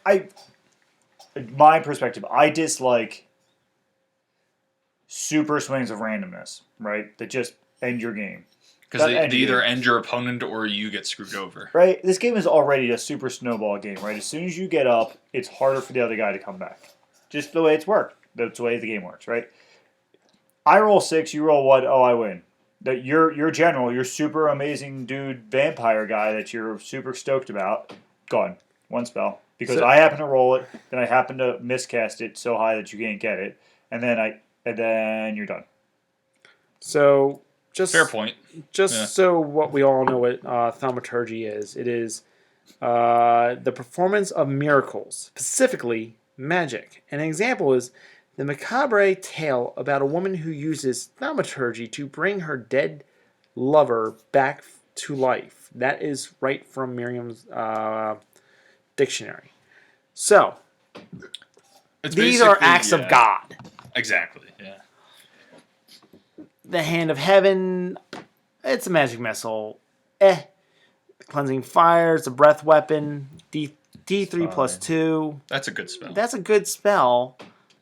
my perspective, I dislike super swings of randomness, right? That just end your game, Because That they either ended. end your opponent or you get screwed over. right? This game is already a super snowball game, right? As soon as you get up, it's harder for the other guy to come back. Just the way it's worked. That's the way the game works, right? I roll 6, you roll 1, oh, I win. That your general, your super amazing dude vampire guy that you're super stoked about, gone. 1 spell. Because So- I happen to roll it, then I happen to miscast it so high that you can't get it, and then you're done. So just Fair point. Just Yeah. so what we all know what thaumaturgy is, it is the performance of miracles, specifically magic. An example is the macabre tale about a woman who uses thaumaturgy to bring her dead lover back to life. That is right from Merriam's dictionary. So, It's these are basically- acts yeah, of God. Exactly. Yeah. The Hand of Heaven, it's a magic missile. Cleansing Fire, it's a breath weapon. D3 plus 2. That's a good spell. That's a good spell,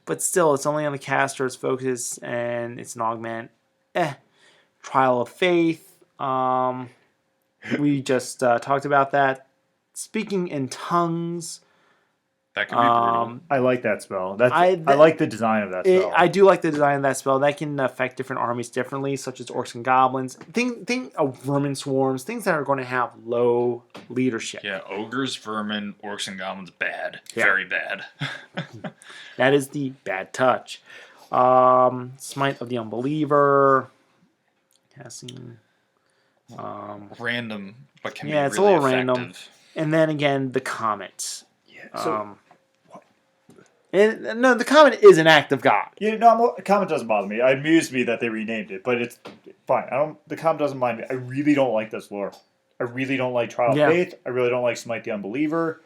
but still, it's only on the caster, it's focus, and it's an augment. Trial of Faith. We just talked about that. Speaking in tongues. That can be brutal. I like that spell. That's I- I like the design of that spell. I do like the design of that spell. That can affect different armies differently, such as orcs and goblins. Think of vermin swarms, things that are going to have low leadership. Yeah, ogres, vermin, orcs, and goblins, bad. Yeah. Very bad. That is the bad touch. Smite of the Unbeliever. Casting. Random, but can Yeah, be it's a really little effective. random. And then again, the Comet. So, No, the Comet is an act of God. yeah, no, comment doesn't bother me. It amused me that they renamed it, but it's fine. The comment doesn't mind me. I really don't like this lore. I really don't like Trial Yeah. of Faith. I really don't like Smite the Unbeliever.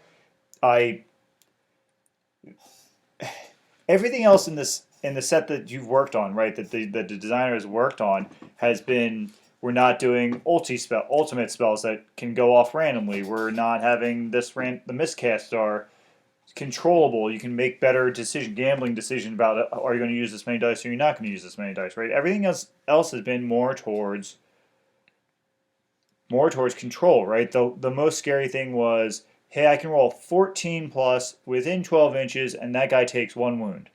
Everything else in the set that you've worked on, right? That the designer has worked on has been. We're not doing ultimate spells that can go off randomly. We're not having the miscasts are controllable. You can make better gambling decision about it. Are you going to use this many dice or you're not going to use this many dice, right? Everything else has been more towards control, right? The most scary thing was hey, I can roll 14 plus within 12 inches, and that guy takes 1 wound.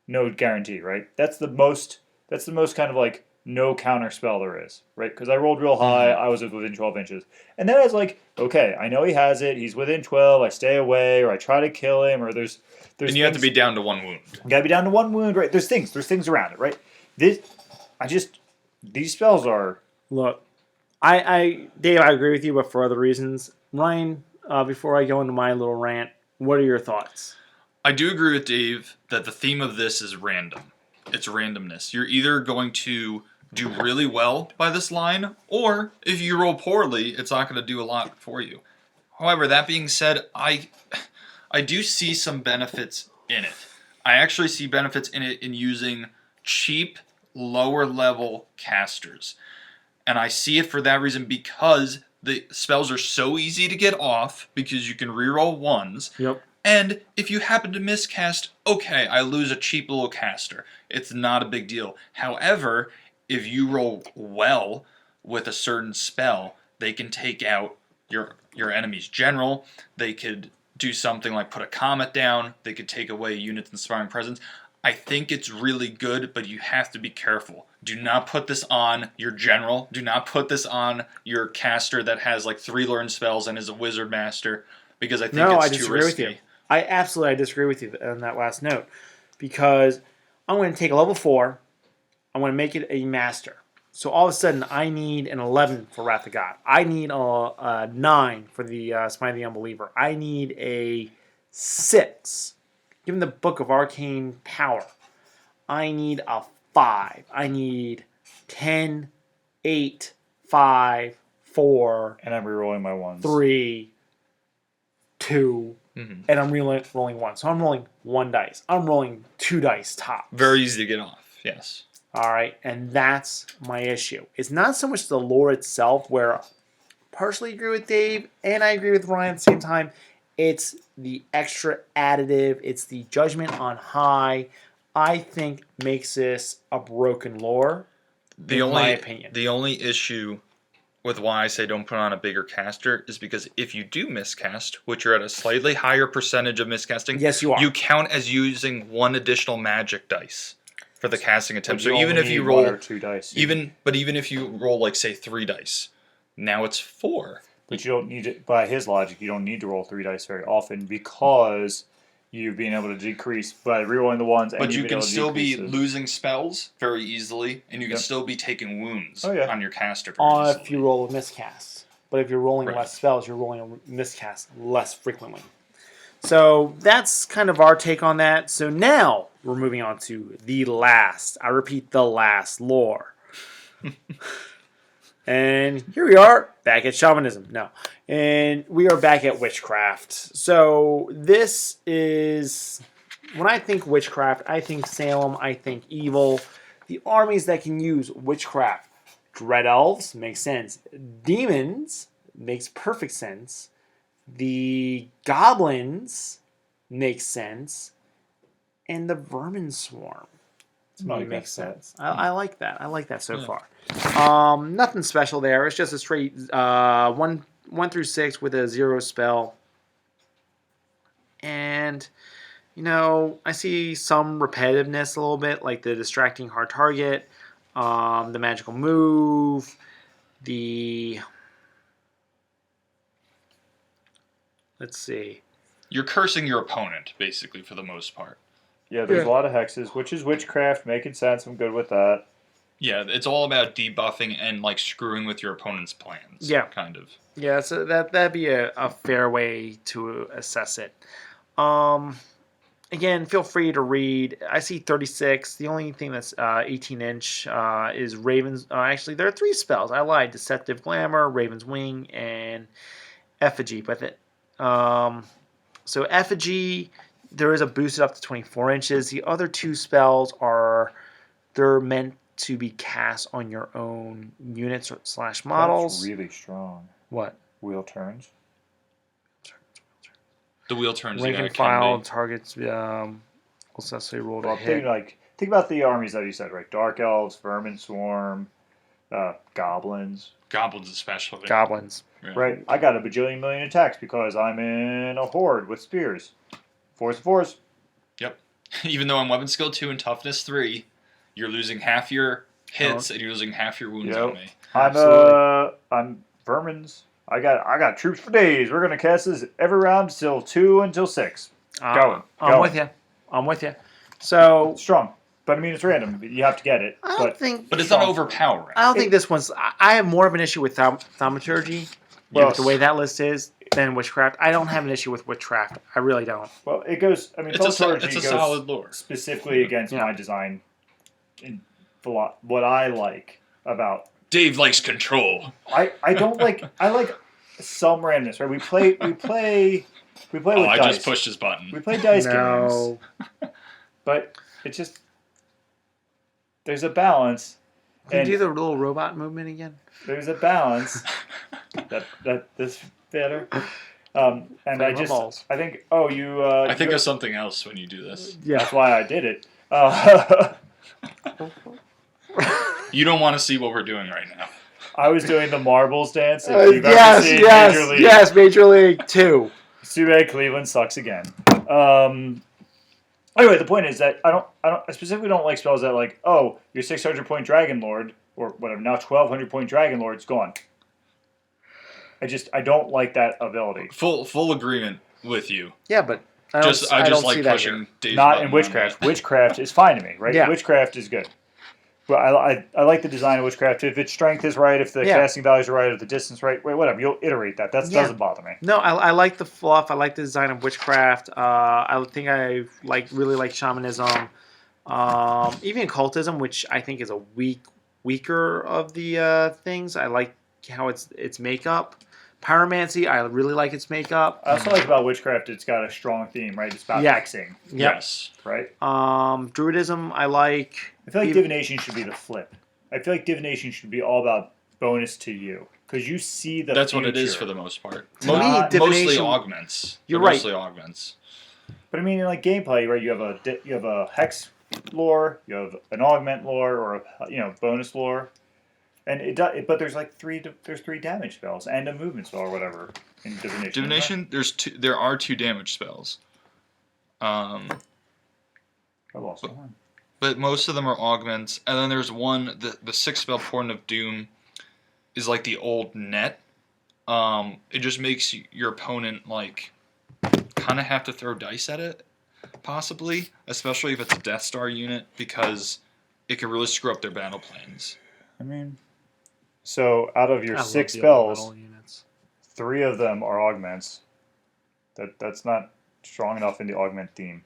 No guarantee, right? That's the most kind of like no counter spell there is, right? Because I rolled real high, I was within 12 inches. And then I was like, okay, I know he has it, he's within 12, I stay away, or I try to kill him, or there's And you have to be down to 1 wound. you gotta be down to 1 wound, right? There's things around it, right? These spells are Look, Dave, I agree with you, but for other reasons. Ryan, before I go into my little rant, what are your thoughts? I do agree with Dave that the theme of this is random. It's randomness. You're either going to do really well by this line, or if you roll poorly, it's not going to do a lot for you. However, that being said, I do see some benefits in it. I actually see benefits in it in using cheap, lower level casters. And I see it for that reason because the spells are so easy to get off because you can reroll ones. Yep. And if you happen to miscast, okay, I lose a cheap little caster. It's not a big deal. However, if you roll well with a certain spell, they can take out your enemy's general. They could do something like put a comet down. They could take away units inspiring presence. I think it's really good, but you have to be careful. Do not put this on your general. Do not put this on your caster that has like 3 learned spells and is a wizard master, because I think No, it's I too disagree risky. with you. I disagree with you on that last note, because I'm going to take a level 4. I'm going to make it a master. So all of a sudden, I need an 11 for Wrath of God. I need a 9 for the Smite of the Unbeliever. I need a 6. Given the Book of Arcane Power, I need a 5. I need 10, 8, 5, 4, and I'm rerolling my ones. 3, 2, and I'm rolling 1. So I'm rolling 1 dice. I'm rolling 2 dice top. Very easy to get off, yes. All right, and that's my issue. It's not so much the lore itself, where I partially agree with Dave and I agree with Ryan at the same time. It's the extra additive. It's the judgment on high. I think makes this a broken lore. My opinion. The only issue with why I say don't put on a bigger caster is because if you do miscast, which you're at a slightly higher percentage of miscasting, Yes, you are. You count as using 1 additional magic dice for the casting attempt. But So even only if you need roll 1 or 2 dice, even if you roll like say 3 dice, now it's 4. but you don't need it. By his logic, you don't need to roll 3 dice very often because you've been able to decrease by rerolling the ones. But and you you've been can able to still be decrease it. losing spells very easily, and you can Yep. still be taking wounds Oh, yeah. on your caster very easily. If you roll a miscast. But if you're rolling Right. less spells, you're rolling a miscast less frequently. So that's kind of our take on that. So now we're moving on to the last, I repeat, the last lore. And here we are, back at shamanism. No. And we are back at witchcraft. So this is, when I think witchcraft, I think Salem, I think evil. The armies that can use witchcraft. Dread elves makes sense. Demons makes perfect sense. The goblins makes sense. And the vermin swarm not makes against that. sense. I like that. I like that so far. Nothing special there. It's just a straight 1 through 6 with a 0 spell. And I see some repetitiveness a little bit, like the distracting hard target, the magical move, let's see. You're cursing your opponent, basically, for the most part. Yeah, there's Yeah. a lot of hexes, which is witchcraft, making sense. I'm good with that. Yeah, it's all about debuffing and like screwing with your opponent's plans. Yeah. Kind of. Yeah, so that'd be a fair way to assess it. Again, feel free to read. I see 36. The only thing that's 18-inch is Raven's. Actually, there are 3 spells. I lied. Deceptive Glamour, Raven's Wing, and Effigy. But so Effigy, there is a boosted up to 24 inches. The other 2 spells they're meant to be cast on your own units / models. That's really strong. What? Wheel turns. The wheel turns. Rank Yeah, and it can file be. targets will successfully roll to Well, hit. think about the armies that you said, right? Dark elves, vermin swarm, goblins. Goblins especially. Goblins. Yeah. Right. I got a bajillion million attacks because I'm in a horde with spears. Fours. Even though I'm weapon skill 2 and toughness 3, you're losing half your hits and you're losing half your wounds Yep. on me. I'm vermins. I got troops for days. We're gonna cast this every round till 2 until 6. Going. I'm with you. So Strong. But I mean it's random. You have to get it. I don't think. But it's not overpowering. I don't think this one's. I have more of an issue with thaumaturgy, Well, with the way that list is, than witchcraft. I don't have an issue with witchcraft. I really don't. Well, it goes. I mean, It's a thaumaturgy goes solid lore. specifically against Yeah. my design. In what I like about Dave likes control. I don't like. I like some randomness. Right? We play with I dice. just pushed his button. We play dice games, No. but it's just there's a balance. Can you And do the little robot movement again? there's a balance that this better. And Play with balls. I think you I think of something else when you do this. that's why I did it. You don't want to see what we're doing right now. I was doing the marbles dance. If you've ever Yes, seen yes, Major League. yes, Major League 2. It's too bad Cleveland sucks again. Anyway, the point is that I specifically don't like spells that like, oh, your 600 point Dragon Lord or whatever, now 1200 point Dragon Lord's gone. I don't like that ability. Full agreement with you. Yeah, but I I just don't see like that pushing here. Dave's Not button in on Witchcraft. that. Witchcraft is fine to me, right? Yeah. Witchcraft is good. But I like the design of Witchcraft. If its strength is right, if the Yeah. casting values are right, if the distance right, whatever, you'll iterate that. That Yeah. doesn't bother me. No, I like the fluff. I like the design of witchcraft. I think I really like shamanism, even occultism, which I think is a weaker of the things. I like how its makeup. Pyromancy, I really like its makeup. I also like about Witchcraft, it's got a strong theme, right? It's about Yeah. hexing, Yep. Yes. right? Druidism, I like. I feel like Even- divination should be the flip. I feel like divination should be all about bonus to you because you see the. That's what it is future. for the most part. To me, Mostly divination- augments. You're They're right. Mostly augments. But I mean, in like gameplay, right? You have a hex lore, you have an augment lore, or a bonus lore, and it does. But there's like there's 3 damage spells and a movement spell or whatever in divination. Divination. There are 2 damage spells. I lost one. But most of them are augments, and then there's one. The 6 spell Portent of Doom is like the old net. It just makes your opponent like kind of have to throw dice at it, possibly, especially if it's a Death Star unit, because it can really screw up their battle plans. I mean, so out of your I love 6 the spells, elemental units. 3 of them are augments. That's not strong enough in the augment theme.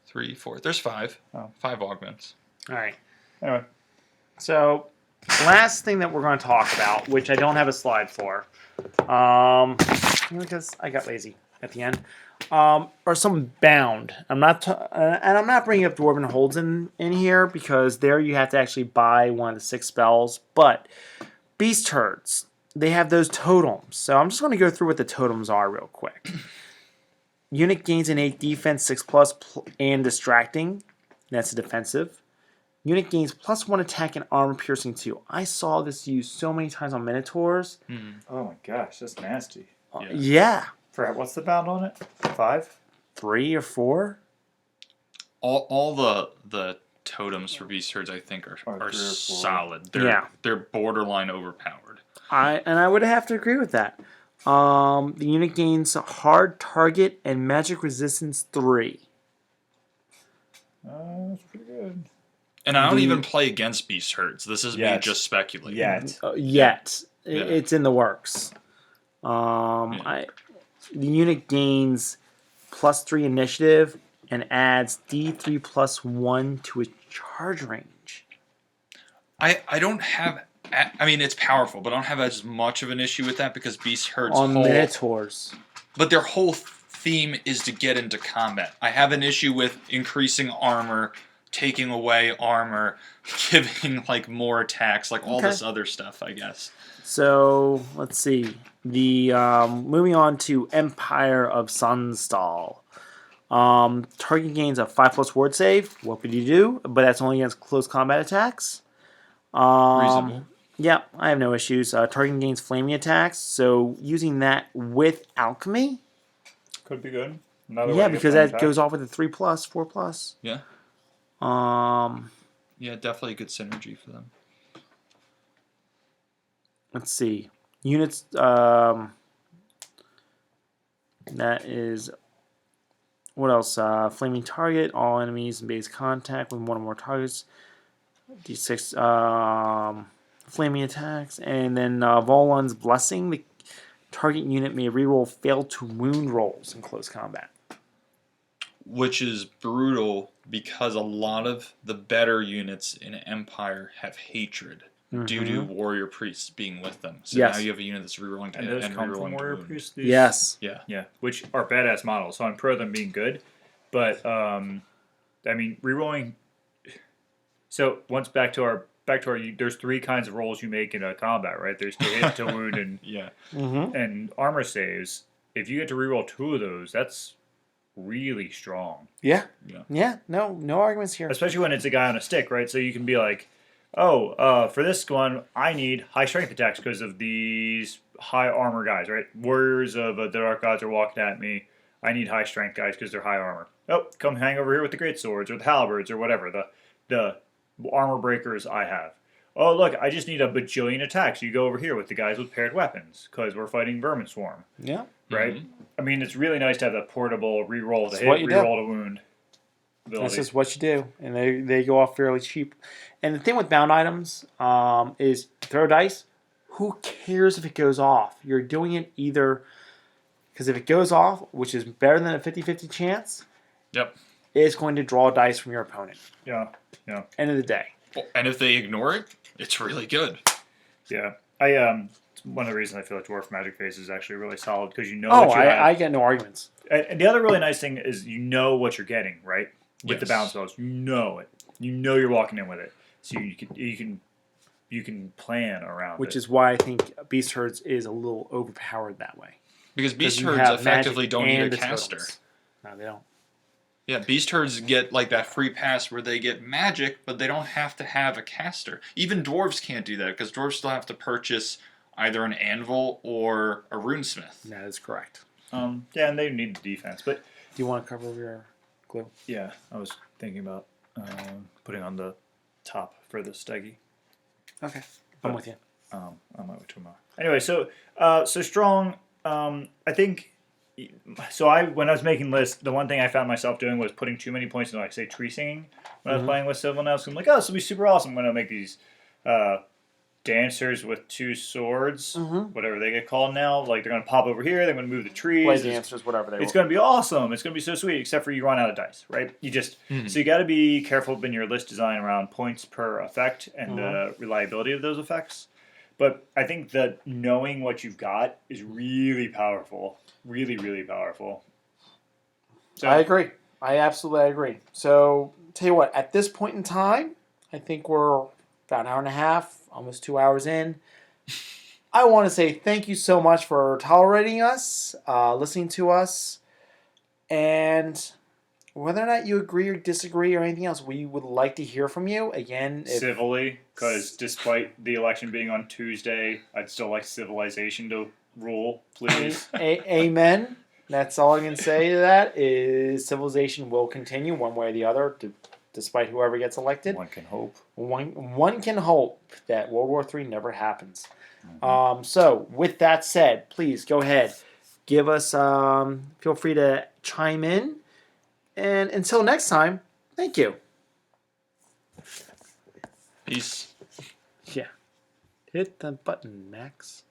3, 4. There's 5. Oh. 5 augments. All right. Anyway, So, last thing that we're going to talk about, which I don't have a slide for, because I got lazy at the end, are some bound. I'm not, and I'm not bringing up Dwarven Holds in here because there you have to actually buy one of the 6 spells. But Beast Herds, they have those totems. So I'm just going to go through what the totems are real quick. Unit gains an 8 defense, 6+, and distracting. That's a defensive. Unit gains +1 attack and armor piercing 2. I saw this used so many times on Minotaurs. oh my gosh, that's nasty. Yeah. For what's the bound on it? 5. 3 or 4? All the totems for Beast Herds, I think, are 3 or 4. solid. They're borderline overpowered. I would have to agree with that. The unit gains hard target and magic resistance 3. That's pretty good. And I don't even play against Beast Herds. This is me Yet. just speculating. Yet. Yet. Yeah. It's in the works. The unit gains +3 initiative and adds D3 +1 to its charge range. I don't have. I mean, it's powerful, but I don't have as much of an issue with that because Beast Herds On whole, Minotaurs. but their whole theme is to get into combat. I have an issue with increasing armor, taking away armor, giving like more attacks, like all Okay. this other stuff, I guess. So let's see. The moving on to Empire of Sunstal. Target gains a 5+ ward save. What would you do? But that's only against close combat attacks. Reasonable. Yeah, I have no issues. Targeting gains flaming attacks, so using that with alchemy. Could be good. Another way Yeah, to get because flame that attack. goes off with a 3+, 4+. Yeah. Um, Yeah, definitely good synergy for them. let's see. Units. That is. What else? Flaming target. All enemies in base contact with one or more targets. D6. Flaming attacks, and then Volan's blessing. The target unit may reroll fail to wound rolls in close combat. Which is brutal because a lot of the better units in Empire have hatred due to warrior priests being with them. So Yes. now you have a unit that's rerolling And those and come from rerolling warrior wound. priests. Yes. Yeah. Yeah, which are badass models. So I'm pro them being good, but I mean rerolling. So once back to our there's 3 kinds of rolls you make in a combat, right? There's to hit, to wound, and Yeah. and armor saves. If you get to reroll 2 of those, that's really strong. Yeah. Yeah. Yeah. No arguments here. Especially when it's a guy on a stick, right? So you can be like, oh, for this one, I need high strength attacks because of these high armor guys, right? Warriors of the Dark Gods are walking at me. I need high strength guys because they're high armor. Oh, come hang over here with the great swords or the halberds or whatever, the armor breakers I have. Oh, look, I just need a bajillion attacks. You go over here with the guys with paired weapons because we're fighting Vermin Swarm, Yeah. right? I mean, it's really nice to have that portable reroll to That's hit, what you do. reroll to wound ability. That's just what you do, and they go off fairly cheap. And the thing with bound items is throw dice. Who cares if it goes off? You're doing it either because if it goes off, which is better than a 50-50 chance, Yep. it's going to draw dice from your opponent. Yeah, yeah. End of the day. And if they ignore it, it's really good. Yeah, it's one of the reasons I feel like Dwarf Magic Phase is actually really solid because you know Oh, what you have. I get no arguments. And the other really nice thing is you know what you're getting, right? With the Yes. bounce spells, you know it. You know you're walking in with it, so you can plan around Which it. is why I think Beast Herds is a little overpowered that way. Because beast 'Cause you herds have effectively magic don't need and a the caster. totals. No, they don't. Yeah, beast herds get like that free pass where they get magic, but they don't have to have a caster. Even dwarves can't do that because dwarves still have to purchase either an anvil or a runesmith. That is correct. Yeah, and they need the defense, but Do you want to cover over your glue? yeah, I was thinking about putting on the top for the steggy. Okay. I'm with you. On my way tomorrow. Anyway, so strong. I think. So when I was making lists, the one thing I found myself doing was putting too many points into, like, say, tree singing when I was playing with Civil Now. So I'm like, oh, this will be super awesome. I'm going to make these dancers with 2 swords, whatever they get called now. Like, they're going to pop over here. They're going to move the trees. Play dancers, whatever they It's were. going to be awesome. It's going to be so sweet, except for you run out of dice, right? You just so you got to be careful in your list design around points per effect and the reliability of those effects. But I think that knowing what you've got is really powerful, really, really powerful. So I agree. I absolutely agree. So, tell you what, at this point in time, I think we're about an hour and a half, almost 2 hours in. I want to say thank you so much for tolerating us, listening to us, and whether or not you agree or disagree or anything else, we would like to hear from you. Again, if, civilly, because despite the election being on Tuesday, I'd still like civilization to rule, please. amen. That's all I can say to that is civilization will continue one way or the other, despite whoever gets elected. One can hope. One can hope that World War III never happens. So, with that said, please go ahead, give us. Feel free to chime in, and until next time, thank you. Peace. Yeah, hit the button, Max.